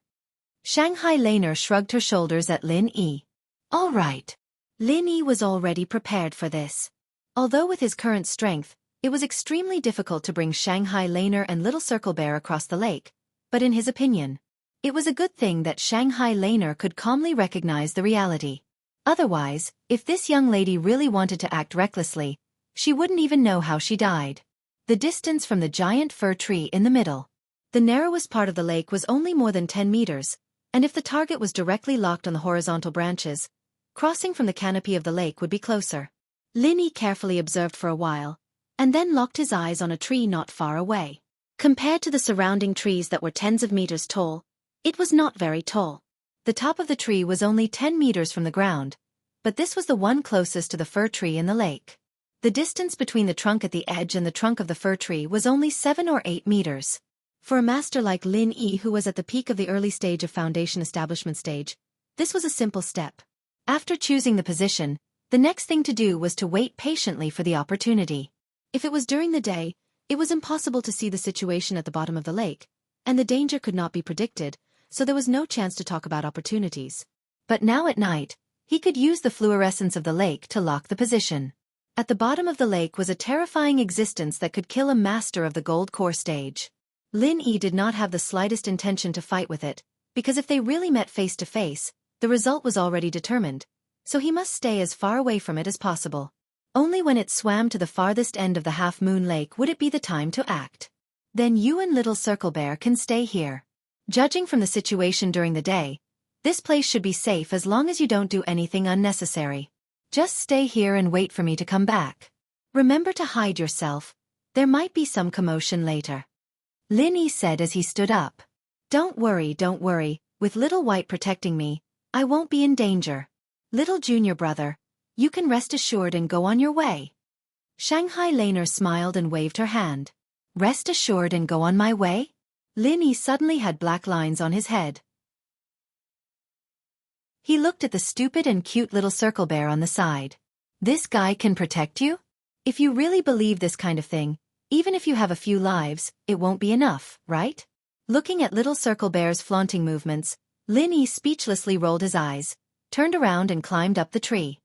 Shanghai Laner shrugged her shoulders at Lin Yi. All right. Lin Yi was already prepared for this. Although with his current strength, it was extremely difficult to bring Shanghai Laner and Little Circle Bear across the lake, but in his opinion, it was a good thing that Shanghai Laner could calmly recognize the reality. Otherwise, if this young lady really wanted to act recklessly, she wouldn't even know how she died. The distance from the giant fir tree in the middle. The narrowest part of the lake was only more than 10 meters, and if the target was directly locked on the horizontal branches, crossing from the canopy of the lake would be closer. Lin Yi carefully observed for a while, and then locked his eyes on a tree not far away. Compared to the surrounding trees that were tens of meters tall, it was not very tall. The top of the tree was only 10 meters from the ground, but this was the one closest to the fir tree in the lake. The distance between the trunk at the edge and the trunk of the fir tree was only 7 or 8 meters. For a master like Lin Yi who was at the peak of the early stage of foundation establishment stage, this was a simple step. After choosing the position, the next thing to do was to wait patiently for the opportunity. If it was during the day, it was impossible to see the situation at the bottom of the lake, and the danger could not be predicted, so there was no chance to talk about opportunities. But now at night, he could use the fluorescence of the lake to lock the position. At the bottom of the lake was a terrifying existence that could kill a master of the gold core stage. Lin Yi did not have the slightest intention to fight with it, because if they really met face to face, the result was already determined, so he must stay as far away from it as possible. Only when it swam to the farthest end of the half-moon lake would it be the time to act. Then you and Little Circle Bear can stay here. Judging from the situation during the day, this place should be safe as long as you don't do anything unnecessary. Just stay here and wait for me to come back. Remember to hide yourself. There might be some commotion later. Lin Yi said as he stood up. Don't worry, with Little White protecting me, I won't be in danger. Little junior brother, you can rest assured and go on your way. Shanghai Laner smiled and waved her hand. Rest assured and go on my way? Lin Yi suddenly had black lines on his head. He looked at the stupid and cute Little Circle Bear on the side. This guy can protect you? If you really believe this kind of thing, even if you have a few lives, it won't be enough, right? Looking at Little Circle Bear's flaunting movements, Lin Yi speechlessly rolled his eyes, turned around and climbed up the tree.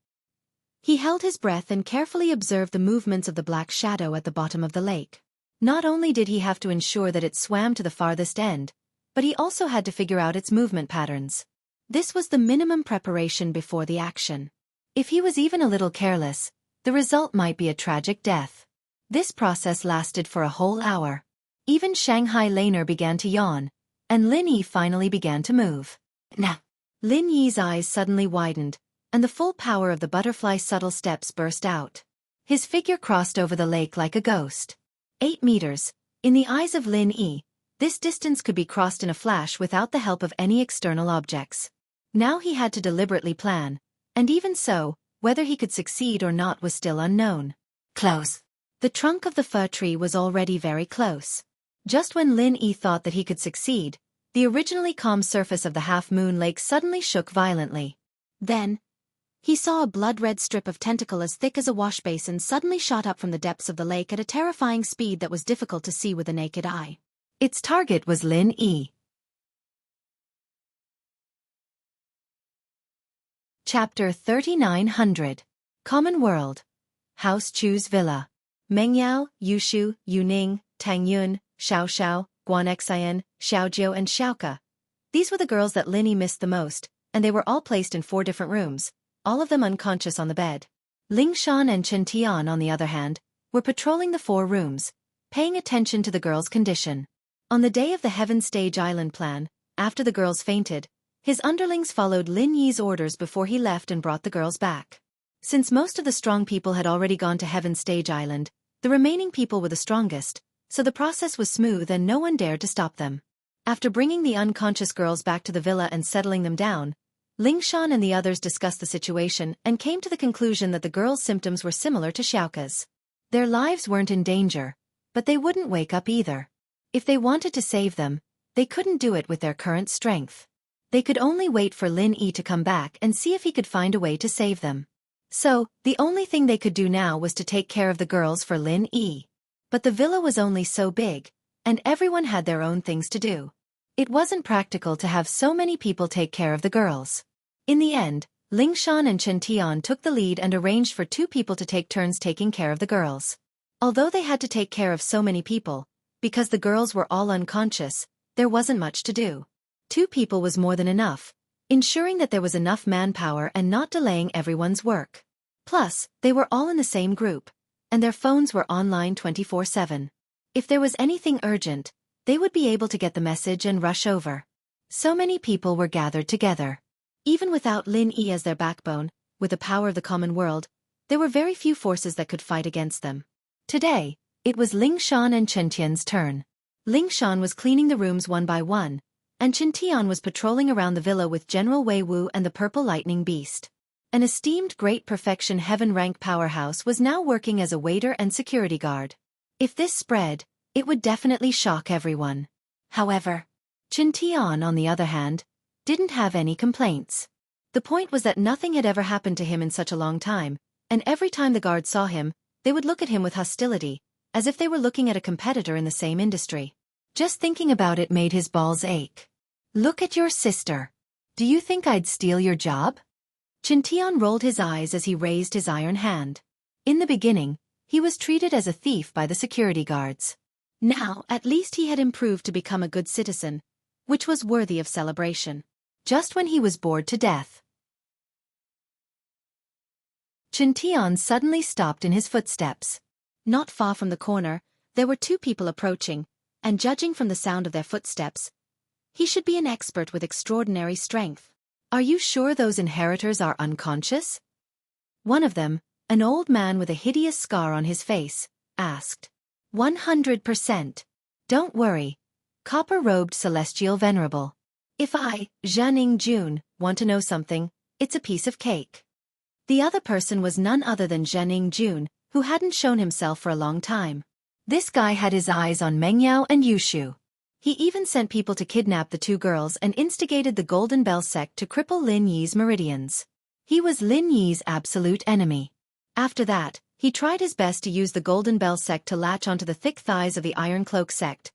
He held his breath and carefully observed the movements of the black shadow at the bottom of the lake. Not only did he have to ensure that it swam to the farthest end, but he also had to figure out its movement patterns. This was the minimum preparation before the action. If he was even a little careless, the result might be a tragic death. This process lasted for a whole hour. Even Shanghai Laner began to yawn, and Lin Yi finally began to move. Now, Lin Yi's eyes suddenly widened, and the full power of the butterfly subtle steps burst out. His figure crossed over the lake like a ghost. 8 meters. In the eyes of Lin Yi, this distance could be crossed in a flash without the help of any external objects. Now he had to deliberately plan, and even so, whether he could succeed or not was still unknown. Close. The trunk of the fir tree was already very close. Just when Lin Yi thought that he could succeed, the originally calm surface of the half-moon lake suddenly shook violently. Then, he saw a blood-red strip of tentacle as thick as a washbasin suddenly shot up from the depths of the lake at a terrifying speed that was difficult to see with the naked eye. Its target was Lin Yi. Chapter 3900. Common World. House Chu's Villa. Mengyao, Yushu, Yuning, Tangyun, Xiaoxiao, Guanxian, Xiaojiu and Xiaoka. These were the girls that Lin Yi missed the most, and they were all placed in 4 different rooms, all of them unconscious on the bed. Ling Shan and Chen Tian, on the other hand, were patrolling the 4 rooms, paying attention to the girls' condition. On the day of the Heaven Stage Island plan, after the girls fainted, his underlings followed Lin Yi's orders before he left and brought the girls back. Since most of the strong people had already gone to Heaven Stage Island, the remaining people were the strongest, so the process was smooth and no one dared to stop them. After bringing the unconscious girls back to the villa and settling them down, Ling Shan and the others discussed the situation and came to the conclusion that the girls' symptoms were similar to Xiaoka's. Their lives weren't in danger, but they wouldn't wake up either. If they wanted to save them, they couldn't do it with their current strength. They could only wait for Lin Yi to come back and see if he could find a way to save them. So, the only thing they could do now was to take care of the girls for Lin Yi. But the villa was only so big, and everyone had their own things to do. It wasn't practical to have so many people take care of the girls. In the end, Ling Shan and Chen Tian took the lead and arranged for 2 people to take turns taking care of the girls. Although they had to take care of so many people, because the girls were all unconscious, there wasn't much to do. 2 people was more than enough, ensuring that there was enough manpower and not delaying everyone's work. Plus, they were all in the same group, and their phones were online 24/7. If there was anything urgent, they would be able to get the message and rush over. So many people were gathered together. Even without Lin Yi as their backbone, with the power of the common world, there were very few forces that could fight against them. Today, it was Ling Shan and Chen Tian's turn. Ling Shan was cleaning the rooms one by one, and Chen Tian was patrolling around the villa with General Wei Wu and the Purple Lightning Beast. An esteemed Great Perfection Heaven-rank powerhouse was now working as a waiter and security guard. If this spread, it would definitely shock everyone. However, Chen Tian, on the other hand, didn't have any complaints. The point was that nothing had ever happened to him in such a long time, and every time the guards saw him, they would look at him with hostility, as if they were looking at a competitor in the same industry. Just thinking about it made his balls ache. Look at your sister. Do you think I'd steal your job? Chen Tian rolled his eyes as he raised his iron hand. In the beginning, he was treated as a thief by the security guards. Now, at least he had improved to become a good citizen, which was worthy of celebration. Just when he was bored to death, Chen Tian suddenly stopped in his footsteps. Not far from the corner, there were 2 people approaching, and judging from the sound of their footsteps, he should be an expert with extraordinary strength. Are you sure those inheritors are unconscious? One of them, an old man with a hideous scar on his face, asked. 100%. Don't worry. Copper-robed celestial venerable. If I, Zhaning Jun, want to know something, it's a piece of cake. The other person was none other than Zhaning Jun, who hadn't shown himself for a long time. This guy had his eyes on Mengyao and Yushu. He even sent people to kidnap the 2 girls and instigated the Golden Bell sect to cripple Lin Yi's meridians. He was Lin Yi's absolute enemy. After that, he tried his best to use the Golden Bell sect to latch onto the thick thighs of the Iron Cloak sect,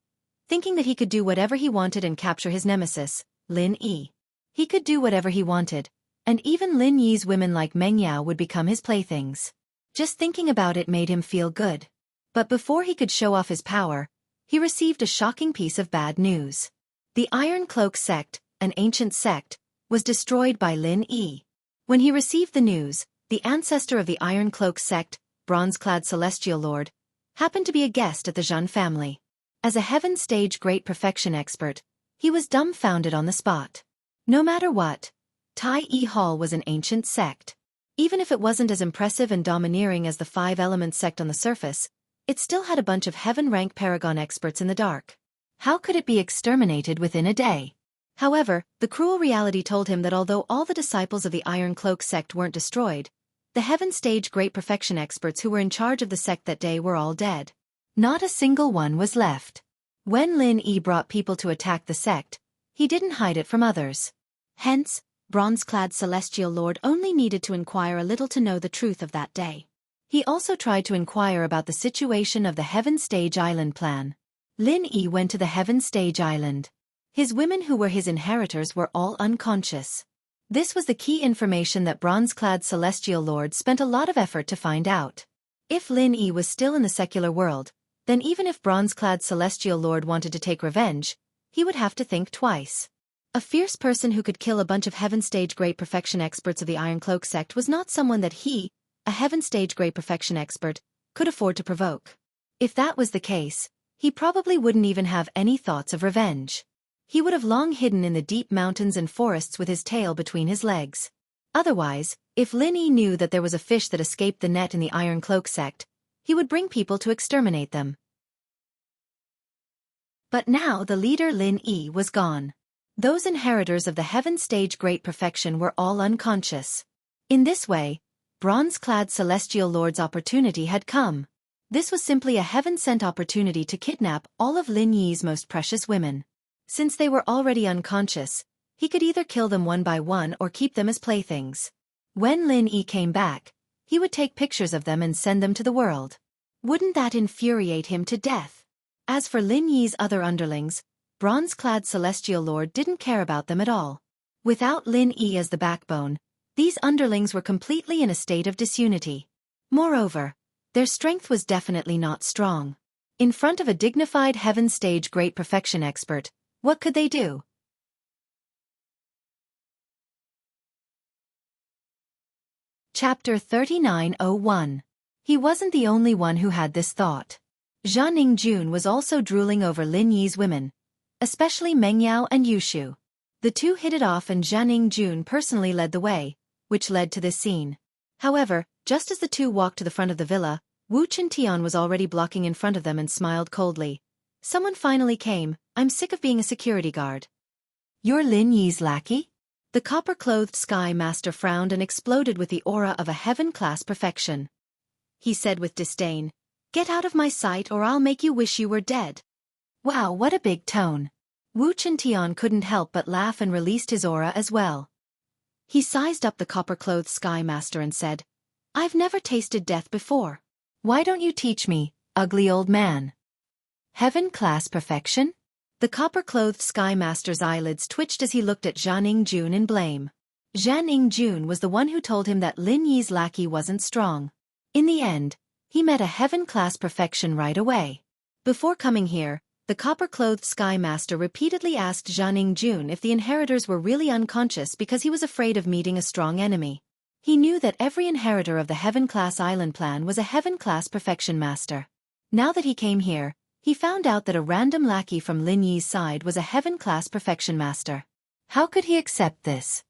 thinking that he could do whatever he wanted and capture his nemesis, Lin Yi. He could do whatever he wanted, and even Lin Yi's women like Meng Yao would become his playthings. Just thinking about it made him feel good. But before he could show off his power, he received a shocking piece of bad news. The Iron Cloak sect, an ancient sect, was destroyed by Lin Yi. When he received the news, the ancestor of the Iron Cloak sect, bronze-clad celestial lord, happened to be a guest at the Zhan family. As a heaven stage Great Perfection expert, he was dumbfounded on the spot. No matter what, Tai Yi Hall was an ancient sect. Even if it wasn't as impressive and domineering as the 5 Elements sect on the surface, it still had a bunch of heaven-rank paragon experts in the dark. How could it be exterminated within a day? However, the cruel reality told him that although all the disciples of the Iron Cloak sect weren't destroyed, the heaven stage Great Perfection experts who were in charge of the sect that day were all dead. Not a single one was left. When Lin Yi brought people to attack the sect, he didn't hide it from others. Hence, bronze-clad celestial lord only needed to inquire a little to know the truth of that day. He also tried to inquire about the situation of the Heaven Stage Island plan. Lin Yi went to the Heaven Stage Island. His women who were his inheritors were all unconscious. This was the key information that bronze-clad celestial lord spent a lot of effort to find out. If Lin Yi was still in the secular world, then even if bronze-clad celestial lord wanted to take revenge, he would have to think twice. A fierce person who could kill a bunch of Heaven Stage Great Perfection experts of the Iron Cloak sect was not someone that he, a Heaven Stage Great Perfection expert, could afford to provoke. If that was the case, he probably wouldn't even have any thoughts of revenge. He would have long hidden in the deep mountains and forests with his tail between his legs. Otherwise, if Lin Yi knew that there was a fish that escaped the net in the Iron Cloak sect, he would bring people to exterminate them. But now the leader Lin Yi was gone. Those inheritors of the heaven stage great perfection were all unconscious. In this way, bronze-clad celestial lord's opportunity had come. This was simply a heaven-sent opportunity to kidnap all of Lin Yi's most precious women. Since they were already unconscious, he could either kill them one by one or keep them as playthings. When Lin Yi came back, he would take pictures of them and send them to the world. Wouldn't that infuriate him to death? As for Lin Yi's other underlings, bronze-clad celestial lord didn't care about them at all. Without Lin Yi as the backbone, these underlings were completely in a state of disunity. Moreover, their strength was definitely not strong. In front of a dignified heaven stage great perfection expert, what could they do? Chapter 3901. He wasn't the only one who had this thought. Zhang Jun was also drooling over Lin Yi's women, especially Meng Yao and Yushu. The two hit it off and Zhang Jun personally led the way, which led to this scene. However, just as the two walked to the front of the villa, Wu Chintian was already blocking in front of them and smiled coldly. Someone finally came. I'm sick of being a security guard. You're Lin Yi's lackey? The copper-clothed Sky Master frowned and exploded with the aura of a heaven-class perfection. He said with disdain, "Get out of my sight or I'll make you wish you were dead." Wow, what a big tone. Wu Chintian couldn't help but laugh and released his aura as well. He sized up the copper-clothed Sky Master and said, "I've never tasted death before. Why don't you teach me, ugly old man?" Heaven-class perfection? The copper-clothed Sky Master's eyelids twitched as he looked at Zhang Jun in blame. Zhang Jun was the one who told him that Lin Yi's lackey wasn't strong. In the end, he met a heaven-class perfection right away. Before coming here, the copper-clothed Sky Master repeatedly asked Zhang Jun if the inheritors were really unconscious because he was afraid of meeting a strong enemy. He knew that every inheritor of the heaven-class island plan was a heaven-class perfection master. Now that he came here, he found out that a random lackey from Lin Yi's side was a heaven-class perfection master. How could he accept this?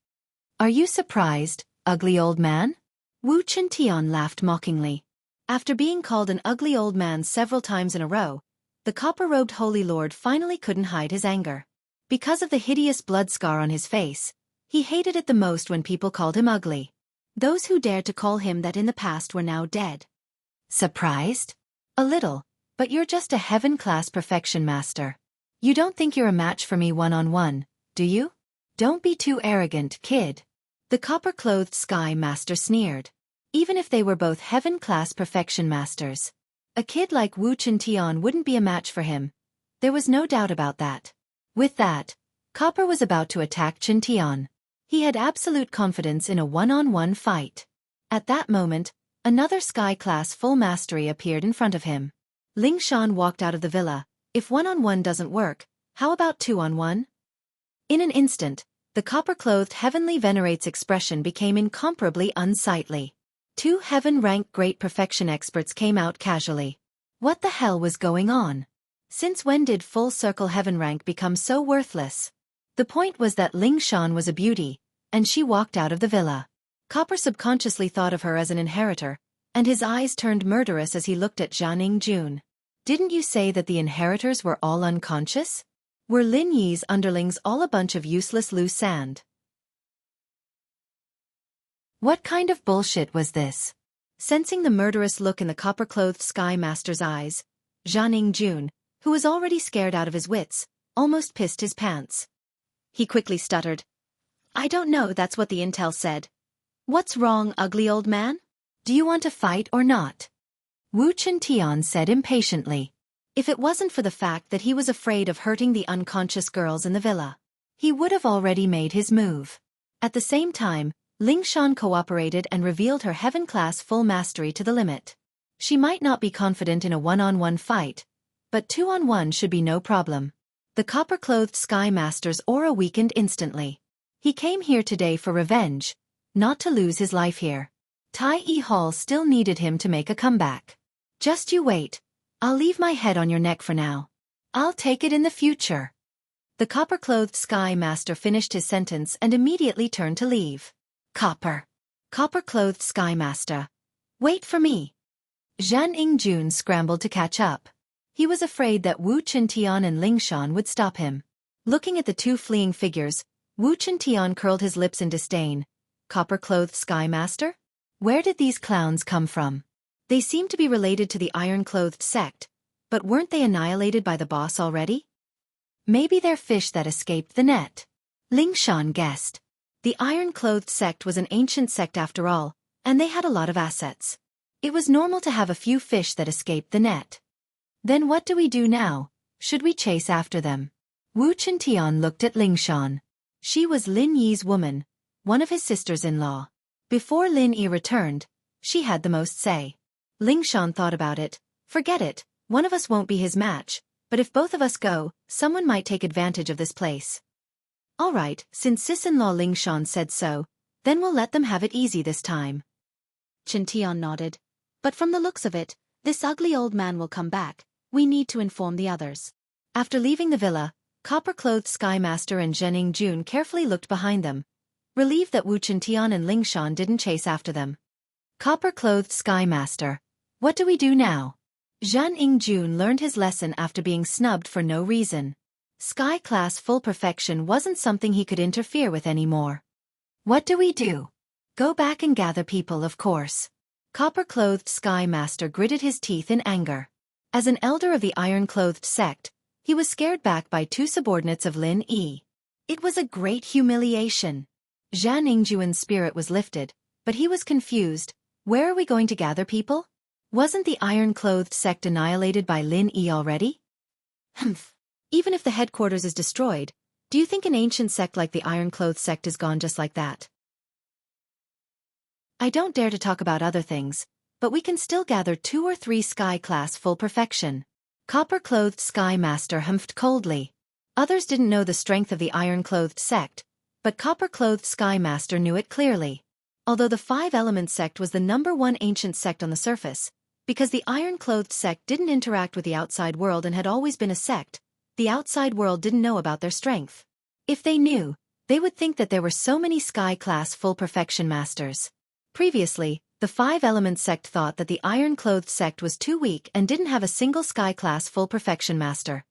Are you surprised, ugly old man? Wu Chintian laughed mockingly. After being called an ugly old man several times in a row, the copper-robed Holy Lord finally couldn't hide his anger. Because of the hideous blood scar on his face, he hated it the most when people called him ugly. Those who dared to call him that in the past were now dead. Surprised? A little. But you're just a heaven-class perfection master. You don't think you're a match for me one-on-one, do you? Don't be too arrogant, kid. The copper-clothed Sky Master sneered. Even if they were both heaven-class perfection masters, a kid like Wu Chintian wouldn't be a match for him. There was no doubt about that. With that, Copper was about to attack Chintian. He had absolute confidence in a one-on-one fight. At that moment, another Sky-class full mastery appeared in front of him. Ling Shan walked out of the villa. If one-on-one doesn't work, how about two-on-one? In an instant, the copper-clothed Heavenly Venerate's expression became incomparably unsightly. Two heaven-rank great perfection experts came out casually. What the hell was going on? Since when did full-circle heaven rank become so worthless? The point was that Ling Shan was a beauty, and she walked out of the villa. Copper subconsciously thought of her as an inheritor, and his eyes turned murderous as he looked at Zhang Jun. Didn't you say that the inheritors were all unconscious? Were Lin Yi's underlings all a bunch of useless loose sand? What kind of bullshit was this? Sensing the murderous look in the copper-clothed Sky Master's eyes, Zhang Jun, who was already scared out of his wits, almost pissed his pants. He quickly stuttered. "I don't know, that's what the intel said." "What's wrong, ugly old man? Do you want to fight or not?" Wu Chintian said impatiently. If it wasn't for the fact that he was afraid of hurting the unconscious girls in the villa, he would have already made his move. At the same time, Ling Shan cooperated and revealed her heaven-class full mastery to the limit. She might not be confident in a one-on-one fight, but two-on-one should be no problem. The copper-clothed Sky Master's aura weakened instantly. He came here today for revenge, not to lose his life here. Tai E Hall still needed him to make a comeback. Just you wait. I'll leave my head on your neck for now. I'll take it in the future. The copper-clothed Sky Master finished his sentence and immediately turned to leave. Copper-clothed Sky Master. Wait for me. Zhang Jun scrambled to catch up. He was afraid that Wu Chintian and Ling Shan would stop him. Looking at the two fleeing figures, Wu Chuntian curled his lips in disdain. Copper-clothed Sky Master? Where did these clowns come from? They seemed to be related to the iron-clothed sect, but weren't they annihilated by the boss already? Maybe they're fish that escaped the net. Ling Shan guessed. The iron-clothed sect was an ancient sect after all, and they had a lot of assets. It was normal to have a few fish that escaped the net. Then what do we do now? Should we chase after them? Wu Chuntian looked at Ling Shan. She was Lin Yi's woman, one of his sisters-in-law. Before Lin Yi returned, she had the most say. Ling Shan thought about it. Forget it, one of us won't be his match, but if both of us go, someone might take advantage of this place. All right, since sis-in-law Ling Shan said so, then we'll let them have it easy this time. Chuntian nodded. But from the looks of it, this ugly old man will come back. We need to inform the others. After leaving the villa, copper-clothed Sky Master and Zhening Jun carefully looked behind them, relieved that Wu Chuntian and Ling Shan didn't chase after them. Copper-clothed Sky Master. What do we do now? Zhening Jun learned his lesson after being snubbed for no reason. Sky class full perfection wasn't something he could interfere with anymore. What do we do? Go back and gather people, of course. Copper-clothed Sky Master gritted his teeth in anger. As an elder of the iron-clothed sect, he was scared back by two subordinates of Lin Yi. It was a great humiliation. Zhan Ningjuan's spirit was lifted, but he was confused. Where are we going to gather people? Wasn't the iron-clothed sect annihilated by Lin Yi already? Humph. Even if the headquarters is destroyed, do you think an ancient sect like the iron-clothed sect is gone just like that? I don't dare to talk about other things, but we can still gather 2 or 3 Sky class full perfection. Copper-clothed Sky Master humphed coldly. Others didn't know the strength of the iron-clothed sect, but Copper-clothed Sky Master knew it clearly. Although the 5-element sect was the #1 ancient sect on the surface, because the iron-clothed sect didn't interact with the outside world and had always been a sect, the outside world didn't know about their strength. If they knew, they would think that there were so many Sky class full perfection masters. Previously, the 5-element sect thought that the iron-clothed sect was too weak and didn't have a single Sky class full perfection master.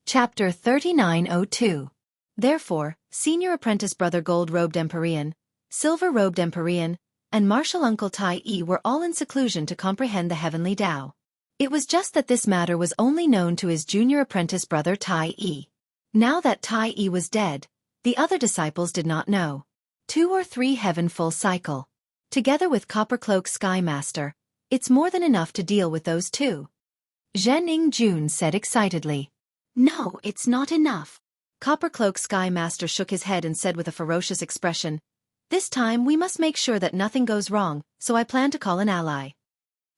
Chapter 3902. Therefore, Senior Apprentice Brother Gold-Robed Empyrean, Silver-Robed Empyrean, and Martial Uncle Tai Yi were all in seclusion to comprehend the heavenly Tao. It was just that this matter was only known to his junior apprentice brother Tai Yi. Now that Tai Yi was dead, the other disciples did not know. 2 or 3 heaven full cycle. Together with Coppercloak Sky Master, it's more than enough to deal with those 2. Zhening Jun said excitedly. No, it's not enough. Coppercloak Sky Master shook his head and said with a ferocious expression, This time we must make sure that nothing goes wrong, so I plan to call an ally.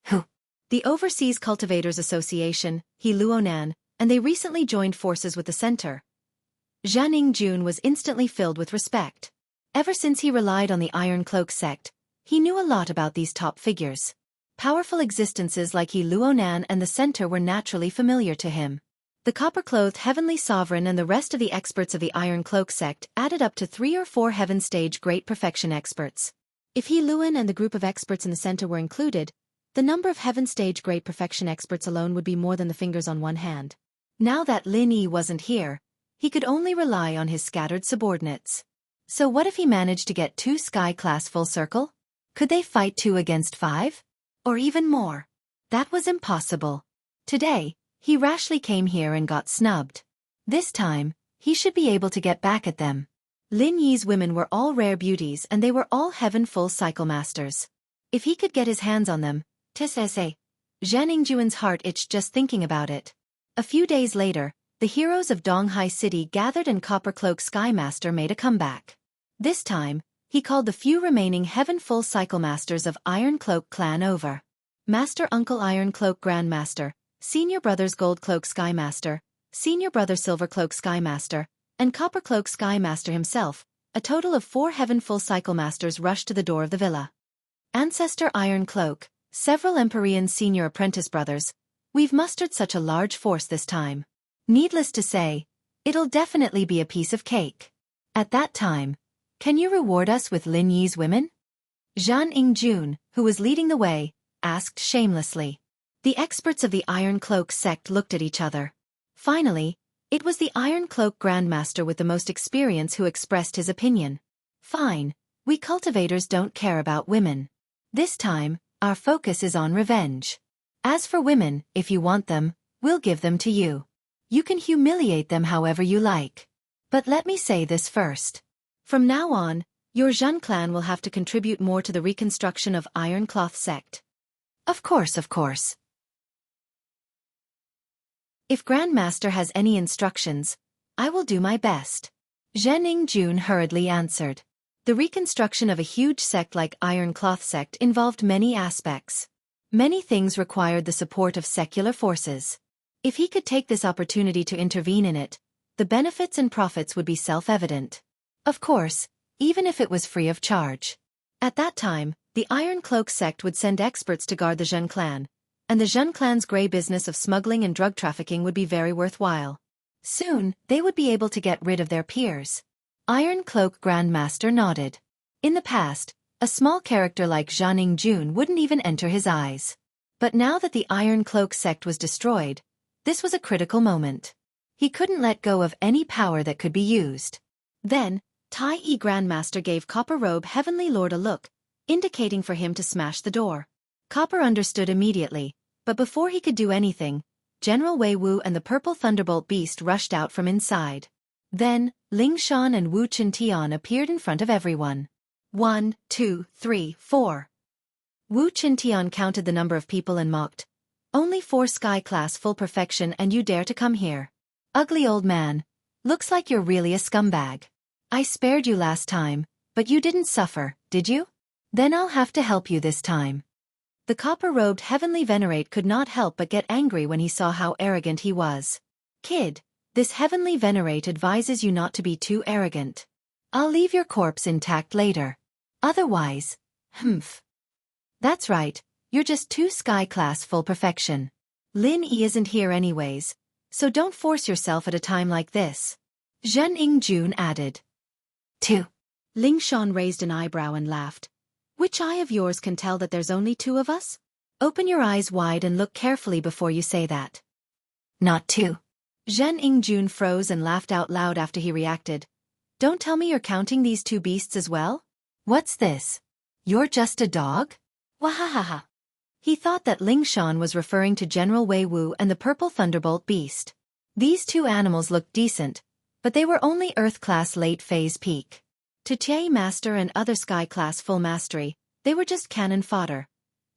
Who? The Overseas Cultivators Association, He Luonan, and they recently joined forces with the center. Zhening Jun was instantly filled with respect. Ever since he relied on the Iron Cloak sect, he knew a lot about these top figures. Powerful existences like He Luonan and the center were naturally familiar to him. The copper-clothed Heavenly Sovereign and the rest of the experts of the Iron Cloak sect added up to 3 or 4 Heaven Stage Great Perfection experts. If He Luan and the group of experts in the center were included, the number of Heaven Stage Great Perfection experts alone would be more than the fingers on one hand. Now that Lin Yi wasn't here, he could only rely on his scattered subordinates. So what if he managed to get 2 Sky class full circle? Could they fight 2 against 5? Or even more? That was impossible. Today, he rashly came here and got snubbed. This time, he should be able to get back at them. Lin Yi's women were all rare beauties and they were all heaven full cycle masters. If he could get his hands on them, Zhening Juan's heart itched just thinking about it. A few days later, the heroes of Donghai City gathered and Coppercloak Sky Master made a comeback. This time, he called the few remaining Heaven Full Cycle Masters of Iron Cloak Clan over. Master Uncle Iron Cloak Grandmaster, Senior Brothers Gold Cloak Sky Master, Senior Brother Silver Cloak Sky Master, and Coppercloak Sky Master himself, a total of 4 Heaven Full Cycle Masters rushed to the door of the villa. Ancestor Iron Cloak, several Empyrean Senior Apprentice Brothers, we've mustered such a large force this time. Needless to say, it'll definitely be a piece of cake. At that time, can you reward us with Lin Yi's women? Zhening Jun, who was leading the way, asked shamelessly. The experts of the Iron Cloak sect looked at each other. Finally, it was the Iron Cloak Grandmaster with the most experience who expressed his opinion. Fine, we cultivators don't care about women. This time, our focus is on revenge. As for women, if you want them, we'll give them to you. You can humiliate them however you like. But let me say this first. From now on, your Jun clan will have to contribute more to the reconstruction of Iron Cloth sect. Of course, of course. If Grandmaster has any instructions, I will do my best. Zhening Jun hurriedly answered. The reconstruction of a huge sect like Iron Cloth sect involved many aspects. Many things required the support of secular forces. If he could take this opportunity to intervene in it, the benefits and profits would be self-evident. Of course, even if it was free of charge. At that time, the Iron Cloak sect would send experts to guard the Jun clan, and the Jun clan's grey business of smuggling and drug trafficking would be very worthwhile. Soon, they would be able to get rid of their peers. Iron Cloak Grandmaster nodded. In the past, a small character like Zhening Jun wouldn't even enter his eyes. But now that the Iron Cloak sect was destroyed, this was a critical moment. He couldn't let go of any power that could be used. Then, Tai Yi Grandmaster gave Copper Robe Heavenly Lord a look, indicating for him to smash the door. Copper understood immediately, but before he could do anything, General Wei Wu and the Purple Thunderbolt Beast rushed out from inside. Then, Ling Shan and Wu Qintian appeared in front of everyone. 1, 2, 3, 4. Wu Qintian counted the number of people and mocked. Only 4 sky class full perfection and you dare to come here. Ugly old man. Looks like you're really a scumbag. I spared you last time, but you didn't suffer, did you? Then I'll have to help you this time. The copper-robed Heavenly Venerate could not help but get angry when he saw how arrogant he was. Kid, this Heavenly Venerate advises you not to be too arrogant. I'll leave your corpse intact later. Otherwise, humph. That's right, you're just 2 sky class full perfection. Lin Yi isn't here anyways, so don't force yourself at a time like this. Zhening Jun added. 2. Ling Shan raised an eyebrow and laughed. Which eye of yours can tell that there's only 2 of us? Open your eyes wide and look carefully before you say that. Not 2. Zhening Jun froze and laughed out loud after he reacted. Don't tell me you're counting these 2 beasts as well? What's this? You're just a dog? Wahahaha. He thought that Ling Shan was referring to General Wei Wu and the Purple Thunderbolt Beast. These 2 animals looked decent, but they were only Earth-class late-phase peak. To Tai Master and other Sky-class full mastery, they were just cannon fodder.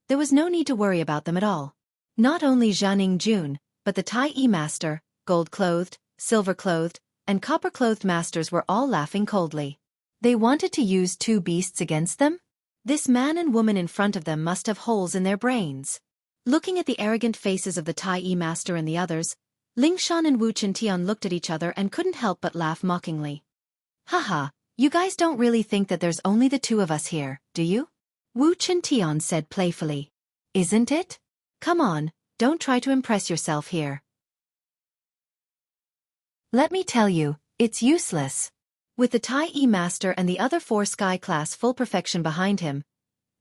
There was no need to worry about them at all. Not only Zhening Jun, but the Tai Master, gold-clothed, silver-clothed, and copper-clothed masters were all laughing coldly. They wanted to use 2 beasts against them? This man and woman in front of them must have holes in their brains. Looking at the arrogant faces of the Tai Master and the others, Ling Shan and Wu Qintian looked at each other and couldn't help but laugh mockingly. Haha, you guys don't really think that there's only the 2 of us here, do you? Wu Qintian said playfully. Isn't it? Come on, don't try to impress yourself here. Let me tell you, it's useless. With the Tai Master and the other 4 sky-class full perfection behind him,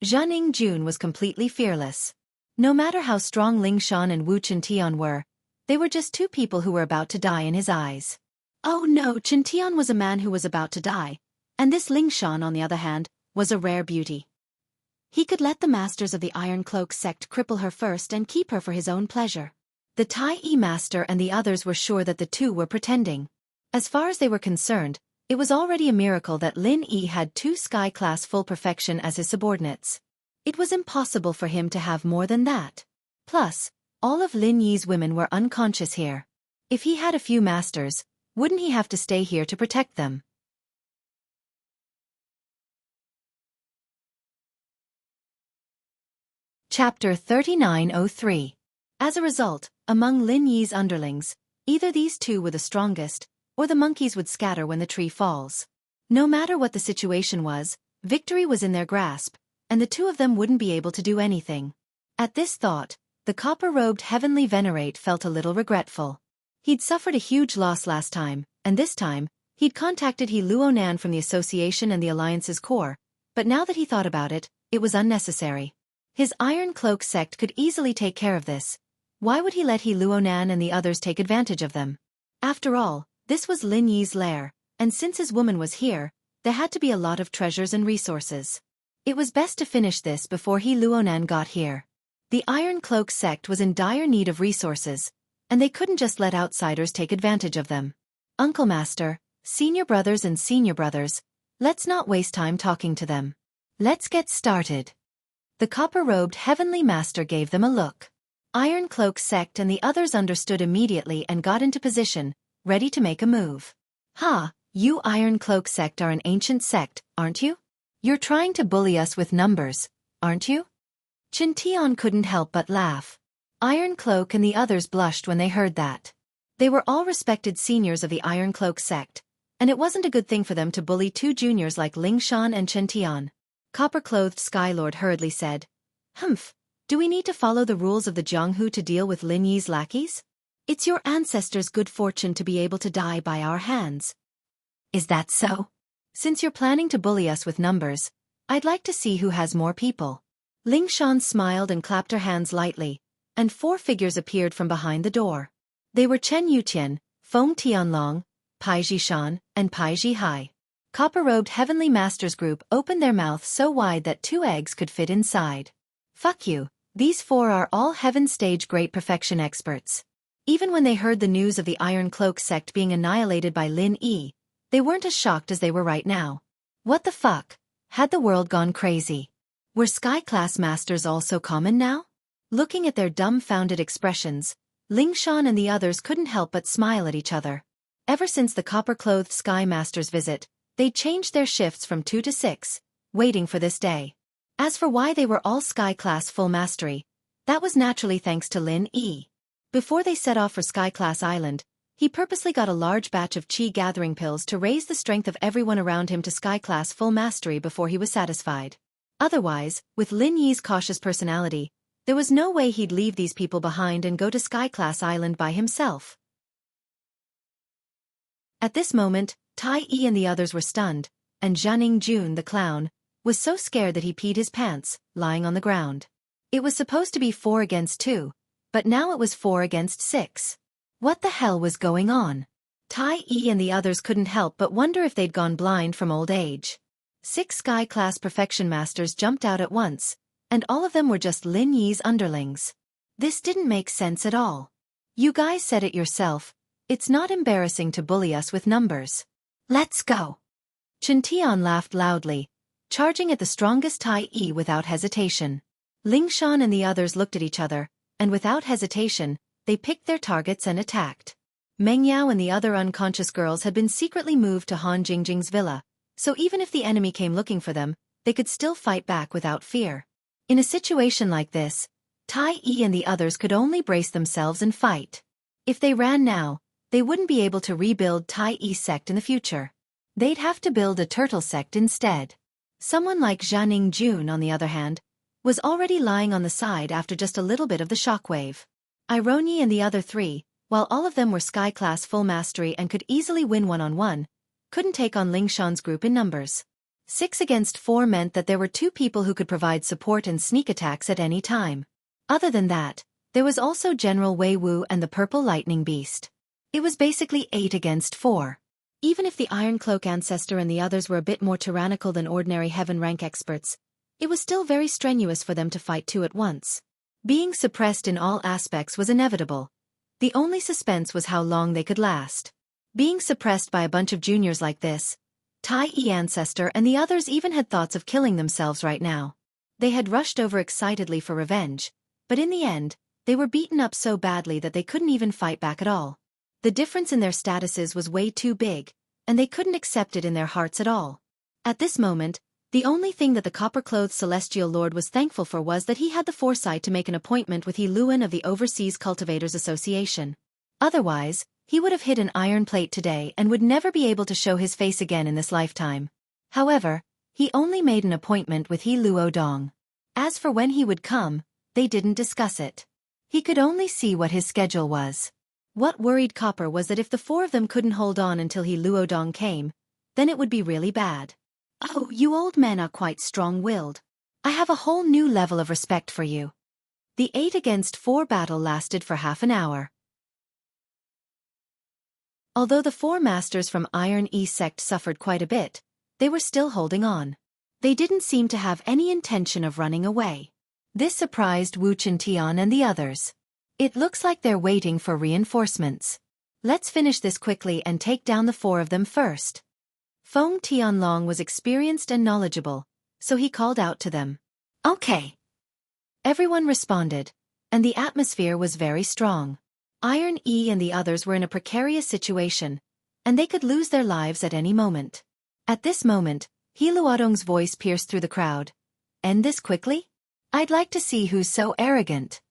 Zhening Jun was completely fearless. No matter how strong Ling Shan and Wu Qintian were, they were just 2 people who were about to die in his eyes. Oh no, Qintian was a man who was about to die, and this Ling Shan, on the other hand, was a rare beauty. He could let the masters of the Iron Cloak sect cripple her first and keep her for his own pleasure. The Tai Master and the others were sure that the 2 were pretending. As far as they were concerned, it was already a miracle that Lin Yi had 2 sky-class full perfection as his subordinates. It was impossible for him to have more than that. Plus, all of Lin Yi's women were unconscious here. If he had a few masters, wouldn't he have to stay here to protect them? Chapter 3903. As a result, among Lin Yi's underlings, either these 2 were the strongest, or the monkeys would scatter when the tree falls. No matter what the situation was, victory was in their grasp, and the 2 of them wouldn't be able to do anything. At this thought, the copper-robed Heavenly Venerate felt a little regretful. He'd suffered a huge loss last time, and this time, he'd contacted He Luonan from the Association and the Alliance's core, but now that he thought about it, it was unnecessary. His Iron Cloak sect could easily take care of this. Why would he let He Luonan and the others take advantage of them? After all, this was Lin Yi's lair, and since his woman was here, there had to be a lot of treasures and resources. It was best to finish this before He Luonan got here. The Iron Cloak sect was in dire need of resources, and they couldn't just let outsiders take advantage of them. Uncle Master, senior brothers and senior brothers, let's not waste time talking to them. Let's get started. The copper-robed Heavenly Master gave them a look. Iron Cloak sect and the others understood immediately and got into position, ready to make a move. Ha, you Iron Cloak sect are an ancient sect, aren't you? You're trying to bully us with numbers, aren't you? Chintian couldn't help but laugh. Iron Cloak and the others blushed when they heard that. They were all respected seniors of the Iron Cloak sect, and it wasn't a good thing for them to bully two juniors like Lingshan and Chintian. Copper-clothed Skylord hurriedly said, "Humph, do we need to follow the rules of the Jianghu to deal with Lin Yi's lackeys? It's your ancestors' good fortune to be able to die by our hands." "Is that so? Since you're planning to bully us with numbers, I'd like to see who has more people." Lingshan smiled and clapped her hands lightly, and 4 figures appeared from behind the door. They were Chen Yutian, Feng Tianlong, Pai Jishan, and Pai Jihai. Copper-robed Heavenly Masters group opened their mouths so wide that 2 eggs could fit inside. Fuck you, these 4 are all Heaven Stage Great Perfection experts. Even when they heard the news of the Iron Cloak sect being annihilated by Lin Yi, they weren't as shocked as they were right now. What the fuck? Had the world gone crazy? Were Sky-class masters also common now? Looking at their dumbfounded expressions, Lingshan and the others couldn't help but smile at each other. Ever since the copper-clothed Sky Master's visit, they'd changed their shifts from 2 to 6, waiting for this day. As for why they were all Sky-class full mastery, that was naturally thanks to Lin Yi. Before they set off for Sky-class Island, he purposely got a large batch of Qi gathering pills to raise the strength of everyone around him to Sky-class full mastery before he was satisfied. Otherwise, with Lin Yi's cautious personality, there was no way he'd leave these people behind and go to Sky-class Island by himself. At this moment, Tai Yi and the others were stunned, and Jianing Jun, the clown, was so scared that he peed his pants, lying on the ground. It was supposed to be 4 against 2, but now it was 4 against 6. What the hell was going on? Tai Yi and the others couldn't help but wonder if they'd gone blind from old age. 6 Sky-class Perfection Masters jumped out at once, and all of them were just Lin Yi's underlings. This didn't make sense at all. You guys said it yourself, it's not embarrassing to bully us with numbers. Let's go. Chintian laughed loudly, charging at the strongest Tai Yi without hesitation. Lingshan and the others looked at each other, and without hesitation, they picked their targets and attacked. Mengyao and the other unconscious girls had been secretly moved to Han Jingjing's villa, so even if the enemy came looking for them, they could still fight back without fear. In a situation like this, Tai Yi and the others could only brace themselves and fight. If they ran now, they wouldn't be able to rebuild Tai Yi's sect in the future. They'd have to build a turtle sect instead. Someone like Jianing Jun, on the other hand, was already lying on the side after just a little bit of the shockwave. Ironi and the other 3, while all of them were Sky-class full mastery and could easily win one-on-one, couldn't take on Lingshan's group in numbers. 6 against 4 meant that there were 2 people who could provide support and sneak attacks at any time. Other than that, there was also General Wei Wu and the Purple Lightning Beast. It was basically 8 against 4. Even if the Iron Cloak Ancestor and the others were a bit more tyrannical than ordinary Heaven rank experts, it was still very strenuous for them to fight 2 at once. Being suppressed in all aspects was inevitable. The only suspense was how long they could last. Being suppressed by a bunch of juniors like this, Tai Yi Ancestor and the others even had thoughts of killing themselves right now. They had rushed over excitedly for revenge, but in the end, they were beaten up so badly that they couldn't even fight back at all. The difference in their statuses was way too big, and they couldn't accept it in their hearts at all. At this moment, the only thing that the copper-clothed Celestial Lord was thankful for was that he had the foresight to make an appointment with He Luan of the Overseas Cultivators Association. Otherwise, he would have hit an iron plate today and would never be able to show his face again in this lifetime. However, he only made an appointment with He Luo Dong. As for when he would come, they didn't discuss it. He could only see what his schedule was. What worried Copper was that if the 4 of them couldn't hold on until He Luo Dong came, then it would be really bad. "Oh, you old men are quite strong-willed. I have a whole new level of respect for you. The 8 against 4 battle lasted for half an hour. Although the 4 masters from Iron E sect suffered quite a bit, they were still holding on. They didn't seem to have any intention of running away. This surprised Wu Tian and the others. It looks like they're waiting for reinforcements. Let's finish this quickly and take down the 4 of them first. Feng Tianlong was experienced and knowledgeable, so he called out to them. Okay. Everyone responded, and the atmosphere was very strong. Iron E and the others were in a precarious situation, and they could lose their lives at any moment. At this moment, He Luodong's voice pierced through the crowd. End this quickly? I'd like to see who's so arrogant.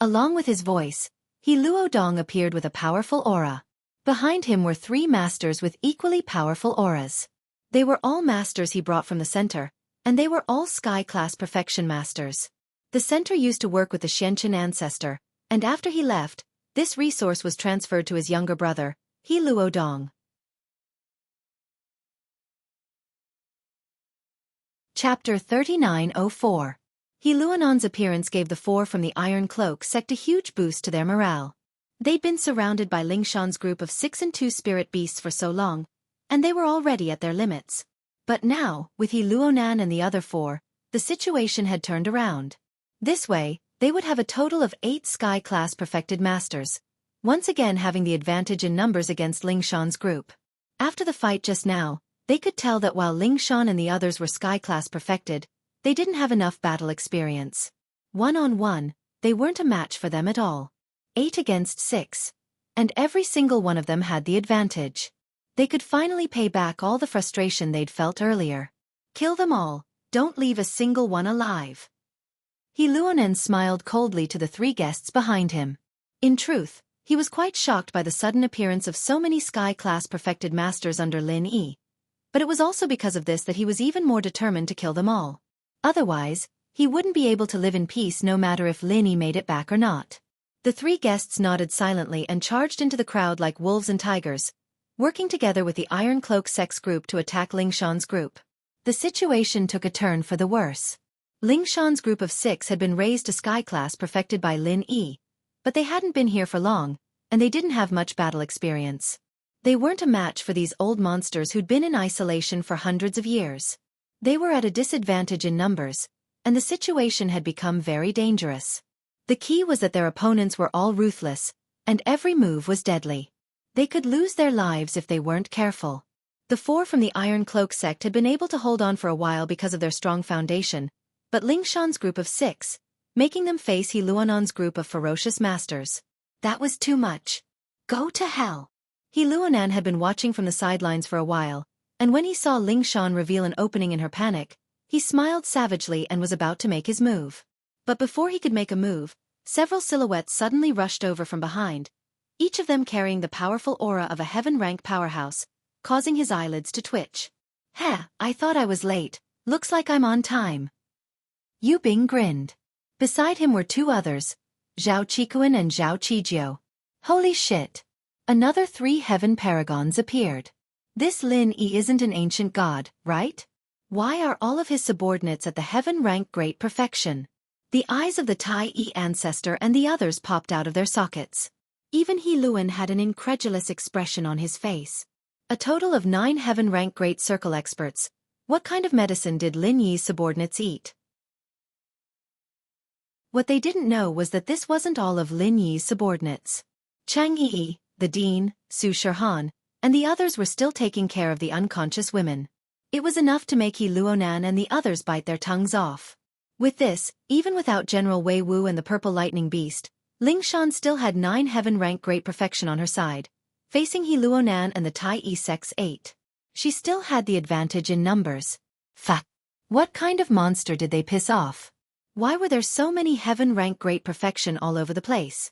Along with his voice, He Luodong appeared with a powerful aura. Behind him were 3 masters with equally powerful auras. They were all masters he brought from the center, and they were all sky-class perfection masters. The center used to work with the Xianqin ancestor, and after he left, this resource was transferred to his younger brother, He Luodong. Chapter 3904. He Luonan's appearance gave the 4 from the Iron Cloak sect a huge boost to their morale. They'd been surrounded by Lingshan's group of 6 and 2 spirit beasts for so long, and they were already at their limits. But now, with He Luonan and the other 4, the situation had turned around. This way, they would have a total of 8 sky-class perfected masters, once again having the advantage in numbers against Lingshan's group. After the fight just now, they could tell that while Lingshan and the others were sky-class perfected, they didn't have enough battle experience. One-on-one, they weren't a match for them at all. 8 against 6. And every single one of them had the advantage. They could finally pay back all the frustration they'd felt earlier. Kill them all, don't leave a single one alive. He Luonan smiled coldly to the 3 guests behind him. In truth, he was quite shocked by the sudden appearance of so many sky-class perfected masters under Lin Yi. But it was also because of this that he was even more determined to kill them all. Otherwise, he wouldn't be able to live in peace no matter if Lin Yi made it back or not. The 3 guests nodded silently and charged into the crowd like wolves and tigers, working together with the Iron Cloak sex group to attack Lingshan's group. The situation took a turn for the worse. Lingshan's group of 6 had been raised to sky class perfected by Lin Yi, but they hadn't been here for long, and they didn't have much battle experience. They weren't a match for these old monsters who'd been in isolation for hundreds of years. They were at a disadvantage in numbers, and the situation had become very dangerous. The key was that their opponents were all ruthless, and every move was deadly. They could lose their lives if they weren't careful. The 4 from the Iron Cloak sect had been able to hold on for a while because of their strong foundation, but Lingshan's group of 6, making them face He Luonan's group of ferocious masters. That was too much. Go to hell. He Luonan had been watching from the sidelines for a while, and when he saw Lingshan reveal an opening in her panic, he smiled savagely and was about to make his move. But before he could make a move, several silhouettes suddenly rushed over from behind, each of them carrying the powerful aura of a heaven-rank powerhouse, causing his eyelids to twitch. Heh, I thought I was late, looks like I'm on time. Yu Bing grinned. Beside him were 2 others, Zhao Qikuan and Zhao Qijiu. Holy shit. Another 3 heaven paragons appeared. This Lin Yi isn't an ancient god, right? Why are all of his subordinates at the heaven-rank great perfection? The eyes of the Tai Yi ancestor and the others popped out of their sockets. Even He Luon had an incredulous expression on his face. A total of 9 heaven-rank great circle experts. What kind of medicine did Lin Yi's subordinates eat? What they didn't know was that this wasn't all of Lin Yi's subordinates. Chang Yi, the dean, Su Shirhan, and the others were still taking care of the unconscious women. It was enough to make He Luonan and the others bite their tongues off. With this, even without General Wei Wu and the Purple Lightning Beast, Lingshan still had 9 heaven-rank great perfection on her side, facing He Luonan and the Tai Yi sect's 8. She still had the advantage in numbers. Fuck. What kind of monster did they piss off? Why were there so many heaven-rank great perfection all over the place?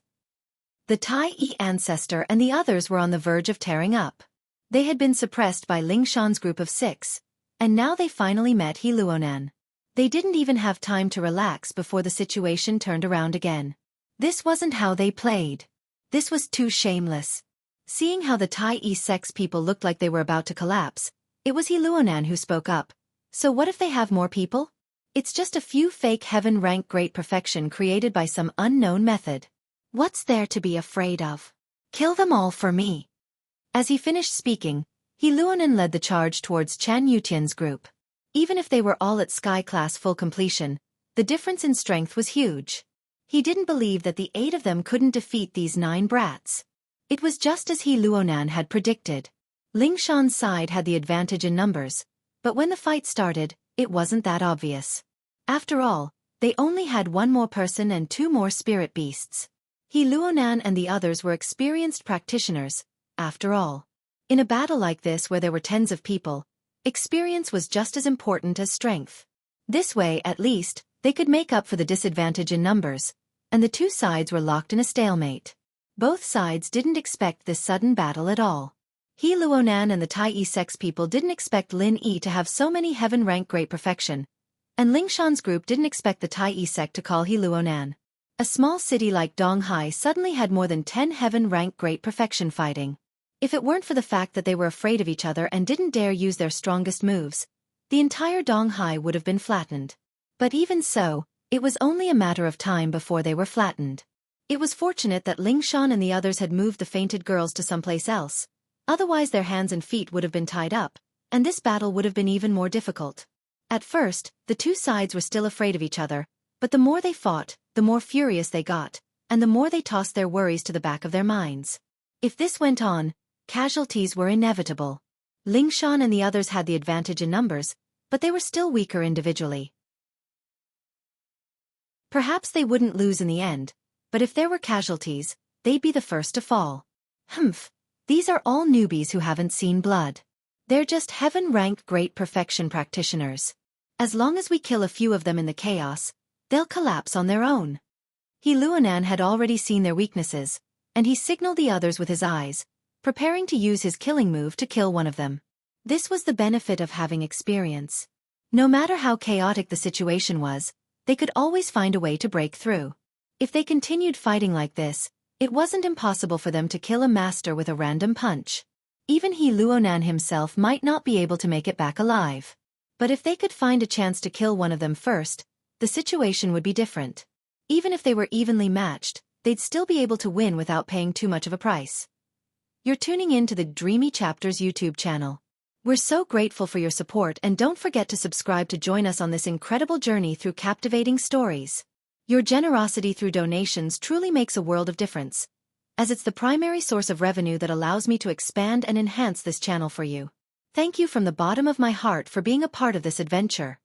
The Tai Yi ancestor and the others were on the verge of tearing up. They had been suppressed by Lingshan's group of 6, and now they finally met He Luonan. They didn't even have time to relax before the situation turned around again. This wasn't how they played. This was too shameless. Seeing how the Tai Yi sect's people looked like they were about to collapse, it was He Luonan who spoke up. So what if they have more people? It's just a few fake heaven-rank great perfection created by some unknown method. What's there to be afraid of? Kill them all for me. As he finished speaking, He Luonan led the charge towards Chan Yutian's group. Even if they were all at Sky Class full completion, the difference in strength was huge. He didn't believe that the 8 of them couldn't defeat these 9 brats. It was just as He Luonan had predicted. Ling Shan's side had the advantage in numbers, but when the fight started, it wasn't that obvious. After all, they only had 1 more person and 2 more spirit beasts. He Luonan and the others were experienced practitioners, after all. In a battle like this where there were tens of people, experience was just as important as strength. This way, at least, they could make up for the disadvantage in numbers, and the 2 sides were locked in a stalemate. Both sides didn't expect this sudden battle at all. He Luonan and the Tai Yi sex people didn't expect Lin Yi to have so many heaven-rank great perfection, and Ling Shan's group didn't expect the Tai Yi sect to call He Luonan. A small city like Donghai suddenly had more than 10 heaven-rank great perfection fighting. If it weren't for the fact that they were afraid of each other and didn't dare use their strongest moves, the entire Donghai would have been flattened. But even so, it was only a matter of time before they were flattened. It was fortunate that Ling Shan and the others had moved the fainted girls to someplace else, otherwise their hands and feet would have been tied up, and this battle would have been even more difficult. At first, the 2 sides were still afraid of each other, but the more they fought, the more furious they got, and the more they tossed their worries to the back of their minds. If this went on, casualties were inevitable. Ling Shan and the others had the advantage in numbers, but they were still weaker individually. Perhaps they wouldn't lose in the end, but if there were casualties, they'd be the first to fall. Humph, these are all newbies who haven't seen blood. They're just heaven-ranked great perfection practitioners. As long as we kill a few of them in the chaos, they'll collapse on their own. He Luonan had already seen their weaknesses, and he signaled the others with his eyes, preparing to use his killing move to kill one of them. This was the benefit of having experience. No matter how chaotic the situation was, they could always find a way to break through. If they continued fighting like this, it wasn't impossible for them to kill a master with a random punch. Even He Luonan himself might not be able to make it back alive. But if they could find a chance to kill one of them first, the situation would be different. Even if they were evenly matched, they'd still be able to win without paying too much of a price. You're tuning in to the Dreamy Chapters YouTube channel. We're so grateful for your support, and don't forget to subscribe to join us on this incredible journey through captivating stories. Your generosity through donations truly makes a world of difference, as it's the primary source of revenue that allows me to expand and enhance this channel for you. Thank you from the bottom of my heart for being a part of this adventure.